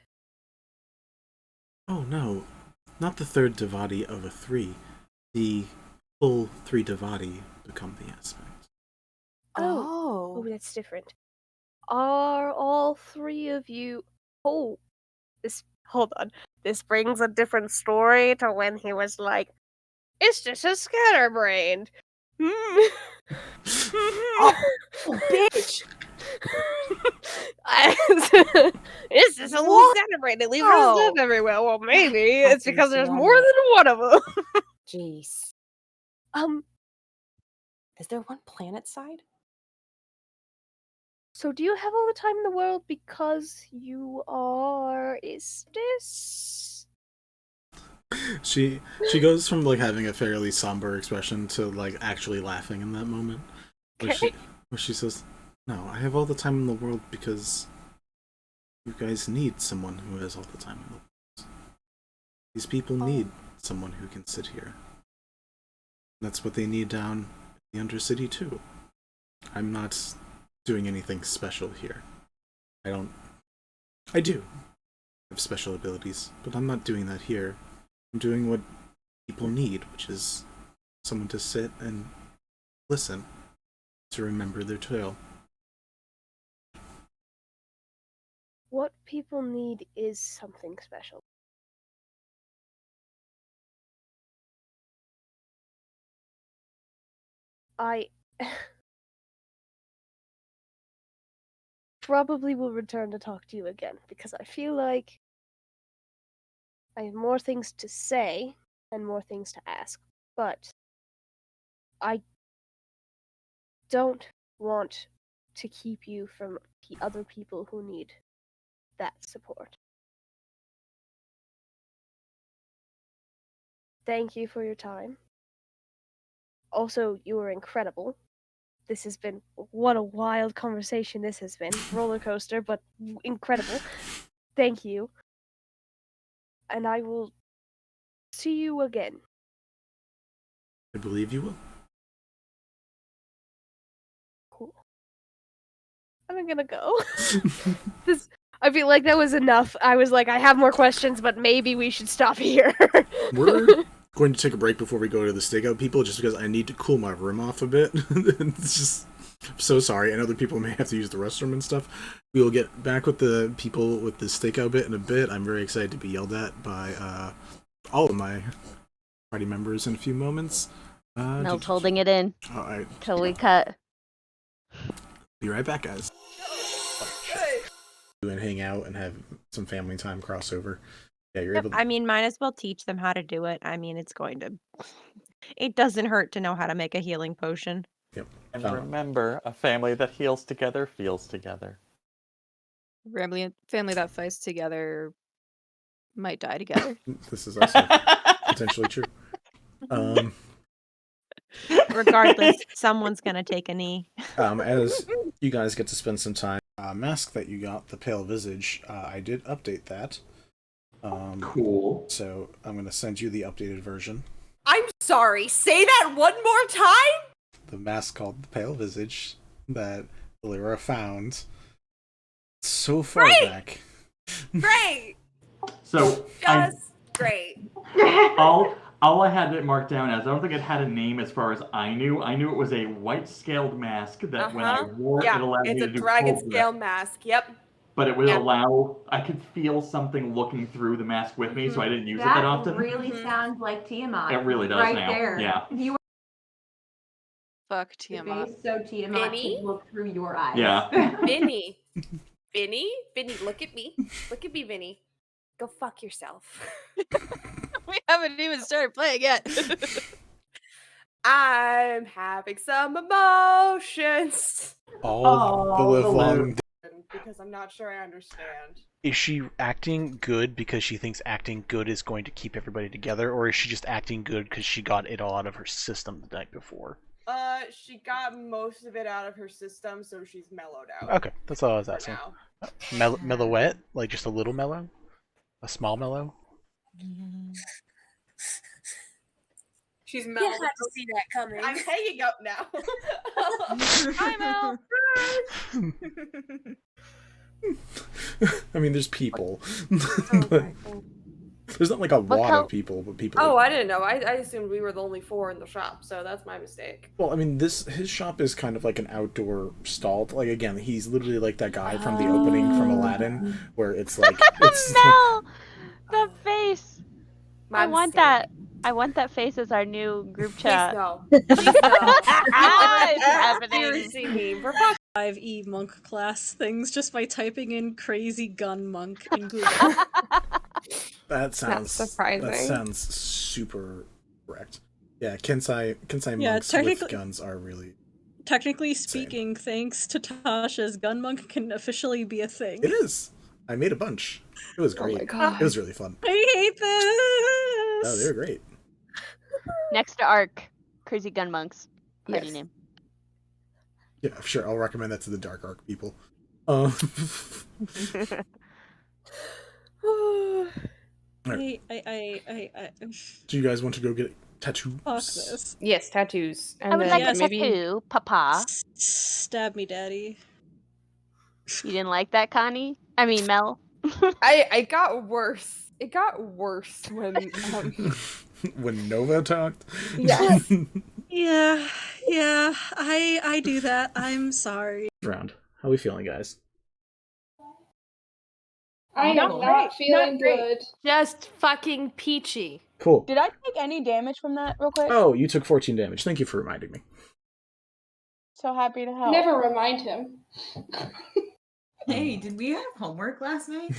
Oh no, not the third Devati of a 3. The full 3 Devati become the aspect. Oh, that's different. Are all 3 of you? Oh, hold on. This brings a different story to when he was like, "It's just a scatterbrained." Oh, bitch. It's just a little scatterbrained. It leaves her stuff everywhere. Well, maybe it's because there's more than one of them. Jeez. Um. Is there one planet side? So do you have all the time in the world because you are Istis? She goes from like having a fairly somber expression to like actually laughing in that moment. Where she says, "No, I have all the time in the world because you guys need someone who has all the time in the world. These people need someone who can sit here. That's what they need down in the Undercity too. I'm not doing anything special here. I do have special abilities, but I'm not doing that here. I'm doing what people need, which is someone to sit and listen, to remember their tale. What people need is something special. I probably will return to talk to you again, because I feel like I have more things to say and more things to ask, but I don't want to keep you from the other people who need that support. Thank you for your time. Also, you were incredible. This has been, what a wild conversation this has been. Roller coaster, but incredible. Thank you. And I will see you again. I believe you will. Cool. I'm gonna go. I feel like that was enough. I was like, I have more questions, but maybe we should stop here. We're going to take a break before we go to the stakeout people, just because I need to cool my room off a bit. It's just, I'm so sorry, and other people may have to use the restroom and stuff. We will get back with the people with the stakeout bit in a bit. I'm very excited to be yelled at by all of my party members in a few moments. Mel's holding it in Alright. till we cut. Be right back, guys. And hang out and have some family time crossover. Yeah, you're able to... I mean, might as well teach them how to do it. I mean, it doesn't hurt to know how to make a healing potion. Yep. And remember, a family that heals together feels together. Family that fights together might die together. This is also potentially true. Regardless, someone's gonna take a knee. As you guys get to spend some time, mask that you got, the Pale Visage, I did update that. Cool. So I'm going to send you the updated version. I'm sorry, say that one more time? The mask called the Pale Visage that Lyra found so far back. Great! So, Great. all I had it marked down as, I don't think it had a name as far as I knew. I knew it was a white scaled mask that when I wore it allowed me to do it's a dragon cold scale grip. mask, yep. But it would allow, I could feel something looking through the mask with me, so I didn't use it that often. That really sounds like Tiamat. It really does right now. There. Yeah. You were Fuck Tiamat. so Tiamat could look through your eyes. Yeah. Vinny, look at me. Look at me, Vinny. Go fuck yourself. We haven't even started playing yet. I'm having some emotions. All the live long. Because I'm not sure I understand. Is she acting good because she thinks acting good is going to keep everybody together, or is she just acting good because she got it all out of her system the night before? She got most of it out of her system, so she's mellowed out. Okay, that's all I was asking. Mellowette? Like just a little mellow? A small mellow? She's mellowed. You had to see that coming. I'm hanging up now. Hi, Mel. I mean, there's people. But there's not like a lot of people, but people. Oh, I didn't know. I assumed we were the only 4 in the shop, so that's my mistake. Well, I mean, his shop is kind of like an outdoor stall. Like, again, he's literally like that guy from the opening from Aladdin, where it's like it's Mel, the face. My I want mistake. that. I want that face as our new group chat. Please no. Please no. It's happening. Seriously, me. For 5e monk class things just by typing in crazy gun monk in Google. that sounds surprising. That sounds super correct. Yeah, Kensai Yeah, monks with guns are really. Technically speaking, thanks to Tasha's, gun monk can officially be a thing. It is. I made a bunch. It was great. Oh my God. It was really fun. I hate this. Oh, they were great. Next to Arc, Crazy Gun Monks. Party name. Yeah, sure. I'll recommend that to the Dark Arc people. Do you guys want to go get tattoos? Fuck this. Yes, tattoos. And I would then like a maybe tattoo, Papa. Stab me, daddy. You didn't like that, Connie? I mean, Mel. I got worse. It got worse when when Nova talked. Yes. Yeah, Yeah, I do that. I'm sorry. Round. How are we feeling, guys? I am not feeling good. Just fucking peachy. Cool. Did I take any damage from that real quick? Oh, you took 14 damage. Thank you for reminding me. So happy to help. Never remind him. Hey, did we have homework last night?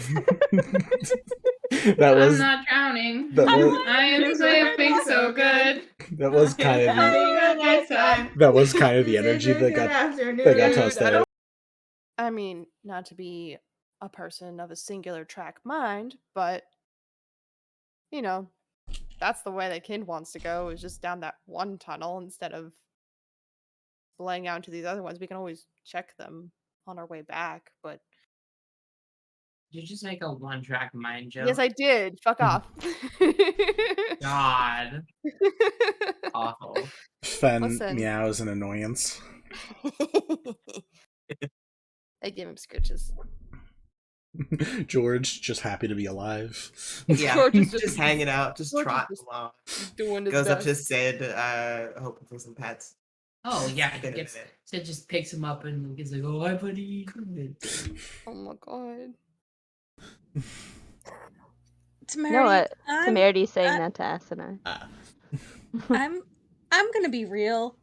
That was. I'm not drowning. That was, I am sleeping so good. that was kind of the. That was kind of the energy that got tossed out. I mean, not to be a person of a singular track mind, but you know, that's the way that Kind wants to go, is just down that one tunnel instead of splaying out into these other ones. We can always check them on our way back, but Did you just make a one-track mind joke? yes, I did. Fuck off. God. Awful. Fen Listen. meows an annoyance. I give him scritches. George, just happy to be alive. Yeah, George is just hanging out, just George is trotting just along. doing his Goes up best. to Sid, hoping for some pets. Oh yeah, Wait a gets, minute. Sid just picks him up and he's like, "Oh, hi, buddy." Come in." Oh my god. You know what? Temerity's saying that to Asunar. I'm gonna be real.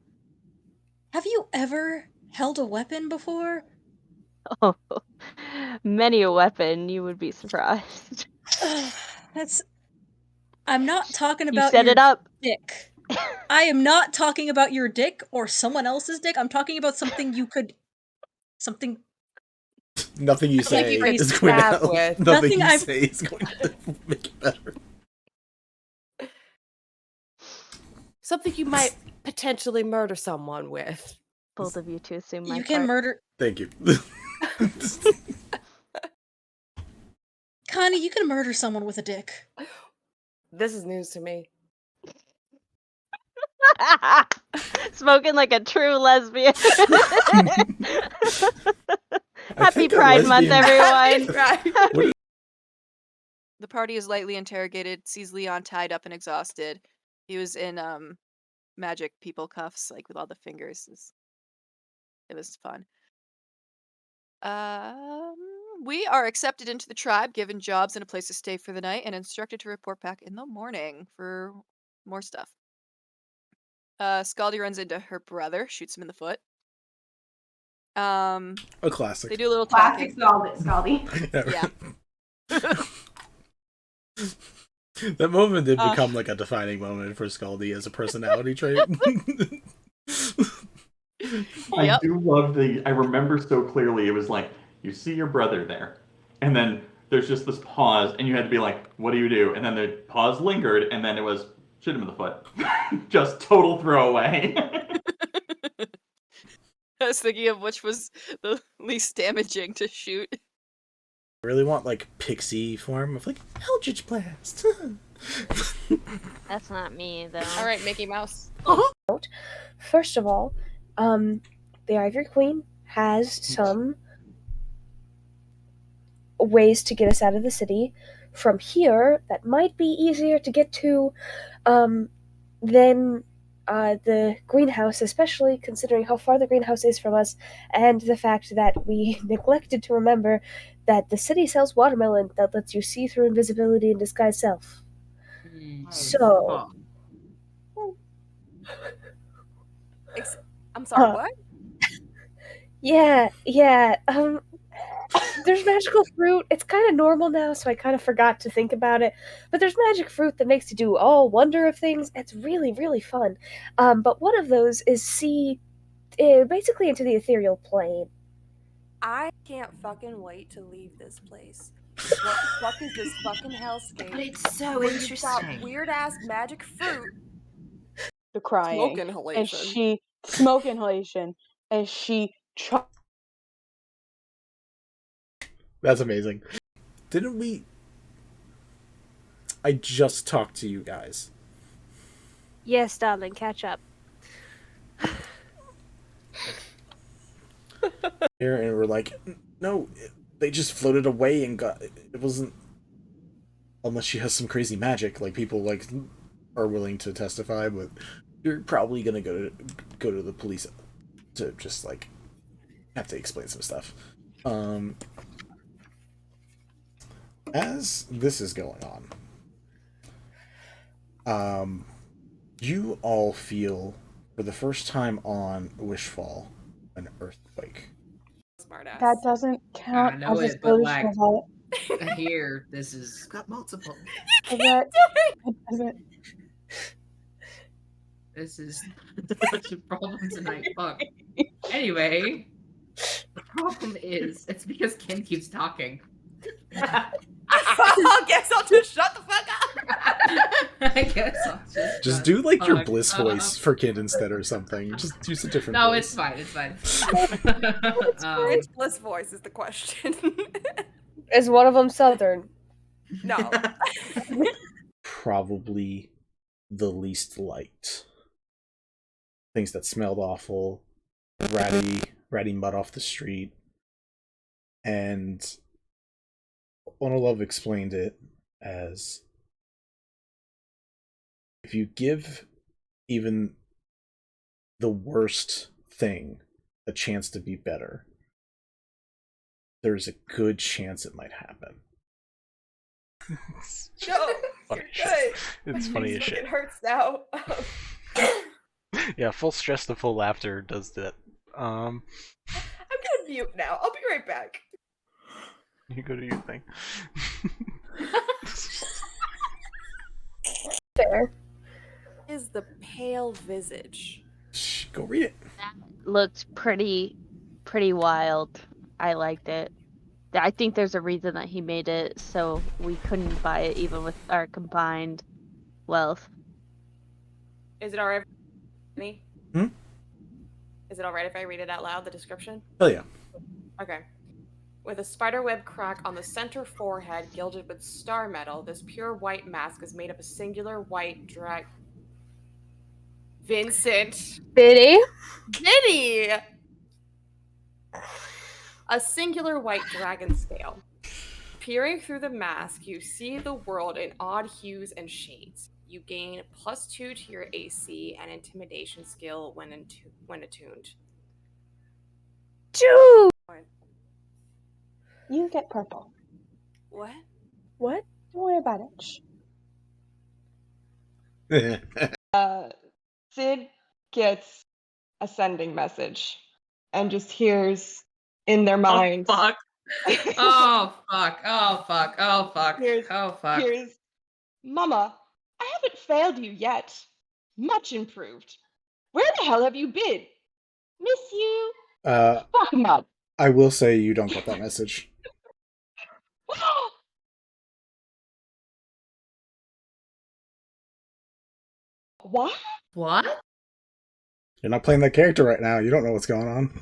Have you ever held a weapon before? Oh, many a weapon, you would be surprised. I'm not talking You about set your it up. dick. I am not talking about your dick or someone else's dick. I'm talking about something you could... Something... Nothing you say you could is going to stab help. with. Nothing Nothing you I've- say is going to make it better. Something you might potentially murder someone with. Both of you to assume my You can part. murder... Thank you. Connie, you can murder someone with a dick. This is news to me. Spoken like a true lesbian. Happy think a Pride Month, lesbian- everyone. The party is lightly interrogated, sees Leon tied up and exhausted. He was in magic people cuffs, like with all the fingers. It was fun. We are accepted into the tribe, given jobs and a place to stay for the night, and instructed to report back in the morning for more stuff. Scaldy runs into her brother, shoots him in the foot. A classic. They do a little Classic talking. Scaldy. Yeah. That moment did become like a defining moment for Scaldy as a personality trait. I do love I remember so clearly, it was like, you see your brother there, and then there's just this pause, and you had to be like, what do you do? And then the pause lingered, and then it was, shoot him in the foot. Just total throwaway. I was thinking of which was the least damaging to shoot. I really want like pixie form of like Eldritch Blast. That's not me, though. All right, Mickey Mouse. First of all, the Ivory Queen has some ways to get us out of the city from here that might be easier to get to than the greenhouse, especially considering how far the greenhouse is from us and the fact that we neglected to remember that the city sells watermelon that lets you see through invisibility and disguise self. So... I'm sorry, what? Yeah, there's magical fruit. It's kind of normal now, so I kind of forgot to think about it. But there's magic fruit that makes you do all wonder of things. It's really, really fun. But one of those is see basically into the ethereal plane. I can't fucking wait to leave this place. What the fuck is this fucking hellscape? But it's so where you've got interesting. weird ass magic fruit. The crying. Smoke And inhalation. she smoke inhalation. And she That's amazing. Didn't we? I just talked to you guys. Yes, darling, catch up. Here and we're like, no, they just floated away and got. It wasn't. Unless she has some crazy magic, like people like are willing to testify, but you're probably gonna go to the police to just like have to explain some stuff. As this is going on, you all feel for the first time on Wishfall an earthquake. Smartass. That doesn't count I know as a it, but like solution. here, this is got multiple. This is such a problem tonight. Fuck. Anyway, the problem is it's because Ken keeps talking. I guess I'll just shut the fuck up. I guess I'll Just do like your bliss voice for Kid instead or something. Just use a different No, voice. it's fine. It's fine. Which bliss voice is the question? Is one of them Southern? No. Probably the least liked. Things that smelled awful, ratty mud off the street, and Onolove explained it as if you give even the worst thing a chance to be better, there's a good chance it might happen. No, Funny you're shit. good. It's funny as shit. It hurts now. Yeah, full stress to full laughter does that. I'm gonna mute now. I'll be right back. You go do your thing. Fair. Is the pale visage? Shh, go read it. That looked pretty wild. I liked it. I think there's a reason that he made it so we couldn't buy it even with our combined wealth. Is it alright? Me? Hmm? Is it alright if I read it out loud, the description? Hell yeah. Okay. With a spiderweb crack on the center forehead gilded with star metal, this pure white mask is made of a singular white drag. Vincent! Vinny? Vinny! A singular white dragon scale. Peering through the mask, you see the world in odd hues and shades. You gain +2 to your AC and intimidation skill when attuned. Dude! You get purple. What? What? Don't worry about it. Shh. Sid gets a sending message and just hears in their minds. Oh fuck. Oh fuck. Oh fuck. Oh fuck. Oh fuck. Here's Mama, I haven't failed you yet. Much improved. Where the hell have you been? Miss you. Fuck 'em up. I will say you don't get that message. What? What? You're not playing that character right now. You don't know what's going on.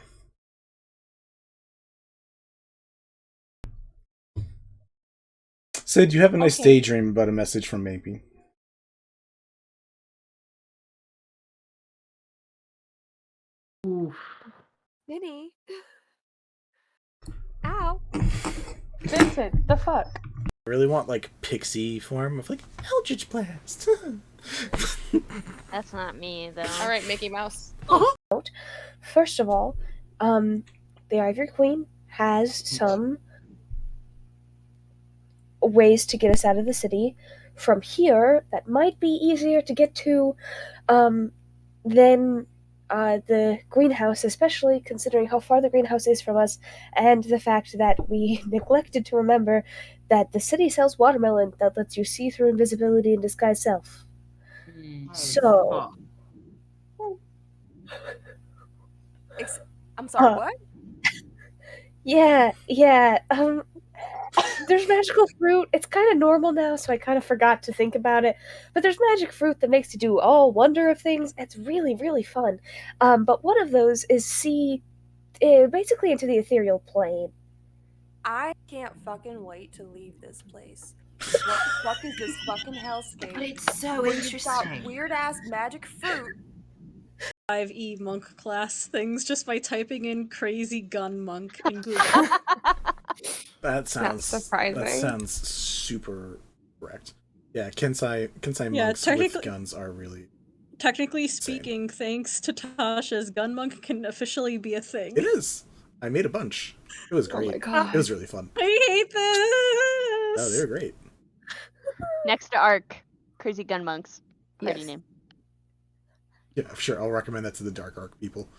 Sid, you have a nice daydream about a message from Maybe. Oof. Vinny. Ow. Vincent, the fuck? I really want like pixie form of like Eldritch Blast. That's not me though. Alright, Mickey Mouse. First of all, the Ivory Queen has some ways to get us out of the city. From here, that might be easier to get to than the greenhouse, especially considering how far the greenhouse is from us, and the fact that we neglected to remember that the city sells watermelon that lets you see through invisibility and disguise self. So... I'm sorry, what? Yeah, there's magical fruit. It's kind of normal now, so I kind of forgot to think about it. But there's magic fruit that makes you do all wonder of things. It's really, really fun. But one of those is see basically into the ethereal plane. I can't fucking wait to leave this place. What the fuck is this fucking hellscape? But it's so where you've got interesting. weird ass magic fruit. 5e monk class things just by typing in crazy gun monk in Google. That sounds surprising. That sounds super correct. Yeah, Kensai Yeah, monks with technically- guns are really technically speaking, thanks to Tasha's, Gunmonk can officially be a thing. It is. I made a bunch. It was great. Oh my god. It was really fun. I hate this! Oh, they were great. Next to Arc, Crazy Gun Monks. Party Yes. name. Yeah, sure. I'll recommend that to the Dark Arc people.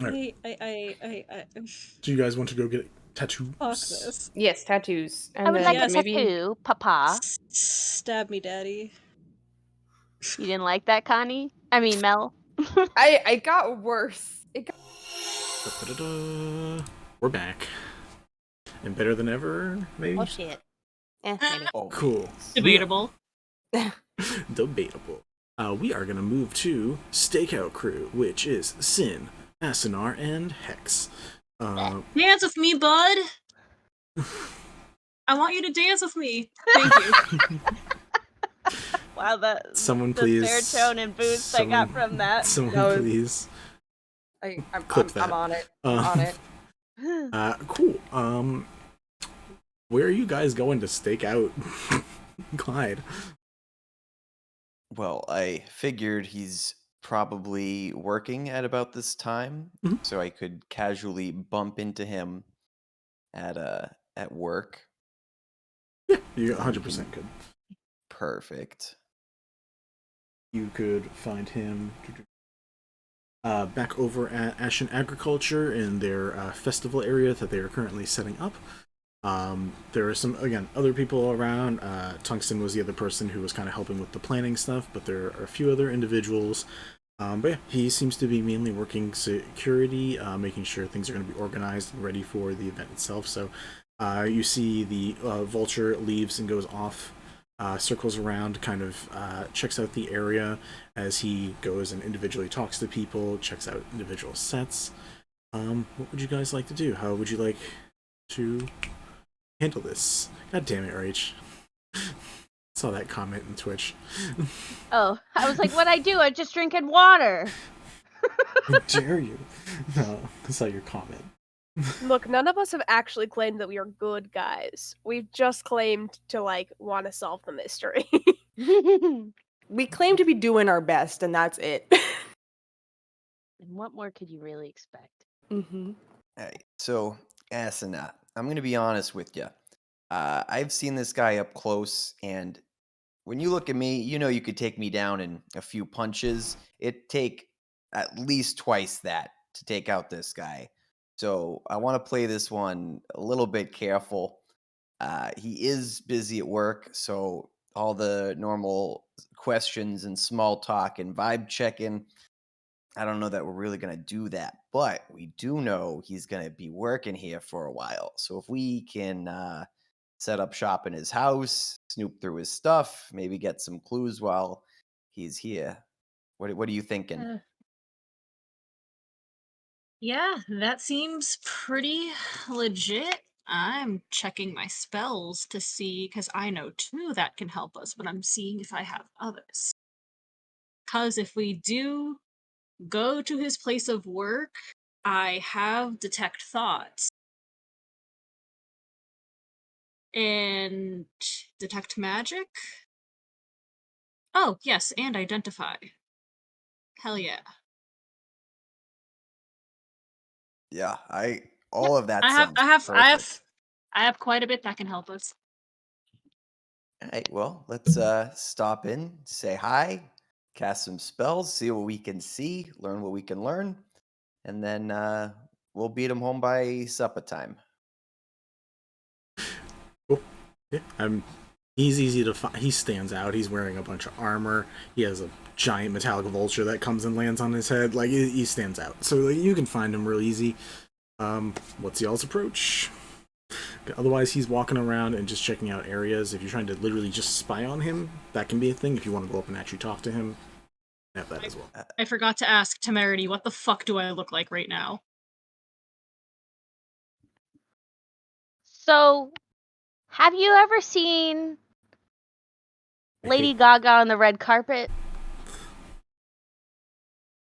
Right. Do you guys want to go get tattoos? Fuck this. Yes, tattoos. And I would then like a maybe tattoo, Papa. Stab me, Daddy. You didn't like that, Connie? I mean, Mel. I got worse. It got... Da-da-da-da. We're back. And better than ever, maybe? Oh shit. Maybe. Oh, Cool. Debatable. Debatable. We are going to move to Stakeout Crew, which is Cinn, Asunar, and Hex. Dance with me, bud! I want you to dance with me. Thank you. Wow, that Someone the please. baritone and boost I got from that. Someone please. Clip that. I'm on it. On it. Cool. Where are you guys going to stake out Clyde? Well, I figured he's probably working at about this time, so I could casually bump into him at work. Yeah, you 100% could. Perfect. You could find him back over at Ashen Agriculture in their festival area that they are currently setting up. There are some, again, other people around. Tungsten was the other person who was kind of helping with the planning stuff, but there are a few other individuals. But yeah, he seems to be mainly working security, making sure things are going to be organized and ready for the event itself. So you see the vulture leaves and goes off, circles around, kind of checks out the area as he goes and individually talks to people, checks out individual sets. What would you guys like to do? How would you like to handle this? God damn it, RH. Saw that comment in Twitch. Oh, I was like, what'd I do? I just drinking water. How dare you? No, I saw your comment. Look, none of us have actually claimed that we are good guys. We've just claimed to, like, want to solve the mystery. We claim to be doing our best, and that's it. And what more could you really expect? Mm-hmm. Alright, so, Asana, I'm going to be honest with you. I've seen this guy up close, and when you look at me, you know you could take me down in a few punches. It'd take at least twice that to take out this guy. So I want to play this one a little bit careful. He is busy at work, so all the normal questions and small talk and vibe check-in, I don't know that we're really going to do that. But we do know he's going to be working here for a while. So if we can set up shop in his house, snoop through his stuff, maybe get some clues while he's here. What are you thinking? Yeah, that seems pretty legit. I'm checking my spells to see, because I know two that can help us, but I'm seeing if I have others. Because if we do go to his place of work, I have Detect Thoughts. And Detect Magic? Oh, yes, and Identify. Hell yeah. Yeah, all of that I have quite a bit that can help us. All right, well, let's stop in, say hi, cast some spells, see what we can see, learn what we can learn, and then we'll beat him home by supper time. Cool. Yeah, he's easy to find. He stands out. He's wearing a bunch of armor. He has a giant metallic vulture that comes and lands on his head. Like, he stands out. So like, you can find him real easy. What's y'all's approach? Otherwise, he's walking around and just checking out areas. If you're trying to literally just spy on him, that can be a thing. If you want to go up and actually talk to him, have that as well. I forgot to ask Temerity, what the fuck do I look like right now? So, have you ever seen Lady Gaga on the red carpet?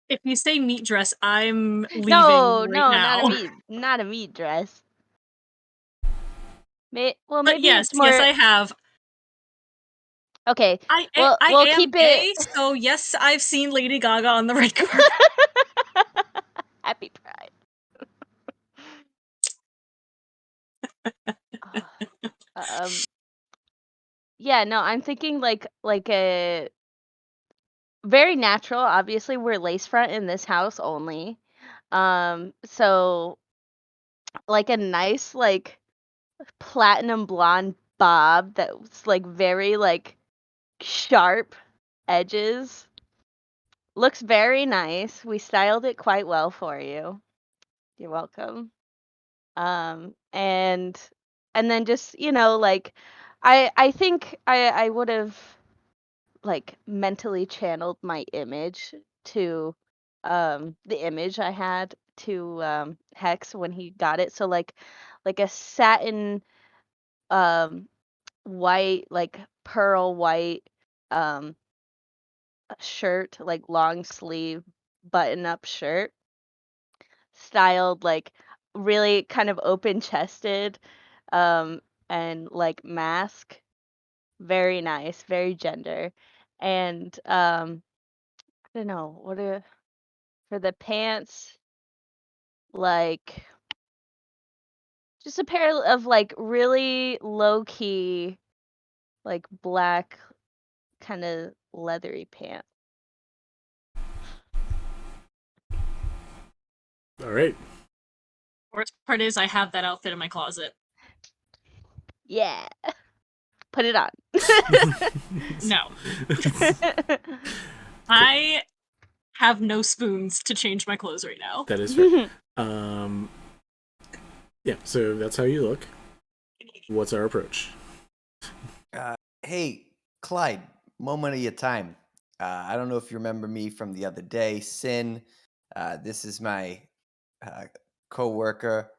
If you say meat dress, I'm leaving No, now. not a meat dress. Well, But maybe yes, it's more. yes, I have. Okay, I we'll am keep gay, it. so yes, I've seen Lady Gaga on the red carpet. Happy Pride. Yeah, no, I'm thinking like a very natural. Obviously, we're lace front in this house only. So like a nice like platinum blonde bob that was like very like sharp edges. Looks very nice. We styled it quite well for you. You're welcome. And then just, like I think I would have like mentally channeled my image to the image I had to Hex when he got it. So like a satin white, like pearl white um shirt, like long sleeve button up shirt, styled like really kind of open chested, and like mask. Very nice, very gender. And I don't know, for the pants, like just a pair of like really low key, like black kind of leathery pants. All right. Worst part is I have that outfit in my closet. Yeah. Put it on. No. I have no spoons to change my clothes right now. That is fair. Yeah, so that's how you look. What's our approach? Hey, Clyde, moment of your time. I don't know if you remember me from the other day. Cinn, this is my co-worker,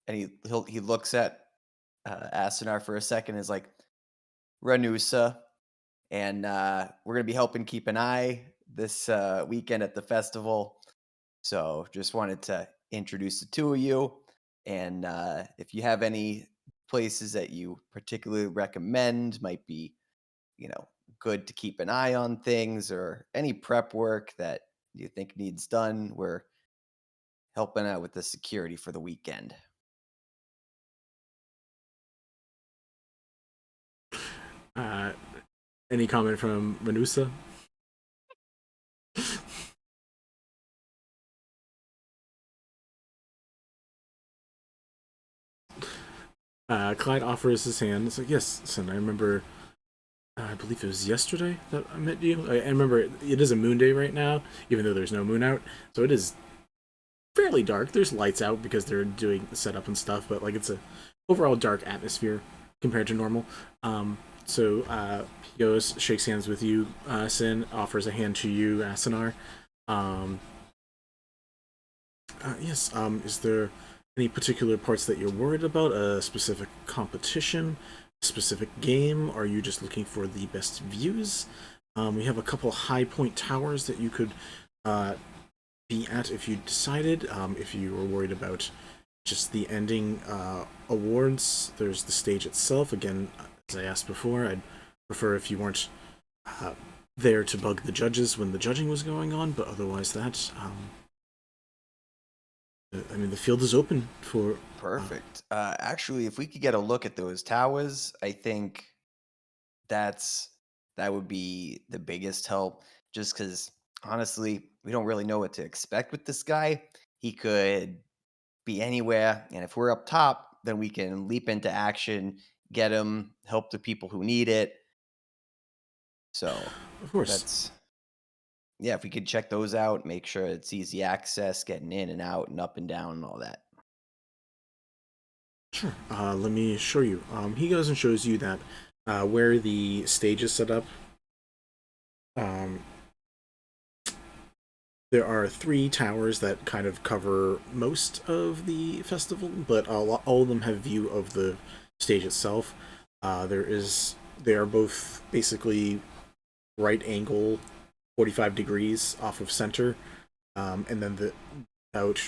and he looks at Asunar for a second and is like, Ranusa, and we're going to be helping keep an eye this weekend at the festival. So just wanted to introduce the two of you, and if you have any places that you particularly recommend, might be, good to keep an eye on things, or any prep work that you think needs done, we're helping out with the security for the weekend. Any comment from Ranusa? Clyde offers his hand. It's like, yes, son, I remember, I believe it was yesterday that I met you. I remember it is a moon day right now, even though there's no moon out. So it is fairly dark. There's lights out because they're doing the setup and stuff, but like it's a overall dark atmosphere compared to normal. So he goes, shakes hands with you, Cinn, offers a hand to you, Asunar. Yes, is there any particular parts that you're worried about? A specific competition? A specific game? Are you just looking for the best views? We have a couple high point towers that you could be at if you decided. If you were worried about just the ending awards, there's the stage itself. Again, as I asked before, I'd prefer if you weren't there to bug the judges when the judging was going on, but otherwise that, I mean, the field is open for... Perfect. Actually, if we could get a look at those towers, I think that would be the biggest help, just because, honestly, we don't really know what to expect with this guy. He could be anywhere, and if we're up top, then we can leap into action, get him, help the people who need it. So, of course, yeah, if we could check those out, make sure it's easy access, getting in and out and up and down and all that. Sure. Let me show you. He goes and shows you that where the stage is set up. There are 3 towers that kind of cover most of the festival, but all of them have view of the stage itself. They are both basically right angle, 45 degrees off of center, and then about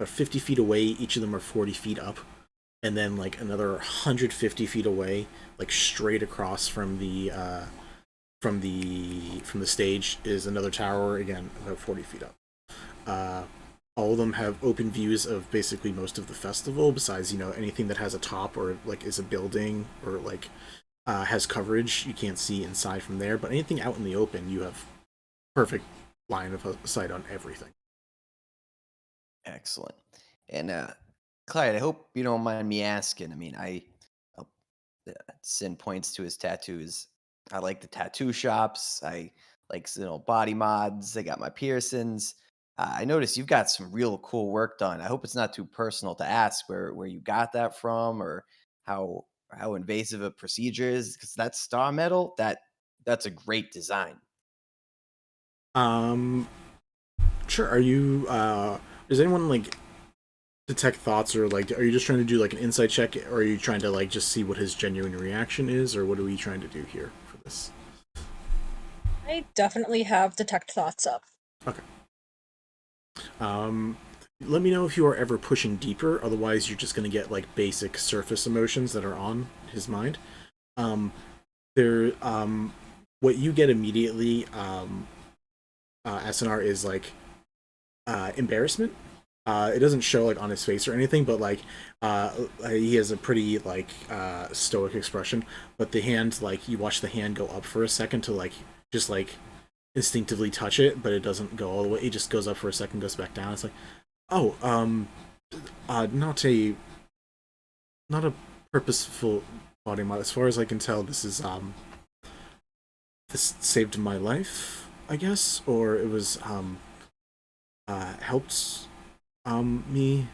50 feet away, each of them are 40 feet up, and then like another 150 feet away, like straight across from the from the stage is another tower, again about 40 feet up. All of them have open views of basically most of the festival, besides anything that has a top or like is a building or like has coverage. You can't see inside from there, but anything out in the open, you have perfect line of sight on everything. Excellent. And Clyde, I hope you don't mind me asking. I mean, Cinn points to his tattoos. I like the tattoo shops. I like body mods. I got my piercings. I noticed you've got some real cool work done. I hope it's not too personal to ask where you got that from or how invasive a procedure is, because that star metal, that's a great design. Sure. Are you does anyone like detect thoughts, or like are you just trying to do like an insight check, or are you trying to like just see what his genuine reaction is, or what are we trying to do here for this? I definitely have detect thoughts up. Okay. Let me know if you are ever pushing deeper, otherwise you're just going to get like basic surface emotions that are on his mind. What you get immediately, Asunar, is like embarrassment. It doesn't show like on his face or anything, but like he has a pretty like stoic expression. But the hand, like you watch the hand go up for a second to like just like instinctively touch it, but it doesn't go all the way. It just goes up for a second, goes back down. It's like, oh, not a purposeful body mod. As far as I can tell, this saved my life, I guess, or it was helped me.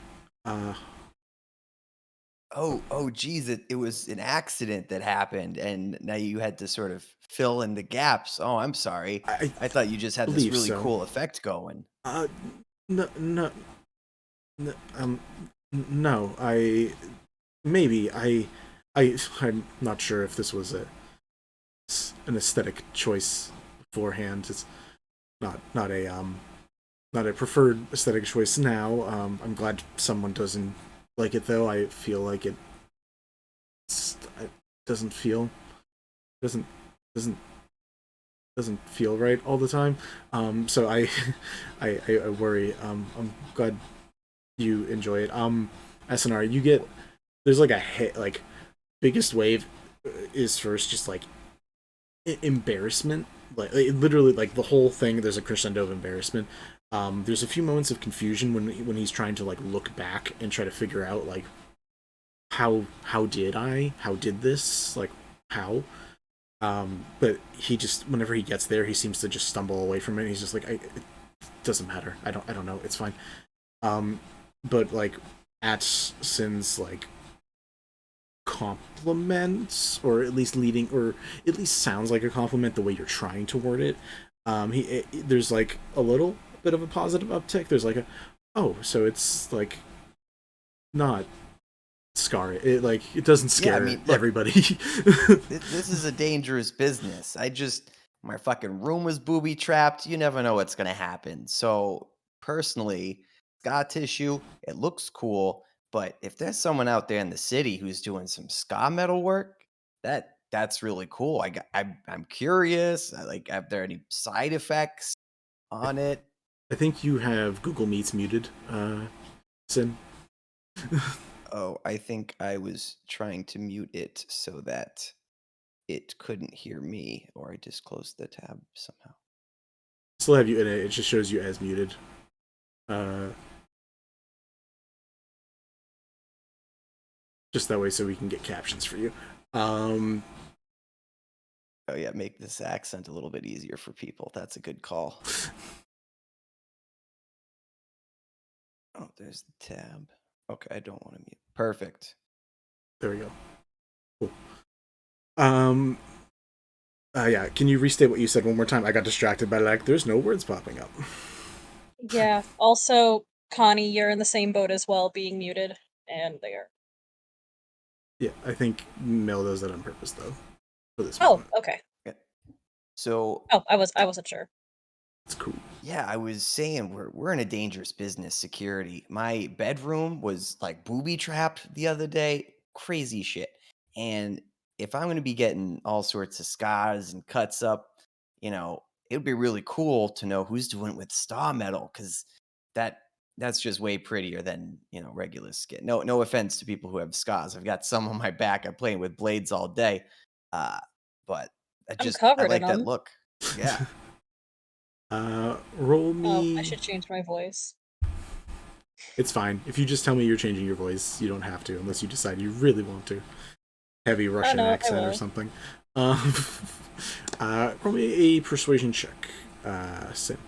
Oh, geez, it was an accident that happened, and now you had to sort of fill in the gaps. Oh, I'm sorry. I thought you just had this really cool effect going. No, no. I'm not sure if this was an aesthetic choice beforehand. It's not a preferred aesthetic choice now. I'm glad someone doesn't like it though. I feel like it doesn't feel right all the time. So I worry. I'm glad you enjoy it. SNR, you get there's like a hit, like biggest wave is first just like embarrassment, like literally like the whole thing. There's a crescendo of embarrassment. There's a few moments of confusion when he's trying to like look back and try to figure out like how did this, like how. But he just, whenever he gets there, he seems to just stumble away from it. He's just like, it doesn't matter. I don't know. It's fine. But like at Cinn's like compliments, or at least leading, or at least sounds like a compliment the way you're trying to word it. There's like a little bit of a positive uptick. There's like so it's like not it like it doesn't scare look, everybody. This is a dangerous business. My fucking room was booby trapped. You never know what's gonna happen. So personally, scar tissue, it looks cool, but if there's someone out there in the city who's doing some scar metal work, that's really cool. I'm curious. Like, are there any side effects on it? I think you have Google Meets muted, Cinn. Oh, I think I was trying to mute it so that it couldn't hear me, or I just closed the tab somehow. Still have you in it. It just shows you as muted. Just that way so we can get captions for you. Oh yeah, make this accent a little bit easier for people. That's a good call. Oh, there's the tab. Okay, I don't want to mute. Perfect. There we go. Cool. Yeah, can you restate what you said one more time? I got distracted by like there's no words popping up. Yeah. Also, Connie, you're in the same boat as well, being muted, and there. Yeah, I think Mel does that on purpose though. For this moment. Okay. Yeah. So. Oh, I wasn't sure. It's cool. Yeah, I was saying we're in a dangerous business, security. My bedroom was like booby trapped the other day. Crazy shit. And if I'm going to be getting all sorts of scars and cuts up, you know, it would be really cool to know who's doing it with star metal, because that's just way prettier than, you know, regular skin. No offense to people who have scars. I've got some on my back. I'm playing with blades all day. But I'm I covered in like that them. look. Yeah. Roll Oh, me. I should change my voice. It's fine. If you just tell me you're changing your voice, you don't have to, unless you decide you really want to. Heavy Russian no, I accent or will. something. Roll me a persuasion check, Cinn.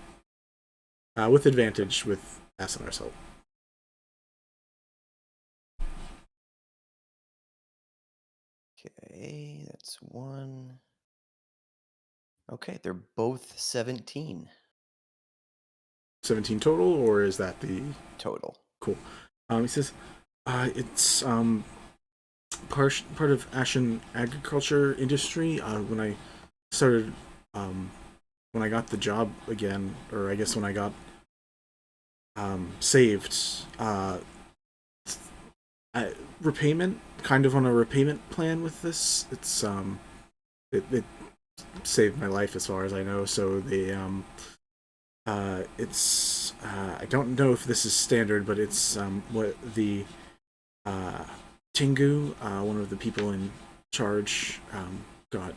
With advantage with Asunar's help. Okay, that's 1. Okay, they're both 17. 17 total, or is that the total? Cool. He says, it's part of Ashen agriculture industry. When I started, when I got the job again, or I guess when I got saved, repayment, kind of on a repayment plan with this. It's it saved my life as far as I know. So they it's I don't know if this is standard, but it's what the Tingu, one of the people in charge, got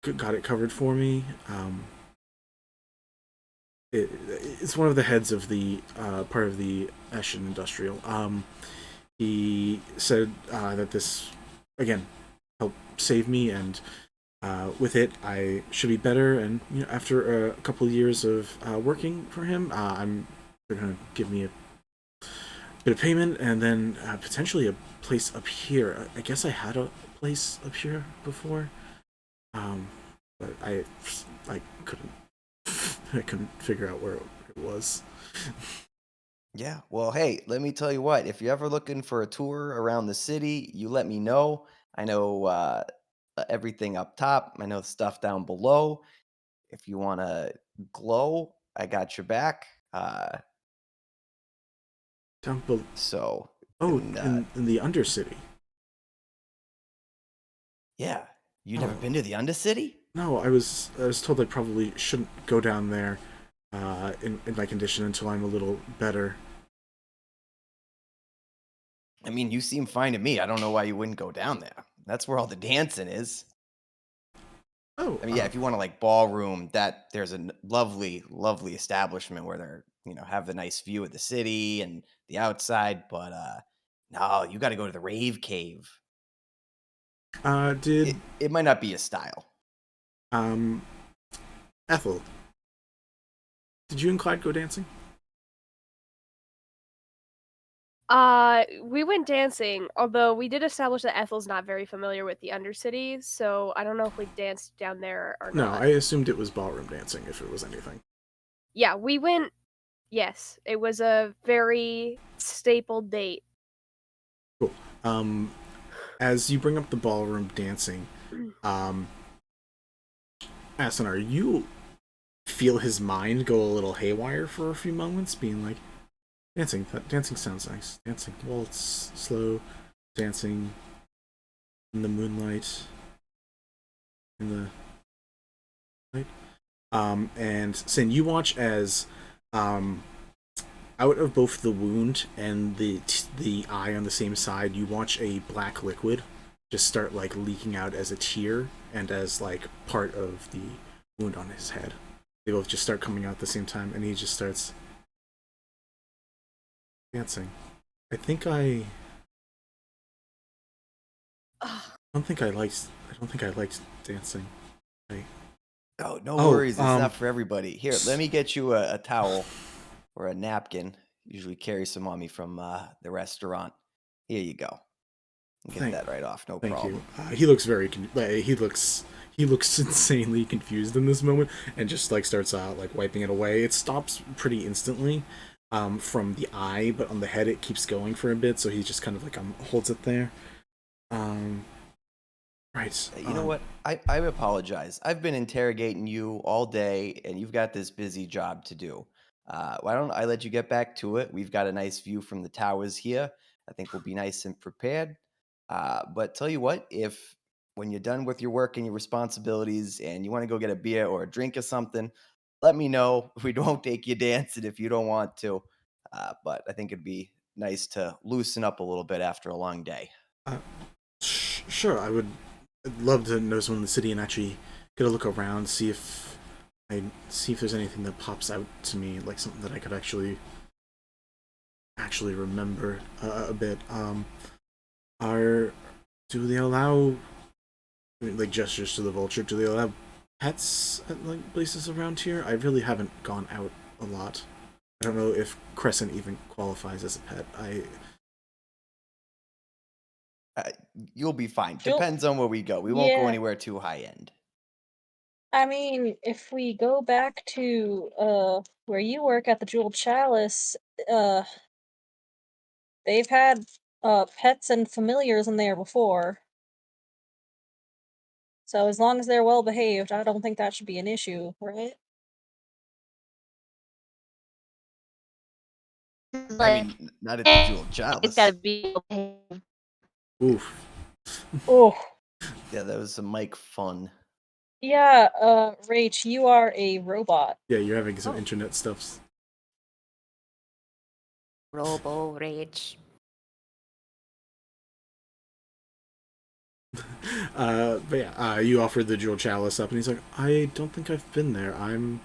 it covered for me. It's one of the heads of the part of the Ashen Industrial. He said that this again helped save me, and with it I should be better. And you know, after a couple of years of working for him, they're gonna give me a bit of payment, and then potentially a place up here. I guess I had a place up here before, but I couldn't I couldn't figure out where it was. Yeah, well, hey, let me tell you what. If you're ever looking for a tour around the city, you let me know. I know everything up top. I know stuff down below. If you want to glow, I got your back. Down below. So. Oh, in the Undercity. Yeah, you never been to the Undercity? No, I was told I probably shouldn't go down there in my condition until I'm a little better. I mean, you seem fine to me. I don't know why you wouldn't go down there. That's where all the dancing is. Oh, I mean, yeah, if you want to like ballroom, there's a lovely, lovely establishment where they're, you know, have the nice view of the city and the outside. But no, you got to go to the Rave Cave. It might not be a style. Ethel, did you and Clyde go dancing? We went dancing, although we did establish that Ethel's not very familiar with the Undercity, so I don't know if we danced down there or No, not. I assumed it was ballroom dancing if it was anything. Yeah, we went. Yes, it was a very staple date. Cool. As you bring up the ballroom dancing, Asunar, you feel his mind go a little haywire for a few moments, being like, dancing sounds nice. Dancing, waltz, slow, dancing in the moonlight, in the light. And Cinn, you watch as out of both the wound and the eye on the same side, you watch a black liquid just start like leaking out as a tear and as like part of the wound on his head. They both just start coming out at the same time, and he just starts dancing. I don't think I liked dancing. Oh, no worries. It's not for everybody. Here, let me get you a towel or a napkin. Usually carry some on me from the restaurant. Here you go. Get that right off. No problem. You. He looks very he looks insanely confused in this moment, and just like starts like wiping it away. It stops pretty instantly from the eye, but on the head it keeps going for a bit. So he just kind of like holds it there. Right. You know what? I apologize. I've been interrogating you all day, and you've got this busy job to do. Why don't I let you get back to it? We've got a nice view from the towers here. I think we'll be nice and prepared. But tell you what, if when you're done with your work and your responsibilities and you want to go get a beer or a drink or something, let me know. We don't take you dancing if you don't want to. But I think it'd be nice to loosen up a little bit after a long day. Sure, I'd love to know someone in the city and actually get a look around, see if there's anything that pops out to me, like something that I could actually remember a bit. Do they allow, like, gestures to the vulture? Do they allow pets at like places around here? I really haven't gone out a lot. I don't know if Crescent even qualifies as a pet. You'll be fine. You'll- Depends on where we go. We won't go Yeah. anywhere too high end. I mean, if we go back to where you work at the Jewel Chalice, they've had pets and familiars in there before. So as long as they're well behaved, I don't think that should be an issue, right? I mean, not at the Jewel It's Chalice. gotta be okay. Oof. Oh. Yeah, that was some mic fun. Yeah, Rach, you are a robot. Yeah, you're having some internet stuffs. Robo Rage. But yeah, you offered the Jewel Chalice up, and he's like, I don't think I've been there. I'm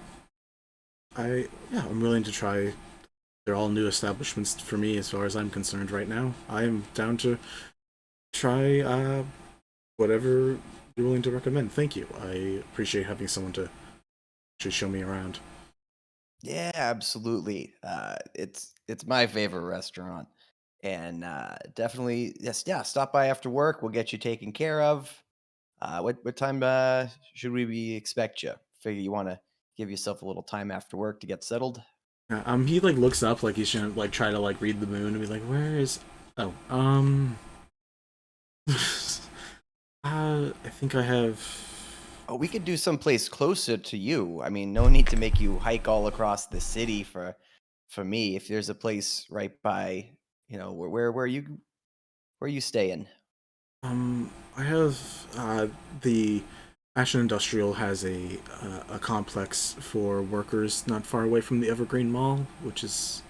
willing to try. They're all new establishments for me as far as I'm concerned right now. I am down to try whatever you're willing to recommend. Thank you. I appreciate having someone to actually show me around. Yeah, absolutely. It's my favorite restaurant, and definitely stop by after work. We'll get you taken care of. What time should we expect you? Figure you want to give yourself a little time after work to get settled. He like looks up like he's trying to like read the moon and be like, where is? Oh, I think I have. Oh, we could do someplace closer to you. I mean, no need to make you hike all across the city for me. If there's a place right by, where are you staying? I have the Ashen Industrial has a complex for workers not far away from the Evergreen Mall, which is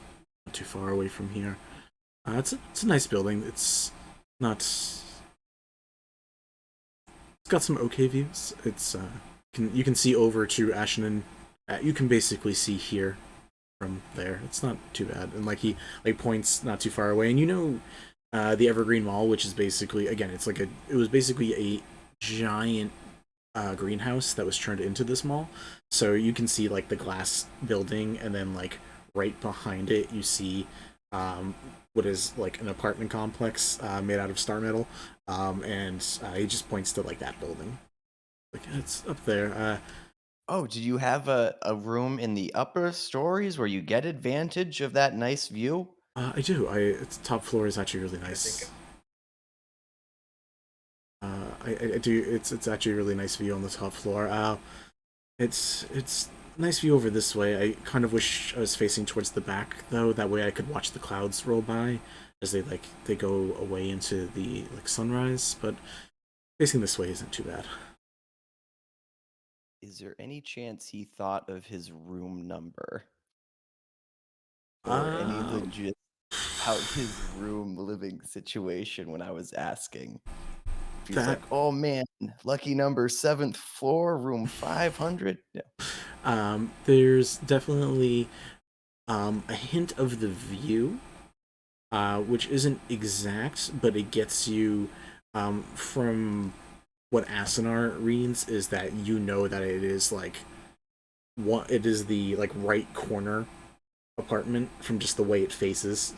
not too far away from here. It's a nice building. It's got some okay views. It's you can see over to Ashen, and you can basically see here from there. It's not too bad. And like he points not too far away, and the Evergreen Mall, which is basically, again, it was basically a giant greenhouse that was turned into this mall. So you can see like the glass building, and then like right behind it you see what is like an apartment complex made out of star metal, and he just points to like that building, like it's up there. Oh, do you have a room in the upper stories where you get advantage of that nice view? I do. Its top floor is actually really nice. I do. It's actually a really nice view on the top floor. It's nice view over this way. I kind of wish I was facing towards the back though. That way I could watch the clouds roll by as they go away into the sunrise. But facing this way isn't too bad. Is there any chance he thought of his room number? Or any legit about his room living situation when I was asking? He's like, oh man, lucky number 7th floor, room 500. Yeah. There's definitely a hint of the view, which isn't exact, but it gets you from what Asunar reads is that that it is it is the right corner apartment from just the way it faces.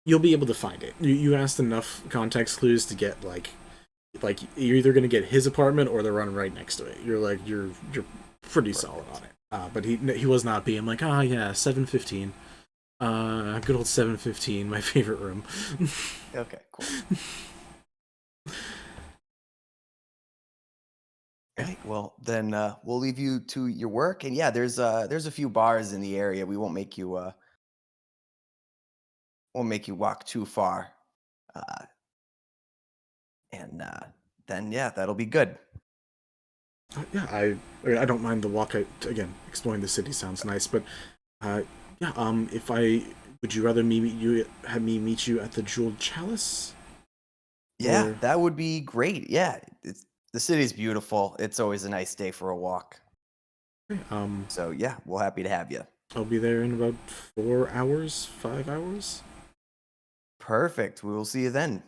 You'll be able to find it. You asked enough context clues to get like you're either gonna get his apartment or the one right next to it. You're pretty solid on it. But he was not being like, yeah, 715. Good old 715, my favorite room. Okay, cool. Okay, well then we'll leave you to your work, and yeah, there's a few bars in the area. We won't make you walk too far. And then, yeah, that'll be good. Yeah, I don't mind the walk. Again, exploring the city sounds nice, but yeah. Would you rather have me meet you at the Jeweled Chalice? Yeah, Or- that would be great. Yeah, the city's beautiful. It's always a nice day for a walk. Okay, So yeah, we're happy to have you. I'll be there in about 4 hours, 5 hours. Perfect. We will see you then.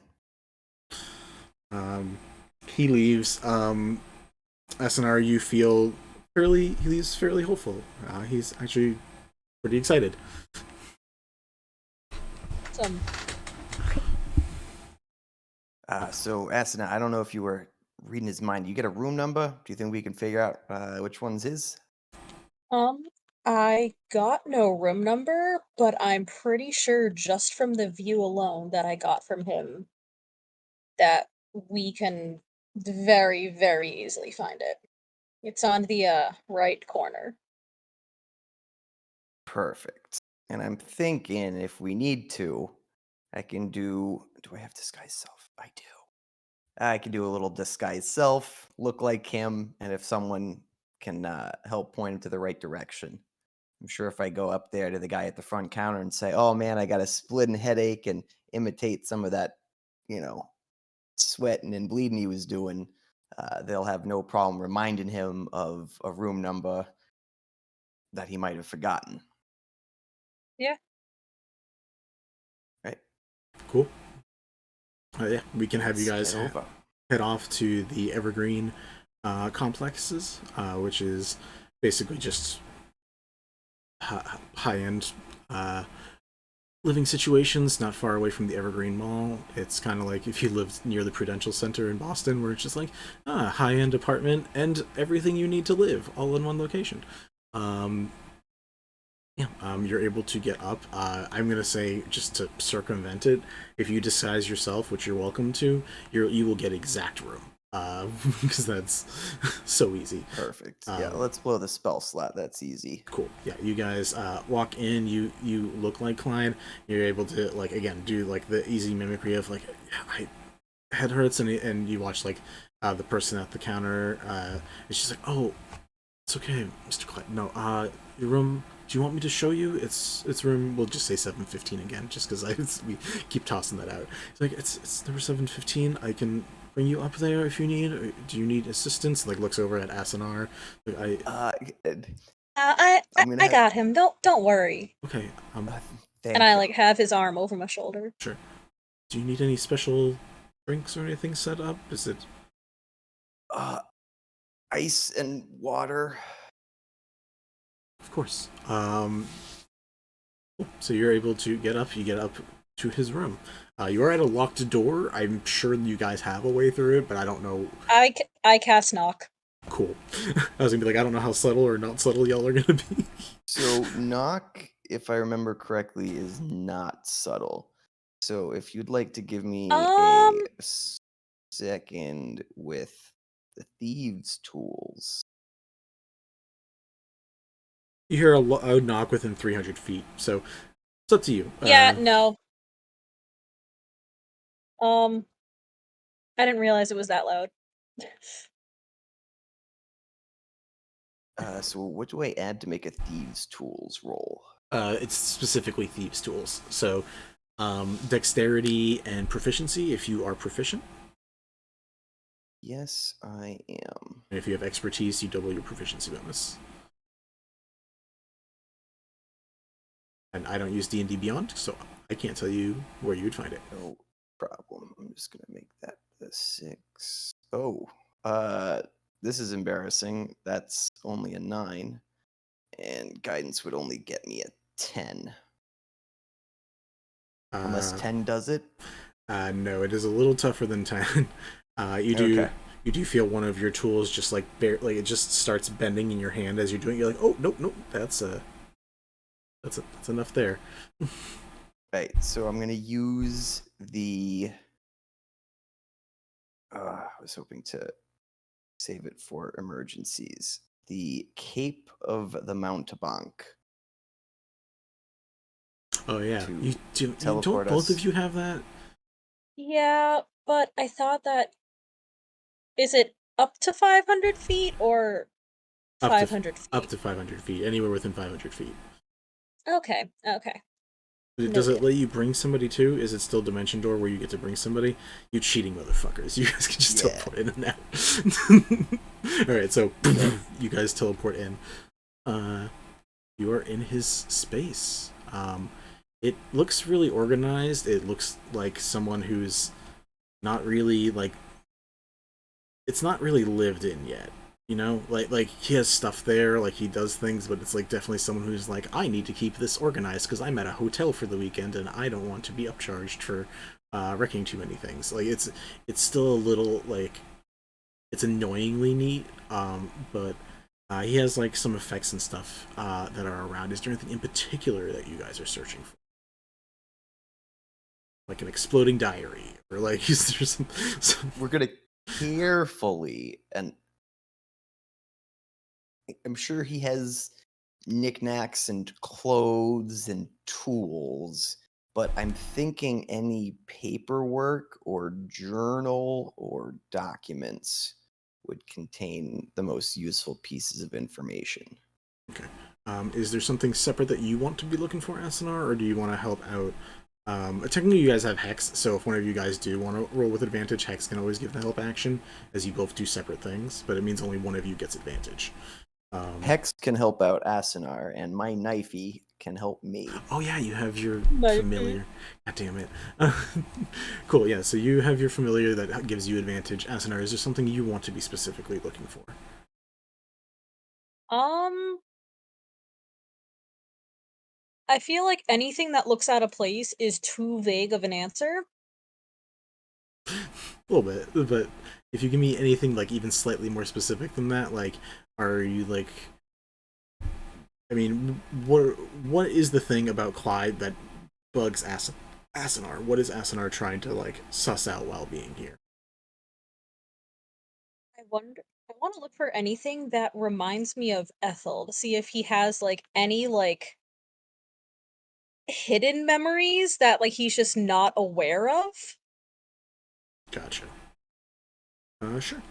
He leaves. Asunar, you feel he leaves fairly hopeful. He's actually pretty excited. Awesome. So Asunar, I don't know if you were reading his mind. You get a room number? Do you think we can figure out which one's his? I got no room number, but I'm pretty sure just from the view alone that I got from him that we can very, very easily find it. It's on the right corner. Perfect. And I'm thinking if we need to, I can do I have disguise self? I do. I can do a little disguise self, look like him, and if someone can help point him to the right direction. I'm sure if I go up there to the guy at the front counter and say, "Oh man, I got a splitting headache," and imitate some of that, sweating and bleeding he was doing, they'll have no problem reminding him of a room number that he might have forgotten. Yeah. Right. Cool. Yeah, we can have you Let's guys head off to the Evergreen complexes, which is basically just high-end living situations, not far away from the Evergreen Mall. It's kind of like if you lived near the Prudential Center in Boston, where it's just like high-end apartment and everything you need to live all in one location. You're able to get up. I'm gonna say, just to circumvent it, if you disguise yourself, which you're welcome to, you will get exact room. Because that's so easy. Perfect. Yeah, let's blow the spell slot. That's easy. Cool. Yeah, you guys walk in. You look like Klein. You're able to do the easy mimicry of I head hurts, and you watch the person at the counter. And she's like, "Oh, it's okay, Mr. Klein. No, your room. Do you want me to show you? It's room. We'll just say 715 again, just because we keep tossing that out. It's like it's number 715. I can bring you up there if you need. Or do you need assistance? Looks over at Asunar. I got him. Don't worry. Okay. And I have his arm over my shoulder. Sure. Do you need any special drinks or anything set up? Is it ice and water? Of course. So you're able to get up. You get up to his room. You are at a locked door. I'm sure you guys have a way through it, but I don't know. I cast knock. Cool. I was gonna be like, I don't know how subtle or not subtle y'all are gonna be. So knock, if I remember correctly, is not subtle. So if you'd like to give me a second with the thieves' tools. You hear a knock within 300 feet, so it's up to you. Yeah, no. I didn't realize it was that loud. So what do I add to make a thieves' tools roll? It's specifically thieves' tools. So dexterity and proficiency if you are proficient. Yes, I am. And if you have expertise, you double your proficiency bonus. And I don't use D&D Beyond, so I can't tell you where you would find it. No problem. I'm just gonna make that a 6. Oh, this is embarrassing. That's only a 9, and guidance would only get me a 10. Unless 10 does it. No, it is a little tougher than 10. You do feel one of your tools just it just starts bending in your hand as you're doing it. You're like, oh nope, that's enough there. Right, so I'm gonna use the I was hoping to save it for emergencies. The Cape of the Mountebank. Oh yeah, don't teleport both us. of you have that? Yeah, but I thought that... Is it up to 500 feet or 500 feet? Up to 500 feet, anywhere within 500 feet. Okay, okay. Does it Noted. let you bring somebody too? Is it still Dimension Door where you get to bring somebody? You cheating motherfuckers. You guys can just teleport in and out. Alright, so you guys teleport in. You are in his space. It looks really organized. It looks like someone who's not really, like... It's not really lived in yet. You know, like he has stuff there, like he does things, but it's like definitely someone who's like, I need to keep this organized because I'm at a hotel for the weekend and I don't want to be upcharged for wrecking too many things. Like it's still a little like it's annoyingly neat, but he has like some effects and stuff that are around. Is there anything in particular that you guys are searching for? Like an exploding diary, or like is there some... We're gonna carefully, and I'm sure he has knickknacks and clothes and tools, but I'm thinking any paperwork or journal or documents would contain the most useful pieces of information. Okay. Is there something separate that you want to be looking for, Asunar, or do you want to help out? Technically, you guys have Hex, so if one of you guys do want to roll with advantage, Hex can always give the help action, as you both do separate things, but it means only one of you gets advantage. Hex can help out Asunar, and my knifey can help me. Oh yeah, you have your familiar. God damn it. Cool, yeah, so you have your familiar that gives you advantage. Asunar, is there something you want to be specifically looking for? I feel like anything that looks out of place is too vague of an answer. A little bit, but if you give me anything like even slightly more specific than that, like, are you like... I mean, what is the thing about Clyde that bugs Asunar? What is Asunar trying to like suss out while being here? I want to look for anything that reminds me of Ethel to see if he has like any like hidden memories that like he's just not aware of. Gotcha. Sure.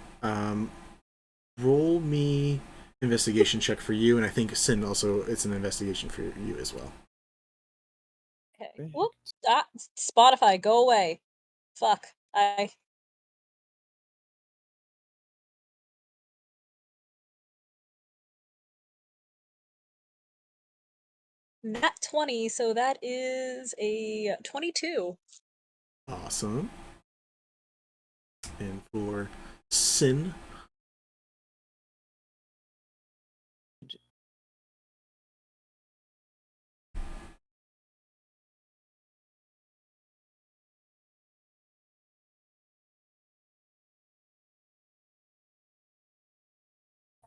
Roll me investigation check for you, and I think Cinn also, it's an investigation for you as well. Okay. Whoops. Spotify, go away. Fuck. Nat 20, so that is a 22. Awesome. And for Cinn,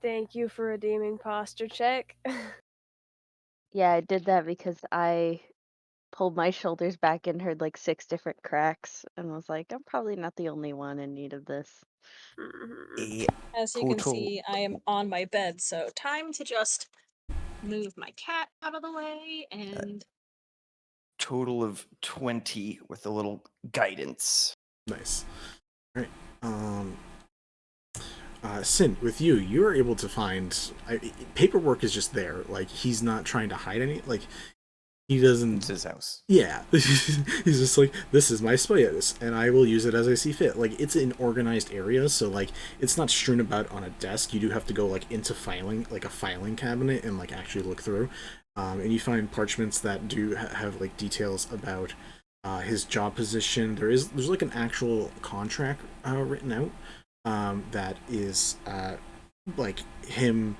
Thank you for redeeming posture check. Yeah, I did that because I pulled my shoulders back and heard like 6 different cracks and was like, I'm probably not the only one in need of this. As you can see, I am on my bed, so time to just move my cat out of the way and... Total of 20 with a little guidance. Nice. All right. Cinn, with you, you're able to find... paperwork is just there. Like, he's not trying to hide any... Like, he doesn't... It's his house. Yeah. He's just like, this is my space, and I will use it as I see fit. Like, it's in organized areas, so, like, it's not strewn about on a desk. You do have to go, like, into filing, like a filing cabinet, and, like, actually look through. And you find parchments that do have, like, details about his job position. There's, like, an actual contract written out that is, like, him...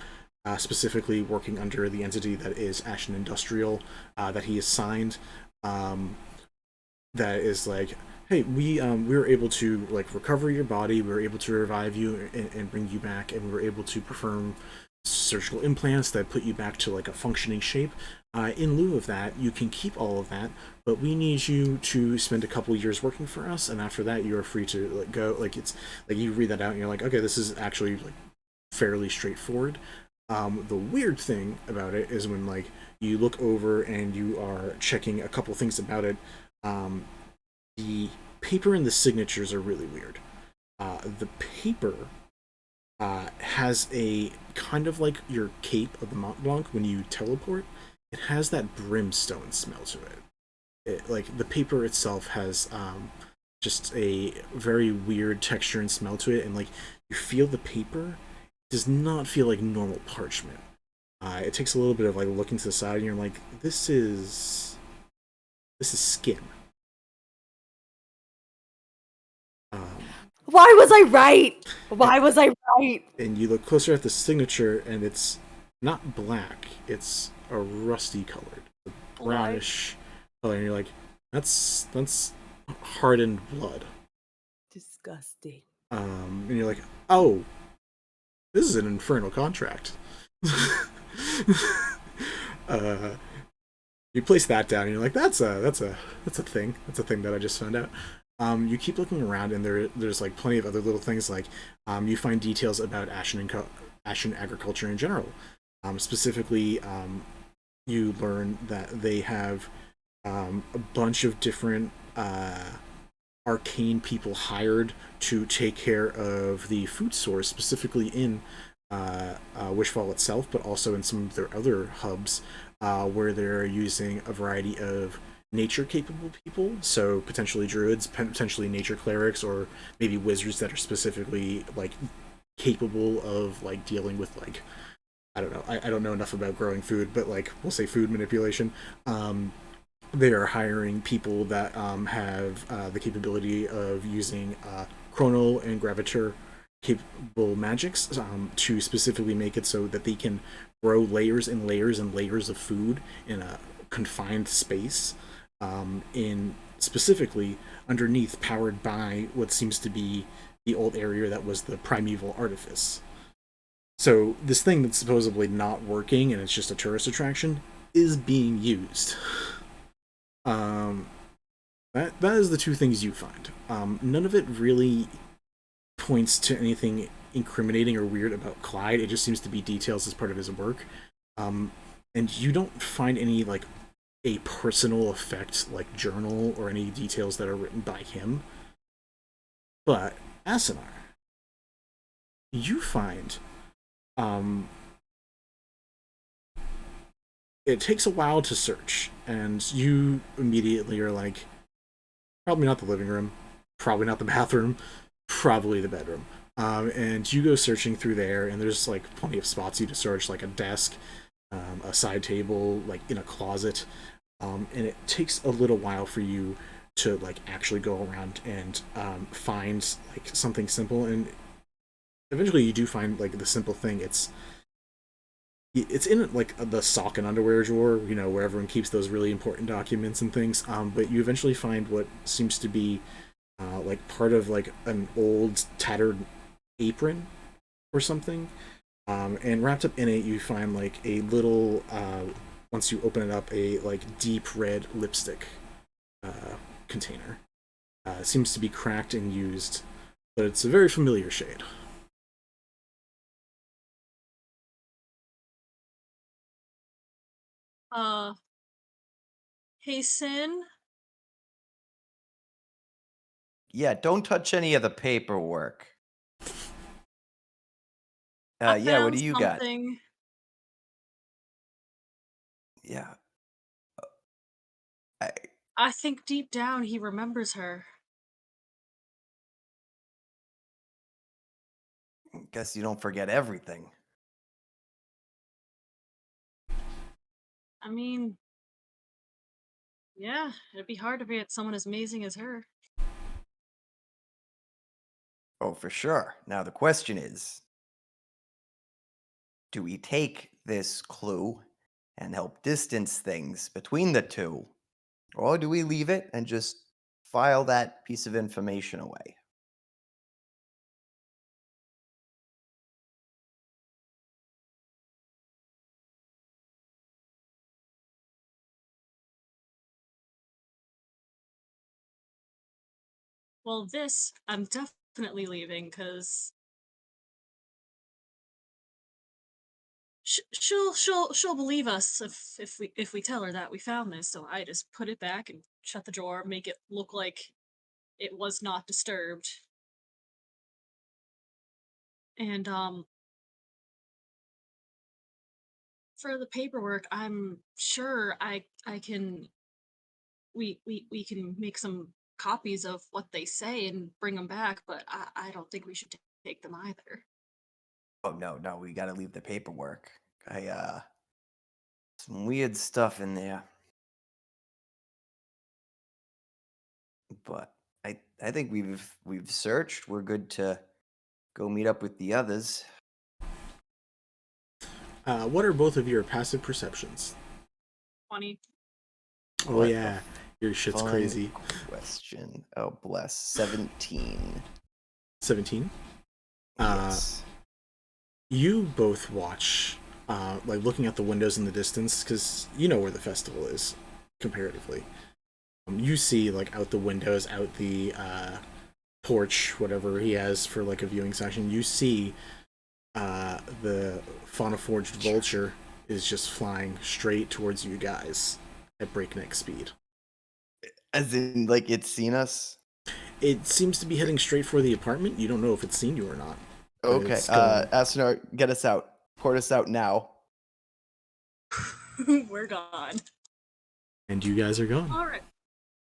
specifically working under the entity that is Ashen Industrial, that he is signed, that is like, hey, we were able to like recover your body, we were able to revive you and bring you back, and we were able to perform surgical implants that put you back to like a functioning shape. In lieu of that, you can keep all of that, but we need you to spend a couple years working for us, and after that, you are free to like go. Like it's like you read that out, and you're like, okay, this is actually like fairly straightforward. The weird thing about it is when like you look over and you are checking a couple things about it, the paper and the signatures are really weird. The paper has a kind of like your cape of the Mont Blanc when you teleport. It has that brimstone smell to it. Like the paper itself has just a very weird texture and smell to it, and like you feel the paper does not feel like normal parchment. It takes a little bit of like looking to the side, and you're like, this is skin. Why was I right? Why was I right? And you look closer at the signature, and it's not black; it's a rusty colored, brownish color. And you're like, that's hardened blood. Disgusting. And you're like, oh, this is an infernal contract. You place that down, and you're like, that's a thing. That's a thing that I just found out. You keep looking around, and there's like plenty of other little things. Like you find details about Ashen agriculture in general. Specifically, you learn that they have a bunch of different arcane people hired to take care of the food source, specifically in Wishfall itself, but also in some of their other hubs, where they're using a variety of nature-capable people, so potentially druids, potentially nature clerics, or maybe wizards that are specifically like capable of like dealing with like I don't know. I don't know enough about growing food, but like we'll say food manipulation. They are hiring people that have the capability of using chronal and gravitor capable magics to specifically make it so that they can grow layers and layers and layers of food in a confined space, in specifically underneath, powered by what seems to be the old area that was the primeval artifice. So this thing that's supposedly not working and it's just a tourist attraction is being used. That is the two things you find. None of it really points to anything incriminating or weird about Clyde. It just seems to be details as part of his work. And you don't find any like a personal effect like journal or any details that are written by him. But Asunar, you find it takes a while to search, and you immediately are like, probably not the living room, probably not the bathroom, probably the bedroom. And you go searching through there, and there's like plenty of spots you to search, like a desk, a side table, like in a closet. And it takes a little while for you to like actually go around and find like something simple. And eventually you do find like the simple thing. It's in like the sock and underwear drawer, you know, where everyone keeps those really important documents and things. But you eventually find what seems to be like part of like an old tattered apron or something. And wrapped up in it, you find like a little, once you open it up, a like deep red lipstick container. It seems to be cracked and used, but it's a very familiar shade. Hey, Cinn? Yeah, don't touch any of the paperwork. I Yeah, what found do you got? something. Yeah. I think deep down he remembers her. Guess you don't forget everything. I mean, yeah, it'd be hard to forget someone as amazing as her. Oh, for sure. Now the question is, do we take this clue and help distance things between the two, or do we leave it and just file that piece of information away? Well, this I'm definitely leaving because she'll believe us if we tell her that we found this. So I just put it back and shut the drawer, make it look like it was not disturbed. And for the paperwork, I'm sure I can we can make some copies of what they say and bring them back, but I don't think we should take them either. Oh no, we gotta leave the paperwork. Some weird stuff in there. But I think we've searched. We're good to go meet up with the others. What are both of your passive perceptions? 20. Oh What yeah, your shit's fun crazy. Question. Oh bless. 17. 17. Yes. You both watch, like looking at the windows in the distance, because you know where the festival is, comparatively. You see, like, out the windows, out the porch, whatever he has for, like, a viewing section, you see the Fauna-Forged Vulture is just flying straight towards you guys at breakneck speed. As in, like, it's seen us? It seems to be heading straight for the apartment. You don't know if it's seen you or not. Okay, Asunar, get us out. Port us out now. We're gone. And you guys are gone. Alright.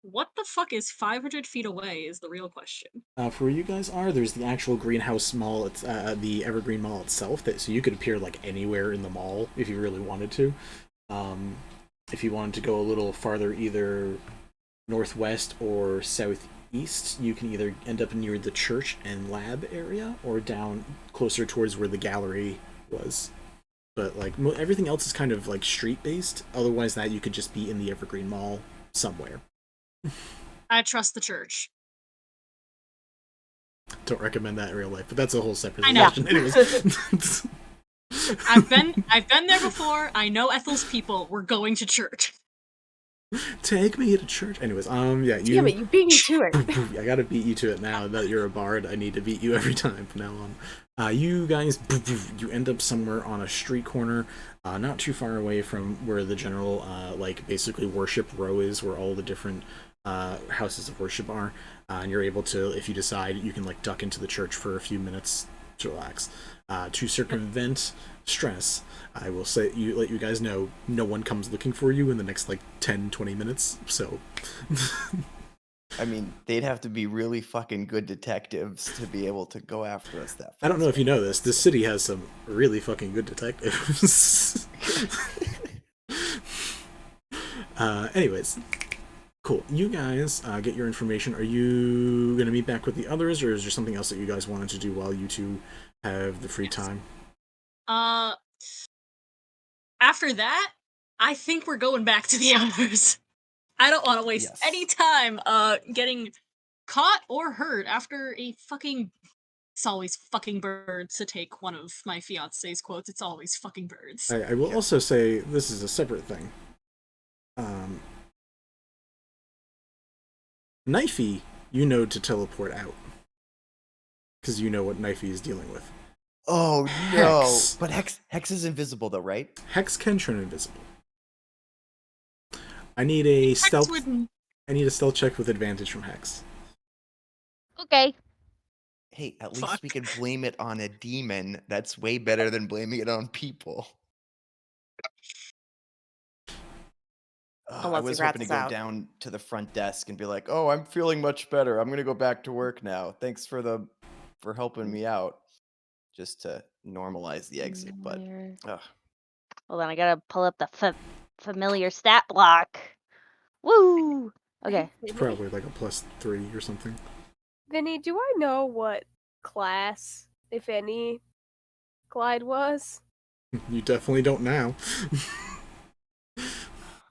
What the fuck is 500 feet away is the real question. For where you guys are, there's the actual greenhouse mall. It's the Evergreen Mall itself. So you could appear like anywhere in the mall if you really wanted to. If you wanted to go a little farther, either northwest or southeast, you can either end up near the church and lab area, or down closer towards where the gallery was. But like everything else is kind of like street based. Otherwise, that you could just be in the Evergreen Mall somewhere. I trust the church. Don't recommend that in real life, but that's a whole separate I know. discussion. Anyways. I've been there before. I know Ethel's people. We're going to church. Take me to church. Anyways, yeah, Damn it, you beat me to it. I gotta beat you to it now that you're a bard. I need to beat you every time from now on. You guys, you end up somewhere on a street corner, not too far away from where the general, like, basically worship row is, where all the different houses of worship are, and you're able to, if you decide, you can, like, duck into the church for a few minutes to relax. To circumvent stress, I will let you guys know, no one comes looking for you in the next, like, 10-20 minutes, so... I mean, they'd have to be really fucking good detectives to be able to go after us that fast. I don't know if you know this, this city has some really fucking good detectives. Anyways, cool. You guys get your information. Are you going to meet back with the others, or is there something else that you guys wanted to do while you two have the free time? After that, I think we're going back to the others. I don't want to waste any time getting caught or hurt after a fucking... It's always fucking birds, to take one of my fiance's quotes. It's always fucking birds. I will also say this is a separate thing. Knifey, you know to teleport out. Because you know what Knifey is dealing with. Oh, Hex. no. But Hex is invisible, though, right? Hex can turn invisible. I need a stealth. I need a stealth check with advantage from Hex. Okay. Hey, at least we can blame it on a demon. That's way better than blaming it on people. I was hoping to go down to the front desk and be like, "Oh, I'm feeling much better. I'm gonna go back to work now. Thanks for helping me out." Just to normalize the exit, but Hold on, I gotta pull up the familiar stat block. Woo! Okay. It's probably like a +3 or something. Vinny, do I know what class, if any, Clyde was? You definitely don't now.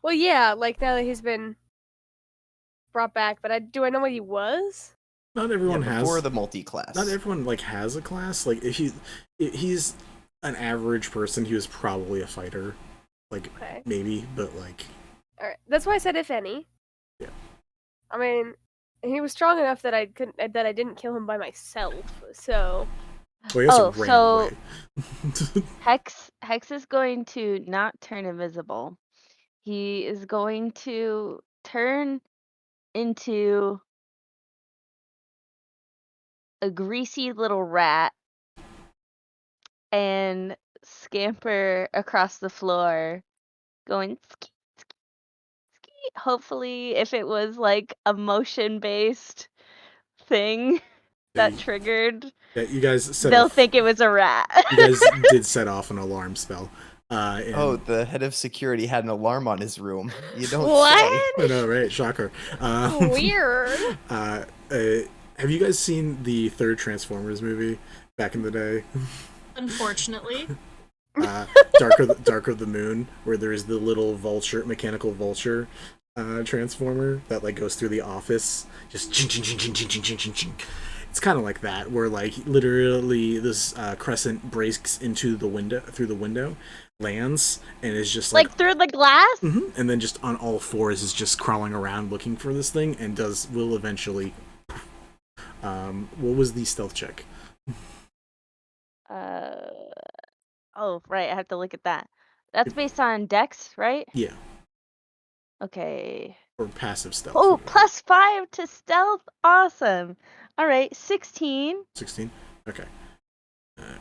Well, yeah, like now that he's been brought back, but do I know what he was? Not everyone has. Before the multi-class. Not everyone like has a class. Like if he's an average person, he was probably a fighter. Like maybe, but like. All right, that's why I said if any. Yeah. I mean, he was strong enough that I didn't kill him by myself. So. Well, so Hex is going to not turn invisible. He is going to turn into a greasy little rat and scamper across the floor going ski, ski, ski. Hopefully, if it was like a motion-based thing that triggered, Yeah, you guys set they'll off. think it was a rat. You guys did set off an alarm spell. And Oh, the head of security had an alarm on his room. You don't say. What? I know, right? Shocker. Weird. Have you guys seen the third Transformers movie back in the day? Unfortunately. Dark of the Moon, where there's the little mechanical vulture transformer that like goes through the office, just ching ching ching ching ching ching ching ching ching. It's kind of like that, where like literally this crescent breaks into the window, through the window, lands, and is just like through the glass. And then just on all fours is just crawling around looking for this thing, and will eventually. What was the stealth check? Oh, right. I have to look at that. That's based on Dex, right? Yeah. Okay. Or passive stealth. Oh, +5 to stealth. Awesome. All right, 16. 16. Okay.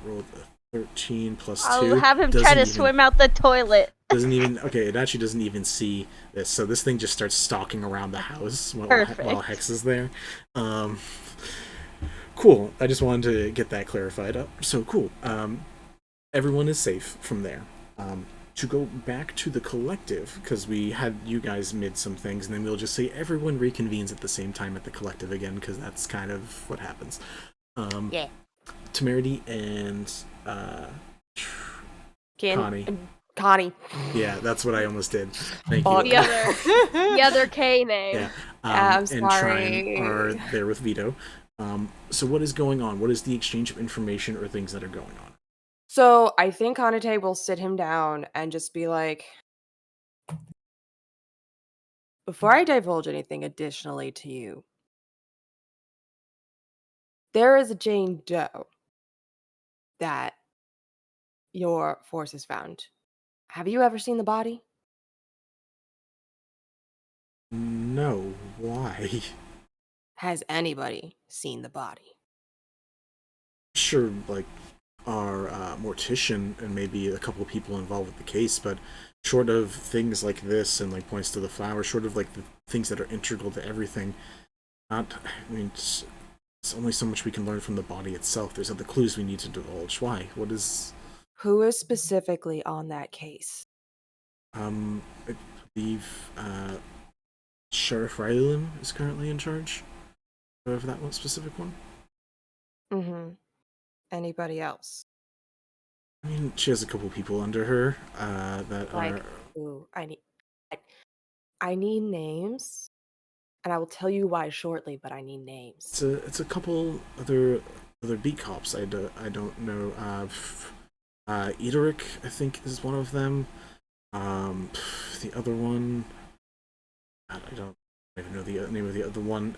Roll the 13 plus 2. I'll have him try to swim out the toilet. Doesn't even. Okay, it actually doesn't even see this. So this thing just starts stalking around the house while Hex is there. Cool. I just wanted to get that clarified up. So cool. Everyone is safe from there. To go back to the collective, because we had you guys mid some things, and then we'll just say everyone reconvenes at the same time at the collective again, because that's kind of what happens. Yeah. Temerity and Connie. Yeah, that's what I almost did. Thank The you. other K name. Yeah. I'm and sorry. Trine are there with Vito. So what is going on? What is the exchange of information or things that are going on? So I think Kanitae will sit him down and just be like, before I divulge anything additionally to you, there is a Jane Doe that your forces found. Have you ever seen the body? No. Why? Has anybody seen the body? Sure, like our mortician and maybe a couple of people involved with the case, but short of things like this and like points to the flower, short of like the things that are integral to everything, it's only so much we can learn from the body itself. There's other clues we need to divulge. Why? What is... Who is specifically on that case? I believe Sheriff Rylan is currently in charge of that one specific one. Mm-hmm. Anybody else? I mean, she has a couple people under her that are... Ooh, I need names, and I will tell you why shortly, but I need names. It's a couple other beat cops. I don't know. Ederic, I think, is one of them. The other one, I don't even know the name of the other one.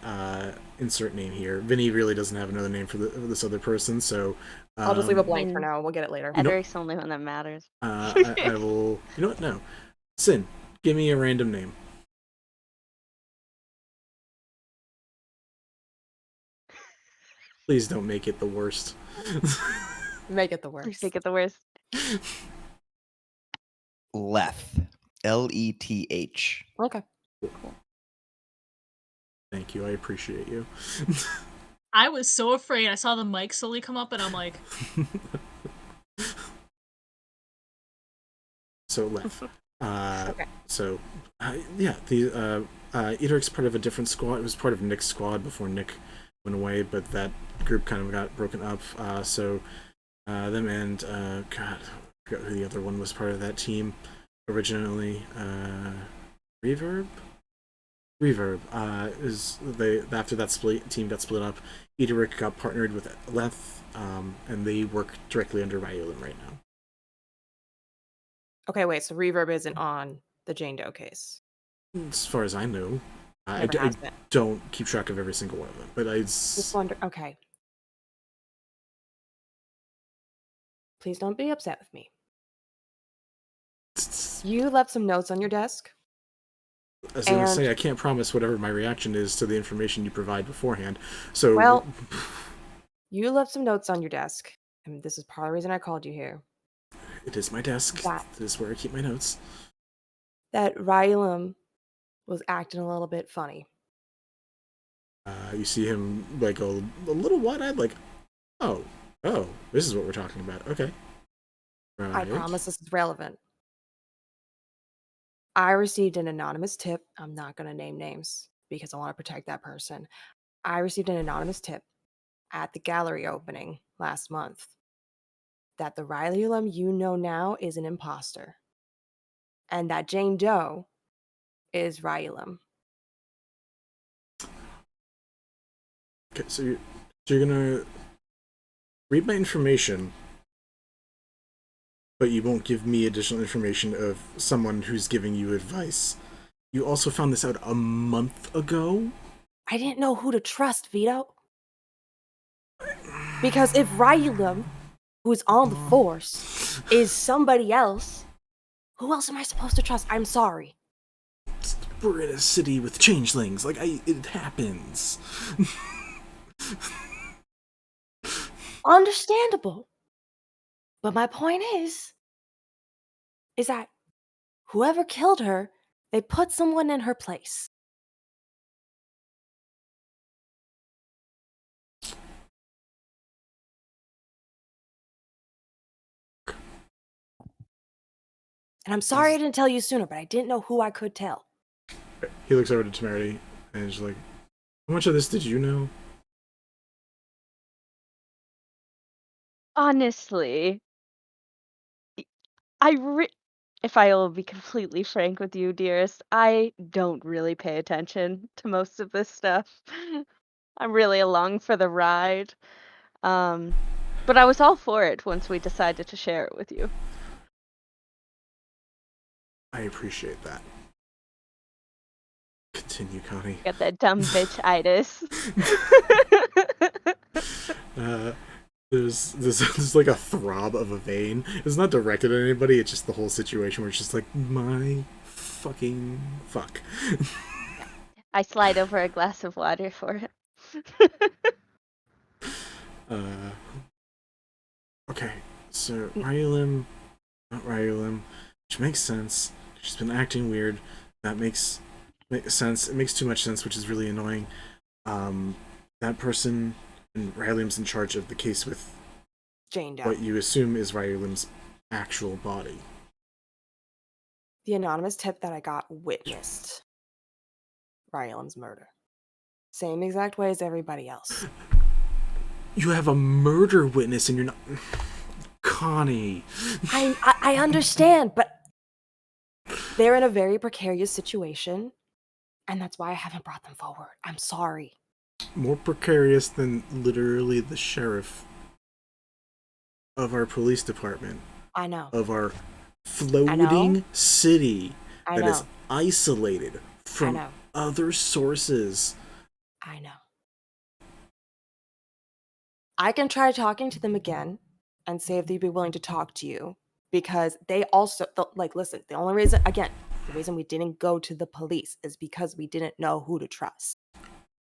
Insert name here. Vinny really doesn't have another name for this other person, so I'll just leave a blank for now. We'll get it later.Ederic's the only one that matters. I will. You know what? No, Cinn, give me a random name. Please don't make it the worst. Make it the worst. Make it the worst. Leth. Leth. Okay. Cool. Thank you. I appreciate you. I was so afraid. I saw the mic slowly come up, and I'm like... So Leth. Okay. So, yeah, the Ederic's part of a different squad. It was part of Nick's squad before Nick went away, but that group kind of got broken up. So them and God, I forgot who the other one was part of that team originally. Reverb is after that team got split up. Ederic got partnered with Leth, and they work directly under Baequiundilin right now. Okay, wait. So Reverb isn't on the Jane Doe case. As far as I know, I Never has been. don't keep track of every single one of them, but I Just wonder. Okay. Please don't be upset with me. You left some notes on your desk. As I was saying, I can't promise whatever my reaction is to the information you provide beforehand. So, well, You left some notes on your desk, and this is part of the reason I called you here. It is my desk. This is where I keep my notes. That Rylam was acting a little bit funny. You see him like a little wide-eyed, like, oh, this is what we're talking about. Okay. Right. I promise this is relevant. I received an anonymous tip. I'm not going to name names because I want to protect that person. I received an anonymous tip at the gallery opening last month that the Rylam you know now is an imposter. And that Jane Doe is Rylam. Okay, so you're gonna read my information, but you won't give me additional information of someone who's giving you advice. You also found this out a month ago? I didn't know who to trust, Vito. Because if Rylam, who's on the force, is somebody else, who else am I supposed to trust? I'm sorry. We're in a city with changelings. Like, it happens. Understandable. But my point is that whoever killed her, they put someone in her place. And I'm sorry I didn't tell you sooner, but I didn't know who I could tell. He looks over to Temerity and is like, how much of this did you know? Honestly, if I will be completely frank with you, dearest, I don't really pay attention to most of this stuff. I'm really along for the ride. But I was all for it once we decided to share it with you. I appreciate that. Continue, Connie. Got that dumb bitch-itis. There's like a throb of a vein. It's not directed at anybody, it's just the whole situation where it's just like, my fucking fuck. I slide over a glass of water for him. Okay, so Rylam, not Rylam, which makes sense. She's been acting weird. That makes sense. It makes too much sense, which is really annoying. That person, and Rylam's in charge of the case with Jane Doe. What you assume is Rylam's actual body. The anonymous tip that I got witnessed Rylam's murder. Same exact way as everybody else. You have a murder witness and you're not... Connie. I understand, but they're in a very precarious situation, and that's why I haven't brought them forward. I'm sorry. More precarious than literally the sheriff of our police department. I know. Of our floating city that is isolated from other sources. I know. I can try talking to them again and see if they'd be willing to talk to you, because they also, listen, the only reason, again, the reason we didn't go to the police is because we didn't know who to trust.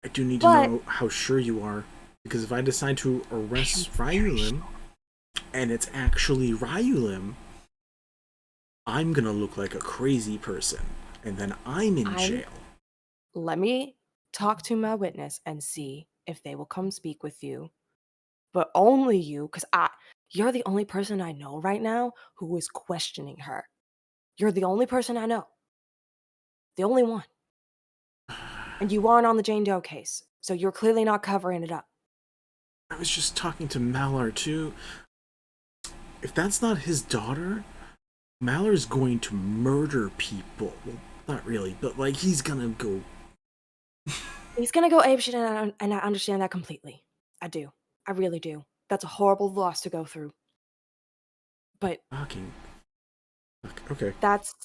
I do need to know how sure you are, because if I decide to arrest Rylam, and it's actually Rylam, I'm gonna look like a crazy person, and then I'm in jail. Let me talk to my witness and see if they will come speak with you. But only you, because you're the only person I know right now who is questioning her. You're the only person I know. The only one. And you aren't on the Jane Doe case, so you're clearly not covering it up. I was just talking to Malar, too. If that's not his daughter, Malar's going to murder people. Well, not really, but, like, he's gonna go... He's gonna go apeshit, and I understand that completely. I do. I really do. That's a horrible loss to go through. But... Okay. That's...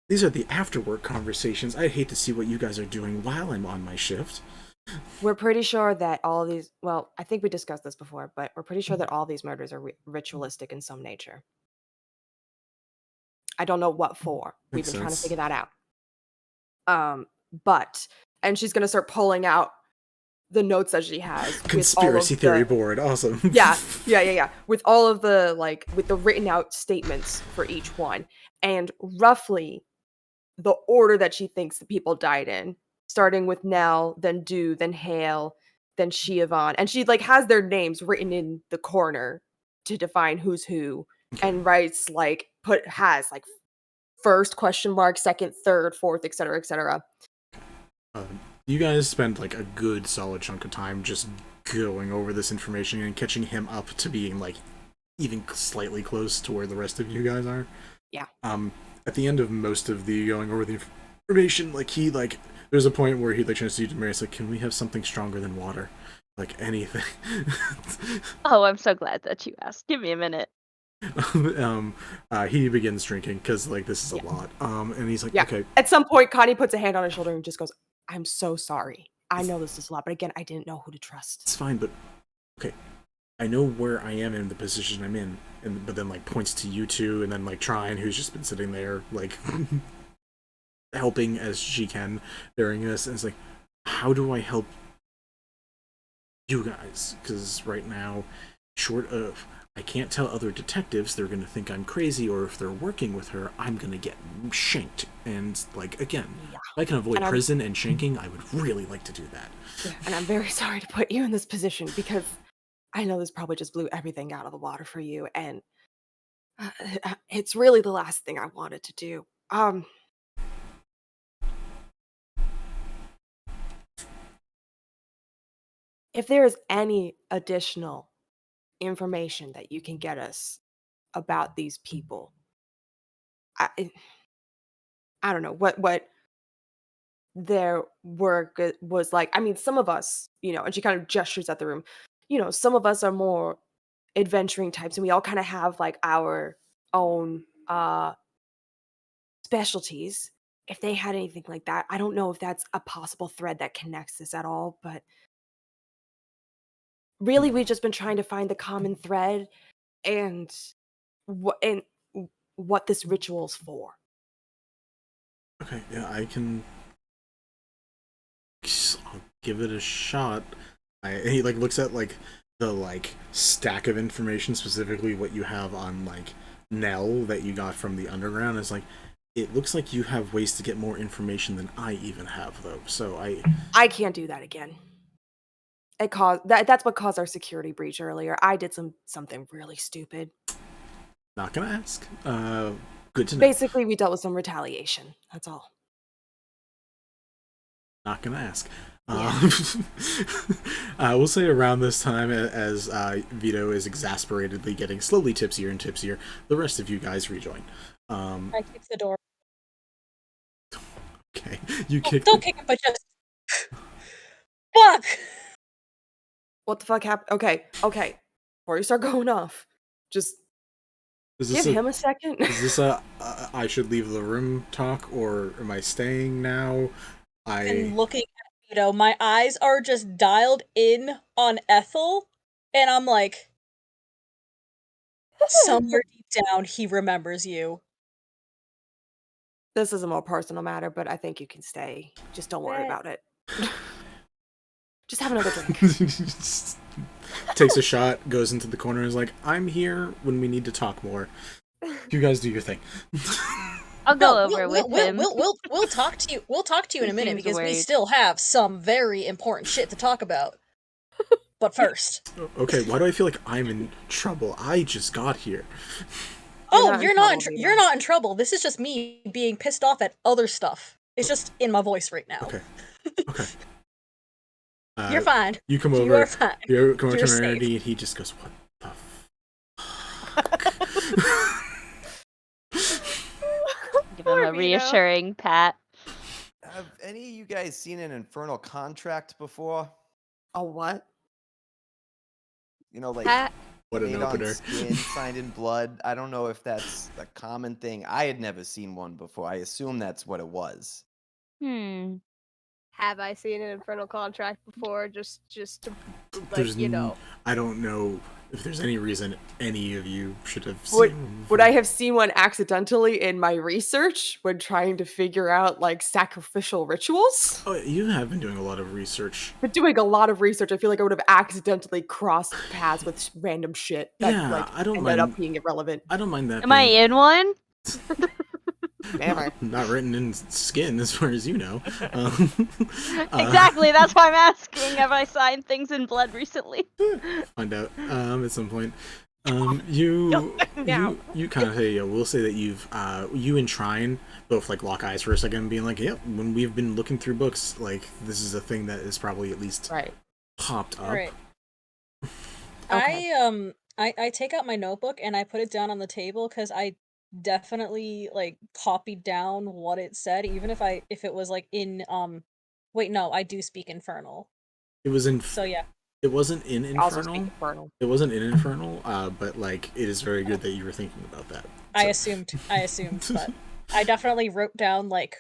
These are the after-work conversations. I'd hate to see what you guys are doing while I'm on my shift. We're pretty sure that all these... Well, I think we discussed this before, but we're pretty sure that all these murders are ritualistic in some nature. I don't know what for. We've been trying to figure that out. But... And she's gonna start pulling out the notes that she has. Conspiracy theory board, awesome. Yeah. With all of the with the written out statements for each one, and roughly the order that she thinks the people died in, starting with Nell, then Du, then Hale, then Shiavon, and she has their names written in the corner to define who's who, and writes has first question mark, second, third, fourth, etc., etc. You guys spend a good solid chunk of time just going over this information and catching him up to being even slightly close to where the rest of you guys are. Yeah. At the end of most of the going over the information, there's a point where he turns to you, Damaris, can we have something stronger than water? Anything. Oh, I'm so glad that you asked. Give me a minute. He begins drinking because this is a lot. And he's like, okay. At some point, Connie puts a hand on his shoulder and just goes, "I'm so sorry. I know this is a lot, but again, I didn't know who to trust." It's fine, but okay. I know where I am in the position I'm in, but then points to you two, and then Trine, who's just been sitting there helping as she can during this, and it's how do I help you guys? Because right now, short of I can't tell other detectives, they're gonna think I'm crazy, or if they're working with her, I'm gonna get shanked. And again, if I can avoid prison and shanking, I would really like to do that. Yeah, and I'm very sorry to put you in this position because I know this probably just blew everything out of the water for you, and it's really the last thing I wanted to do. If there is any additional information that you can get us about these people, I don't know what their work was like. I mean, some of us, and she kind of gestures at the room, some of us are more adventuring types, and we all kind of have our own specialties. If they had anything like that, I don't know if that's a possible thread that connects this at all, but really we've just been trying to find the common thread and what this ritual's for. Okay, yeah, I'll give it a shot. He looks at the stack of information, specifically what you have on Nell that you got from the underground. Is it looks like you have ways to get more information than I even have, though. So I can't do that again. It caused that's what caused our security breach earlier. I did something really stupid. Not gonna ask. Good to know. Basically, we dealt with some retaliation. That's all. Not gonna ask. Yeah. We'll say around this time, as Vito is exasperatedly getting slowly tipsier and tipsier, the rest of you guys rejoin. I kick the door. Okay, you kick. Don't kick it, but just fuck. What the fuck happened? Okay. Before you start going off, just give him a second. Is this I should leave the room talk, or am I staying now? And looking at Vito, my eyes are just dialed in on Ethel, and I'm like, somewhere deep down, he remembers you. This is a more personal matter, but I think you can stay. Just don't worry about it. Just have another drink. Takes a shot, goes into the corner, and is like, I'm here when we need to talk more. You guys do your thing. I'll go over with him. We'll talk to you. We'll talk to you in a minute because we still have some very important shit to talk about. But first. Okay, why do I feel like I'm in trouble? I just got here. You're not in trouble. This is just me being pissed off at other stuff. It's just in my voice right now. Okay. You're fine. You come over. You're fine. You come over to Temerity, and he just goes, "What the fuck?" Give him a reassuring pat. Have any of you guys seen an infernal contract before? A what? What an opener. Skin, signed in blood. I don't know if that's a common thing. I had never seen one before. I assume that's what it was. Have I seen an infernal contract before? Just to, I don't know if there's any reason any of you should have Would seen. would I have seen one accidentally in my research when trying to figure out like sacrificial rituals? Oh, you have been doing a lot of research. But doing a lot of research, I feel like I would have accidentally crossed paths with random shit that Yeah, like I don't ended mind. up being irrelevant. I don't mind that. Am I in one? Never. Not written in skin, as far as you know. Exactly. That's why I'm asking. Have I signed things in blood recently? Find out at some point. You Kanitae, will say that you and Trine both like lock eyes for a second, being like, "Yep." When we've been looking through books, like this is a thing that is probably at least popped up. Right. Okay. I take out my notebook and I put it down on the table because I definitely like copied down what it said, even if it was like in wait, no, I do speak Infernal. It was in. So yeah. It wasn't in Infernal. Also speak Infernal. It wasn't in Infernal, but like it is very good that you were thinking about that. I assumed, but I definitely wrote down like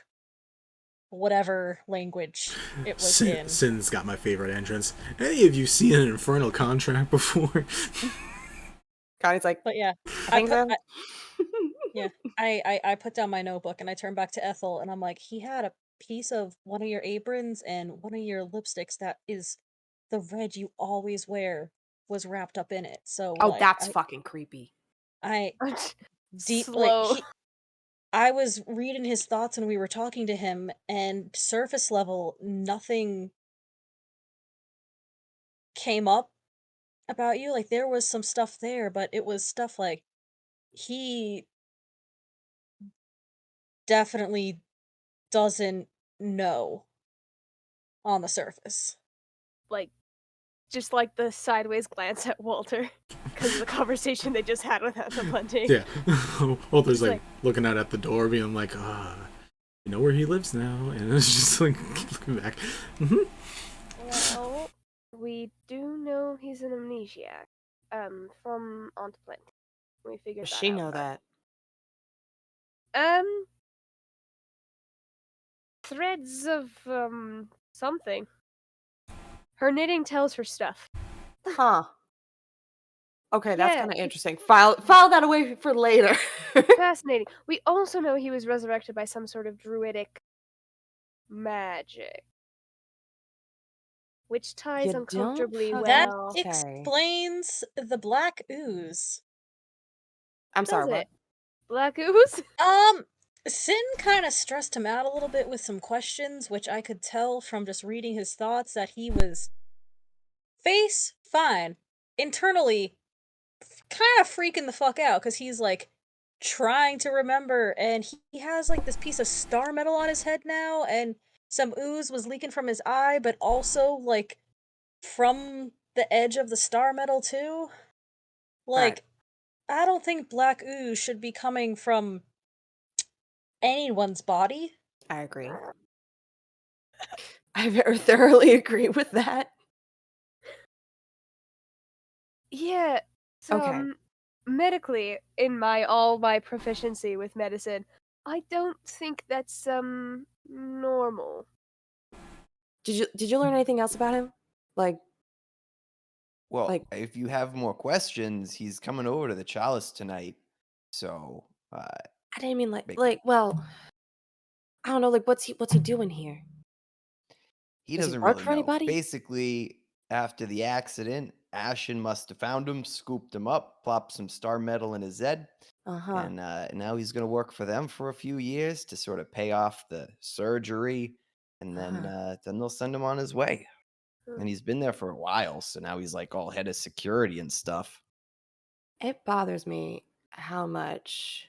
whatever language it was in. Cinn's got my favorite entrance. Any of you seen an Infernal contract before? Connie's like, but yeah, I put down my notebook and I turned back to Ethel and I'm like, he had a piece of one of your aprons and one of your lipsticks that is the red you always wear was wrapped up in it. So that's fucking creepy. I deep Slow. like I was reading his thoughts and we were talking to him, and surface level nothing came up about you. Like there was some stuff there, but it was stuff like he definitely doesn't know on the surface. Like, just like the sideways glance at Walter because of the conversation they just had with Ethel Plenty. Yeah. Walter's like looking out at the door, being like, you know where he lives now, and it's just like looking back. Well, we do know he's an amnesiac. From Aunt Plenty. We figured Does that she out. know that? Threads of something. Her knitting tells her stuff. Huh. Okay, that's Yeah, kind of interesting. File that away for later. Fascinating. We also know he was resurrected by some sort of druidic magic, which ties uncomfortably well. That explains the black ooze. I'm sorry, what? Black ooze? Cinn kind of stressed him out a little bit with some questions, which I could tell from just reading his thoughts that he was face fine, internally kind of freaking the fuck out because he's like trying to remember, and he has like this piece of star metal on his head now, and some ooze was leaking from his eye, but also like from the edge of the star metal too. Like, I don't think black ooze should be coming from anyone's body. I agree. I very thoroughly agree with that. Yeah. So, medically, in all my proficiency with medicine, I don't think that's normal. Did you learn anything else about him? Well, if you have more questions, he's coming over to the Chalice tonight. So, I didn't mean well, I don't know, like what's he doing here? He Does he doesn't work really for know. anybody? Basically, after the accident, Ashen must have found him, scooped him up, plopped some star metal in his head, and now he's going to work for them for a few years to sort of pay off the surgery, and then they'll send him on his way. And he's been there for a while, so now he's like all head of security and stuff. It bothers me how much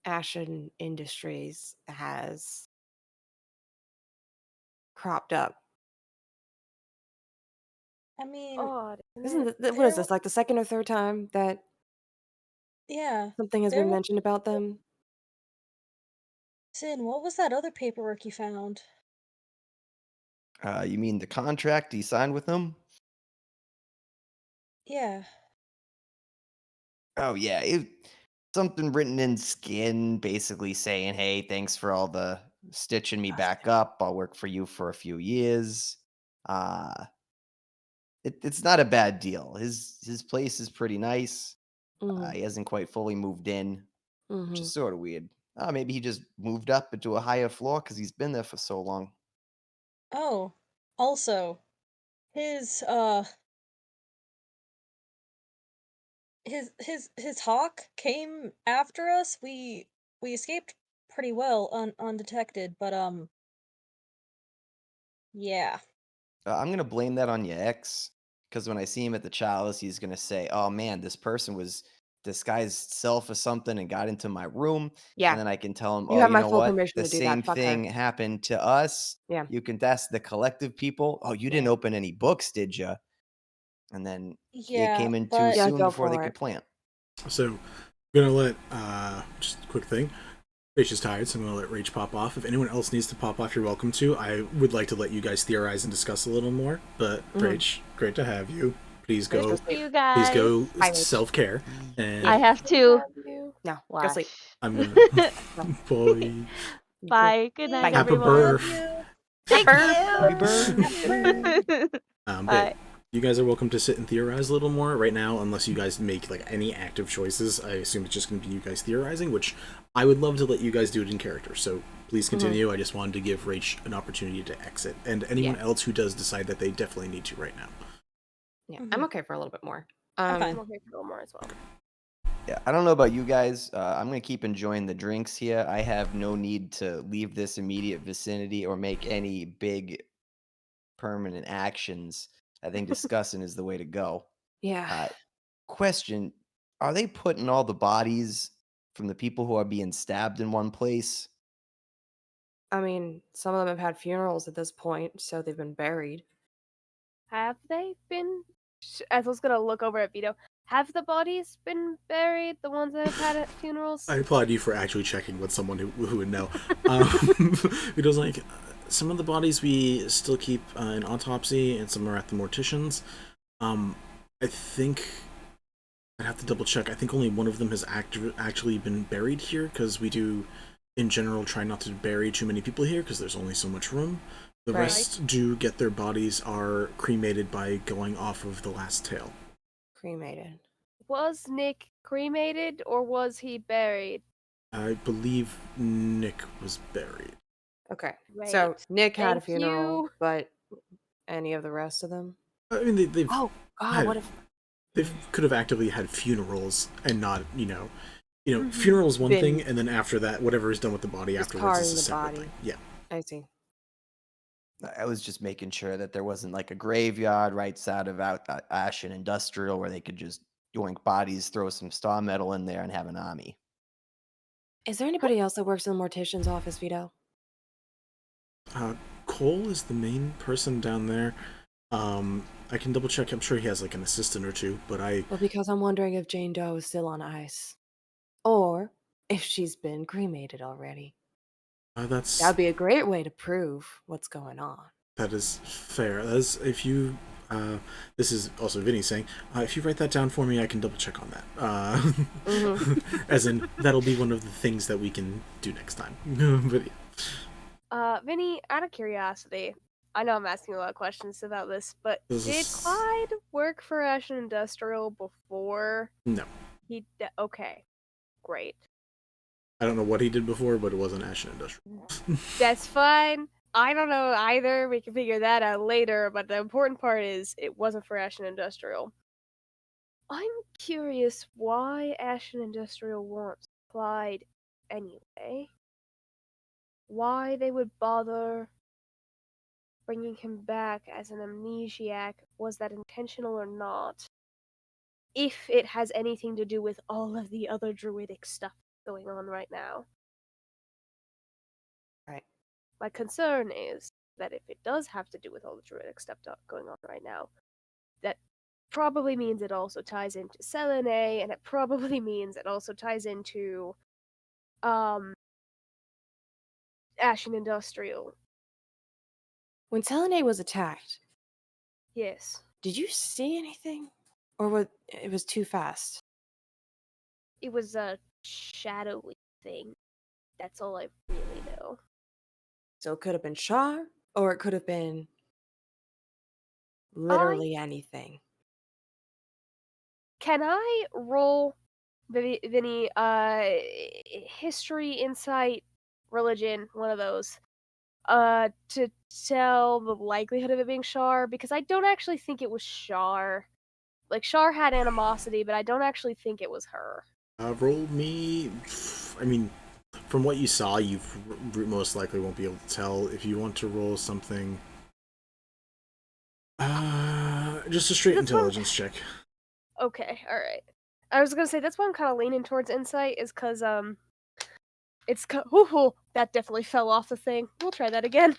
Ashen Industries has cropped up. I mean, what is this, like the second or third time that something has been mentioned about them? Cinn, what was that other paperwork you found? You mean the contract he signed with them? Yeah. Oh yeah, something written in skin, basically saying, "Hey, thanks for all the stitching me back up. I'll work for you for a few years." it's not a bad deal. His place is pretty nice. Mhm. He hasn't quite fully moved in, which is Mhm. sort of weird. Maybe he just moved up into a higher floor because he's been there for so long. Oh, also, his his hawk came after us. We escaped pretty well undetected, but yeah. I'm gonna blame that on your ex, because when I see him at the chalice, he's gonna say, "Oh man, this person was disguised self or something and got into my room." Yeah. And then I can tell him, You "Oh, have you my know full what? permission The to do that. same Fuck her. thing happened to us. Yeah. You can that's the collective people. Oh, you didn't Yeah. open any books, did you?" And then it Yeah, came in too but Yeah, soon go before they for could it. plant. So, I'm gonna let just a quick thing. Rach is tired, so I'm gonna let Rach pop off. If anyone else needs to pop off, you're welcome to. I would like to let you guys theorize and discuss a little more. But Rach, great to have you. Please Rach, go. Thank you Please guys. go Hi, Rach. self care. And I have to No, go wash. sleep. I'm gonna boy. Bye. Good night, Happy everyone. birth. Thank Happy you. birth. But Bye. you guys are welcome to sit and theorize a little more right now, unless you guys make like any active choices. I assume it's just going to be you guys theorizing, which I would love to let you guys do it in character. So please continue. I just wanted to give Rach an opportunity to exit, and anyone else who does decide that they definitely need to right now. Yeah, I'm okay for a little bit more. I'm okay for a little more as well. Yeah, I don't know about you guys. I'm gonna keep enjoying the drinks here. I have no need to leave this immediate vicinity or make any big permanent actions. I think discussing is the way to go. Yeah. Question: are they putting all the bodies from the people who are being stabbed in one place? I mean, some of them have had funerals at this point, so they've been buried. Have they been? Ethel's gonna look over at Vito. Have the bodies been buried? The ones that have had at funerals? I applaud you for actually checking with someone who would know. Because like some of the bodies we still keep in autopsy, and some are at the morticians. I think I'd have to double check. I think only one of them has actually been buried here, because we do, in general, try not to bury too many people here because there's only so much room. The rest do get their bodies are cremated by going off of the last tail. Cremated. Was Nick cremated or was he buried? I believe Nick was buried. Okay. Right. So Nick had a Thank funeral, you. but any of the rest of them? I mean, they've Oh God, had, what if they could have actively had funerals and not, funerals one Been thing, and then after that, whatever is done with the body afterwards is a discarding the separate body? thing. Yeah. I see. I was just making sure that there wasn't like a graveyard right side of Ash and Industrial where they could just yoink bodies, throw some star metal in there, and have an army. Is there anybody else that works in the mortician's office, Vito? Cole is the main person down there. I can double check. I'm sure he has like an assistant or two, but Well, because I'm wondering if Jane Doe is still on ice, or if she's been cremated already. That'd be a great way to prove what's going on. That is fair. As if you, this is also Vinny saying, if you write that down for me, I can double check on that. As in, that'll be one of the things that we can do next time. But yeah. Vinny, out of curiosity, I know I'm asking a lot of questions about this, but did Clyde work for Ashen Industrial before? No. Okay, great. I don't know what he did before, but it wasn't Ashen Industrial. That's fine. I don't know either. We can figure that out later, but the important part is it wasn't for Ashen Industrial. I'm curious why Ashen Industrial wants Clyde anyway. Why they would bother bringing him back as an amnesiac, was that intentional or not? If it has anything to do with all of the other druidic stuff going on right now. Right. My concern is that if it does have to do with all the druidic stuff going on right now, that probably means it also ties into Selune, and it probably means it also ties into Ashen Industrial. When Selune was attacked, Yes. did you see anything? Or was it too fast? It was a shadowy thing. That's all I really know. So it could have been Char, or it could have been Literally anything. Can I roll, Vinny, history, insight, religion, one of those, to tell the likelihood of it being Shar? Because I don't actually think it was Shar. Like, Shar had animosity, but I don't actually think it was her. Roll me. I mean, from what you saw, you most likely won't be able to tell. If you want to roll something, just a straight intelligence check. Okay, alright. I was gonna say, that's why I'm kind of leaning towards insight, is because, it's, that definitely fell off the thing. We'll try that again.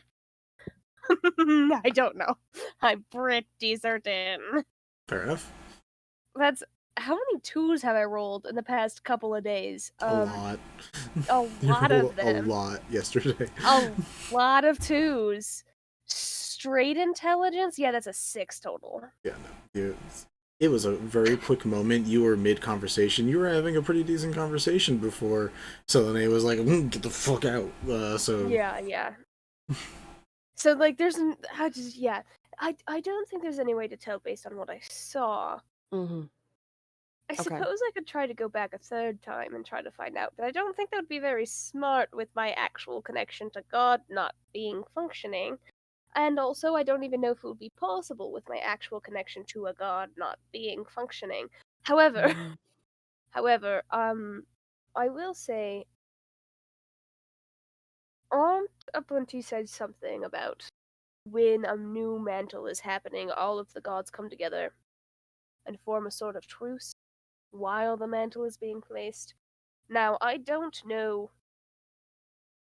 I don't know. I'm pretty certain. Fair enough. That's, how many 2s have I rolled in the past couple of days? A lot. A lot of A them. lot yesterday. A lot of 2s. Straight intelligence? Yeah, that's a 6 total. Yeah, no. It was a very quick moment. You were mid-conversation. You were having a pretty decent conversation before Selune was like, get the fuck out. Yeah. So, like, there's I don't think there's any way to tell based on what I saw. Mm-hmm. I suppose I could try to go back a third time and try to find out, but I don't think that would be very smart with my actual connection to God not being functioning. And also, I don't even know if it would be possible with my actual connection to a god not being functioning. However, I will say, Aunt Ubuntu said something about when a new mantle is happening, all of the gods come together and form a sort of truce while the mantle is being placed. Now, I don't know.